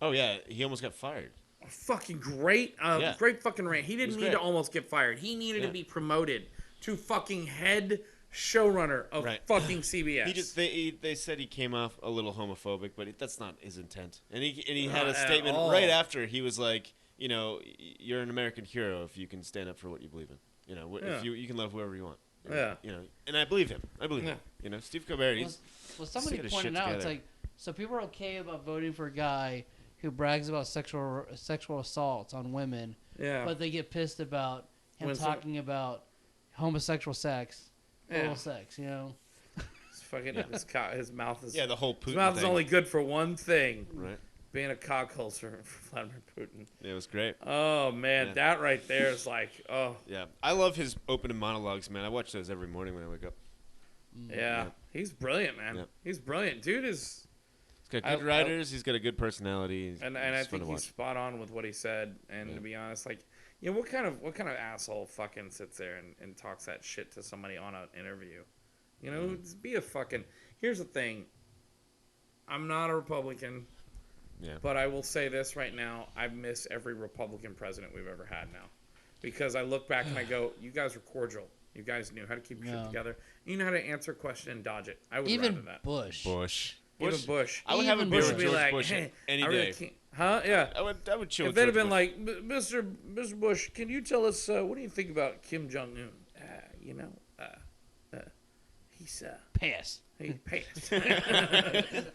Oh yeah, he almost got fired. Fucking great, Yeah. great fucking rant. He didn't was need great. to almost get fired. He needed to Yeah. be promoted to fucking head showrunner of Right. fucking CBS. They said he came off a little homophobic, but that's not his intent. And he had Not a at statement all. right after. He was like, you're an American hero if you can stand up for what you believe in. Yeah. If you can love whoever you want. Yeah. And I believe him. Steve Colbert. Well, somebody get his pointed shit out, it's together. like, so people are okay about voting for a guy who brags about sexual assaults on women, Yeah. but they get pissed about him When talking about homosexual sex, oral sex, It's fucking his mouth is the whole Putin his mouth is thing. only good for one thing. Right. Being a cock holster for Vladimir Putin. It was great. Oh man, Yeah. that right there is like, oh Yeah. I love his opening monologues, man. I watch those every morning when I wake up. yeah. He's brilliant, man. Yeah. He's brilliant. Dude is He's got good writers. He's got a good personality. and I think he's spot on with what he said. And to be honest, like, what kind of asshole fucking sits there and talks that shit to somebody on an interview? Just be a fucking. Here's the thing. I'm not a Republican, but I will say this right now: I miss every Republican president we've ever had now, because I look back and I go, "You guys were cordial. You guys knew how to keep your shit together. You know how to answer a question and dodge it." I would rather Even that. Bush. Even Bush. I would have a Even beer Bush with would be George like, Bush "Hey, any I really day. can't-" Huh? Yeah. I would chill If with they'd have George been Bush. like, Mr. Bush, can you tell us what do you think about Kim Jong Un? He's Pass. he passed.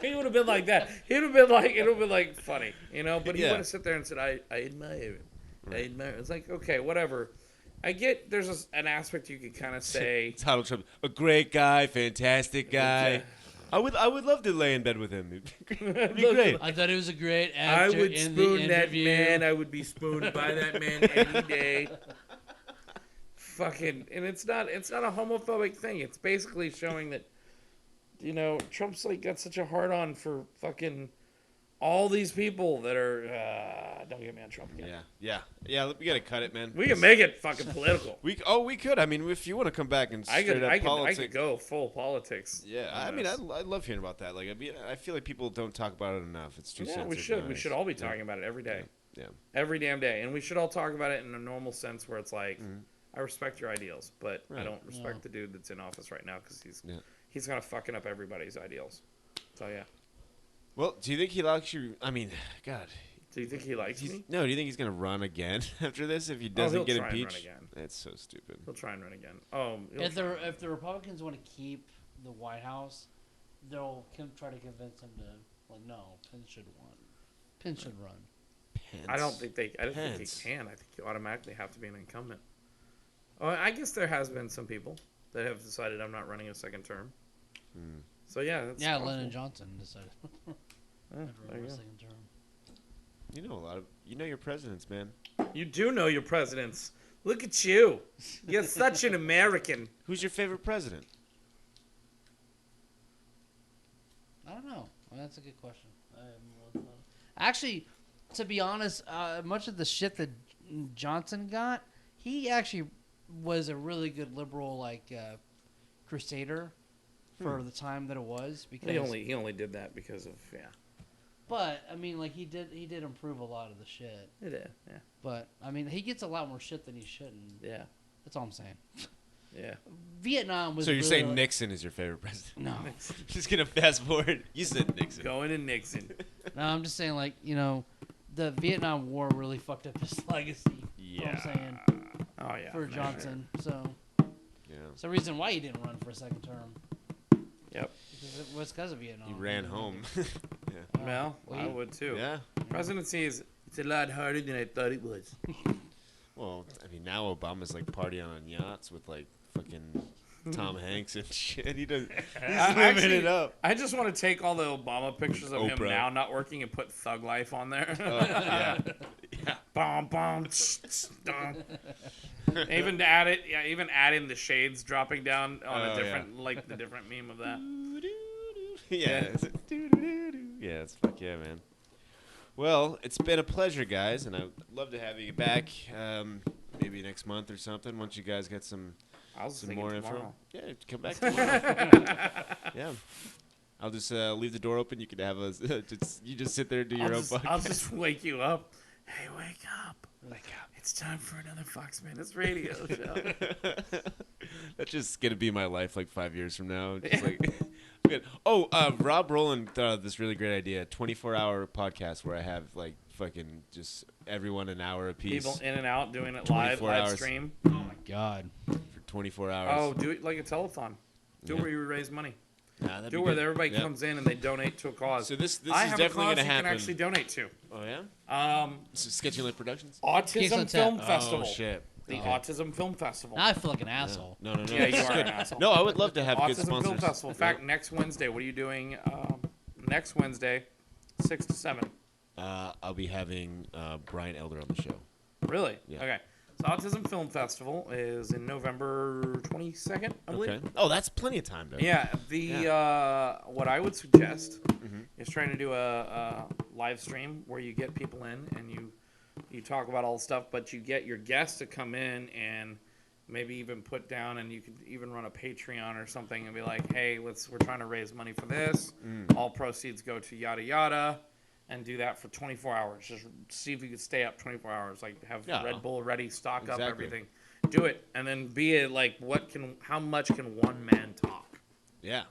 He would have been like that. He would have been like, it would have been like funny, But he Yeah. would have sit there and said, I admire him. I admire him. It's like, okay, whatever. I get there's an aspect you could kind of say. Donald Trump, a great guy, fantastic guy. I would love to lay in bed with him. It'd be great. I thought he was a great I actor would in the spoon that interview. man. I would be spooned by that man any day. Fucking, and it's not a homophobic thing. It's basically showing that, Trump's like got such a hard on for fucking all these people that are. Don't get me on Trump again. Yeah. We gotta cut it, man. We can make it fucking political. We could. I mean, if you want to come back and I straight up I politics. could go full politics. Yeah, I mean, I love hearing about that. Like, I feel like people don't talk about it enough. It's too Yeah, sensitive. we should. We nowadays. should all be talking about it every day. Yeah. Every damn day. And we should all talk about it in a normal sense where it's like, I respect your ideals, but I Right. don't respect the dude that's in office right now because he's kind of fucking up everybody's ideals. So, yeah. Well, do you think he likes you? I mean, God. Do you think he likes me? No, do you think he's gonna run again after this if he he'll doesn't get try and run impeached? again. That's so stupid. He'll try and run again. Oh, If the Republicans want to keep the White House, they'll try to convince him to, like, no, Pence should run. Pence should run. Pence. I don't think they can. I think you automatically have to be an incumbent. Oh, I guess there has been some people that have decided I'm not running a second term. So yeah, that's Yeah, possible. Lyndon Johnson decided. Yeah, Never there run you a go. second term. You know your presidents, man. You do know your presidents. Look at you. You're such an American. Who's your favorite president? I don't know. Well, that's a good question. Actually, to be honest, much of the shit that Johnson got, he actually was a really good liberal, crusader for the time that it was. Because He only did that because of But I mean, he did improve a lot of the shit. He did, yeah. But I mean, he gets a lot more shit than he shouldn't. Yeah. That's all I'm saying. Yeah. Vietnam was. So you're really saying Nixon is your favorite president? No. Just gonna fast forward. You said Nixon. Going to Nixon. No, I'm just saying, the Vietnam War really fucked up his legacy. Yeah. That's what I'm saying. Oh yeah. For Johnson, so Yeah. it's the reason why he didn't run for a second term. Yep. Because it was because of Vietnam. He ran home. Well, I would too. Yeah. Presidency it's a lot harder than I thought it was. Well, I mean, now Obama's like partying on yachts with like fucking Tom Hanks and shit. He's living it up. I just want to take all the Obama pictures of him Oprah. now not working and put Thug Life on there. Yeah. Bomb, bomb, dum. Even add it, even add in the shades dropping down on Oh, a different, like the different meme of that. Yeah. Yeah, it's fuck yeah, man. Well, it's been a pleasure, guys, and I'd love to have you back maybe next month or something once you guys get some I was some thinking more tomorrow. info. Yeah, come back tomorrow. Yeah. I'll just leave the door open. You can have us. You just sit there and do your own podcast. I'll just wake you up. Hey, wake up. Wake up. It's time for another FoxMantis radio show. That's just gonna be my life like 5 years from now. Just like, good. Oh, Rob Rowland thought of this really great idea: 24-hour podcast where I have like fucking just everyone an hour apiece People in and out doing it 24 live hours. stream. Oh my god. for 24 hours. Oh, do it like a telethon. Do it Yeah. where you raise money. Nah, that'd Do be it where good. everybody Yeah. comes in and they donate to a cause. So this I is have definitely a cause gonna you happen. can actually donate to. Oh yeah. This This is Sketchy Lit Productions. Keys Autism on Film Tap. Festival. Oh shit. The Okay. Autism Film Festival. Now I feel like an asshole. No. Yeah, you are an asshole. No, I would love to have good Autism Film sponsors. Festival. In fact, next Wednesday, what are you doing? Next Wednesday, 6 to 7. I'll be having Brian Elder on the show. Really? Yeah. Okay. So Autism Film Festival is in November 22nd, I believe. Okay. Oh, that's plenty of time, though. Yeah. What I would suggest is trying to do a live stream where you get people in and you talk about all the stuff, but you get your guests to come in and maybe even put down, and you could even run a Patreon or something and be like, hey, we're trying to raise money for this. All proceeds go to yada yada, and do that for 24 hours. Just see if you could stay up 24 hours. Like have Yeah. Red Bull ready, stock up Exactly. everything. Do it, and then be it like how much can one man talk? Yeah.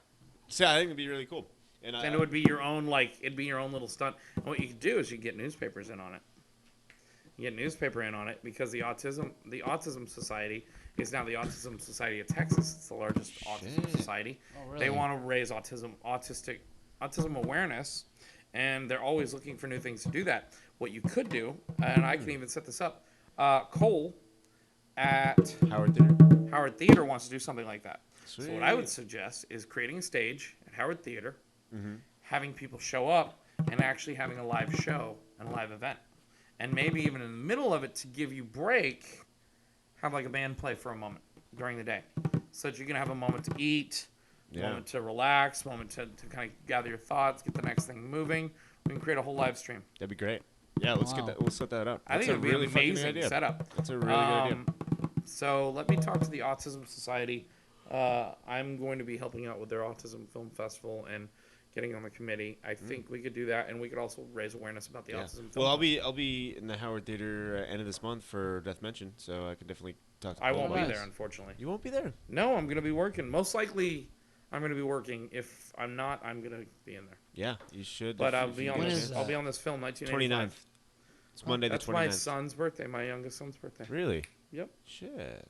So I think it'd be really cool. And And it would be your own, like, it'd be your own little stunt. And what you could do is you get newspapers in on it. You get newspaper in on it because the Autism Society is now the Autism Society of Texas. It's the largest autism society. Oh, really? They want to raise autism awareness, and they're always looking for new things to do that. What you could do, and I can even set this up, Cole at Howard Theater. Howard Theater wants to do something like that. Sweet. So what I would suggest is creating a stage at Howard Theater, having people show up, and actually having a live show and a live event. And maybe even in the middle of it, to give you break, have like a band play for a moment during the day. So that you can have a moment to eat, Yeah. moment to relax, moment to kind of gather your thoughts, get the next thing moving. We can create a whole live stream. That'd be great. Yeah, let's Wow. get that. We'll set that up. I think That's it would be a really an fucking amazing idea. setup. That's a really good idea. So let me talk to the Autism Society. I'm going to be helping out with their Autism Film Festival and getting on the committee. I think we could do that, and we could also raise awareness about the Yeah. Autism Film Well, I'll Festival. be in the Howard Theater end of this month for Death Mention, so I could definitely talk to I Paul won't about be nice. it. there, unfortunately. You won't be there. No, I'm going to be working. Most likely, I'm going to be working. If I'm not, I'm going to be in there. Yeah, you should. But if I'll you be get on When a is this. chance. I'll be on this film, 1985. 29th. It's Monday That's the my 29th. son's birthday, my youngest son's birthday. Really? Yep. Shit.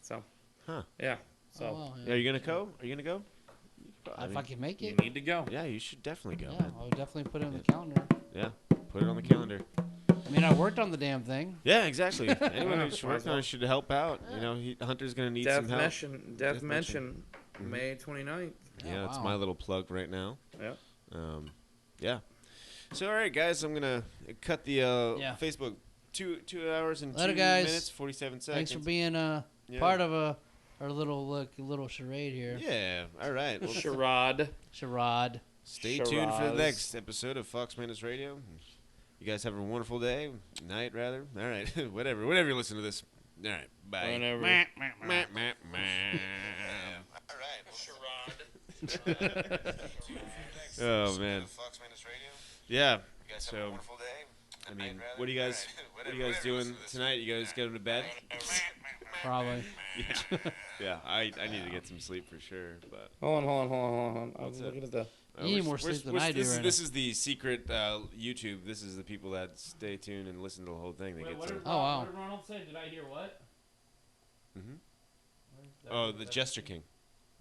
So, Huh. yeah. So Oh, wow, Are you gonna go? Are you gonna go? If I can make you it, need to go. Yeah, you should definitely go. yeah, Man. I'll definitely put it on the calendar. Yeah, put it on the calendar. I mean, I worked on the damn thing. Yeah, exactly. Anyone Yeah, who's might as working on well. it should help out. You know, Hunter's gonna need some help. Death Death Mention, May 29th. Yeah, that's wow. my little plug right now. Yeah. Yeah. So all right, guys, I'm gonna cut the Yeah. Facebook 2 hours and Later, 2 guys. minutes 47 seconds. Thanks for being Yeah. part of our little charade here. Yeah. All right. Well, Charade. Charade. stay tuned for the Shiraz. next episode of FoxMantis Radio. You guys have a wonderful day, night rather. All right, whatever you listen to this. All right, bye. Whenever. Meh, meh, meh. All right. Charade. Oh man, FoxMantis Radio. yeah. You guys have a So, wonderful day. I mean, what are you guys doing tonight? You guys getting to bed? Probably. Yeah, I need to get some sleep for sure. But Hold on. I was What's looking at the. You need more sleep than I do This, right this is the secret YouTube. This is the people that stay tuned and listen to the whole thing. They get to. Oh, wow. What did Ronald say? Did I hear what? Mhm. Oh, the Jester King.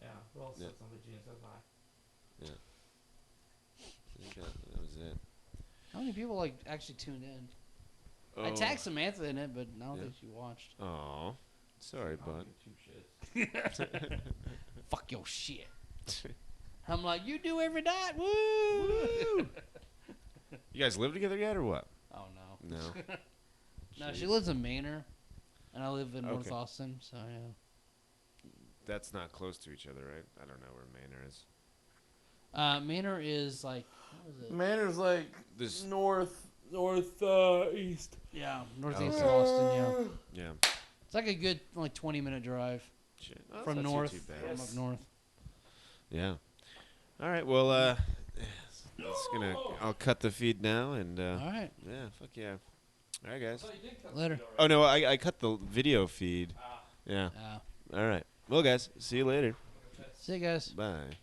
Yeah. Who else Yeah. said something? Gene says hi. I think that was it. How many people actually tuned in? Oh. I tagged Samantha in it, but I don't Yeah. think she watched. Aw. Sorry, bud. Fuck your shit. I'm like, you do every night. Woo! You guys live together yet or what? Oh no. No. No, she lives in Manor. and I live in North Okay. Austin, so yeah. That's not close to each other, right? I don't know where Manor is. Manor is like, what was it? Manor's like This. northeast. Yeah, northeast Okay. of Austin. Yeah, Yeah. it's like a good 20-minute drive Shit. Oh, from that's not north, too bad. from up north. Yeah. All right. Well, I'll cut the feed now, and All right, yeah, fuck yeah. All right, guys. later. Oh no, I cut the video feed. Yeah. All right. Well, guys, see you later. See you guys. Bye.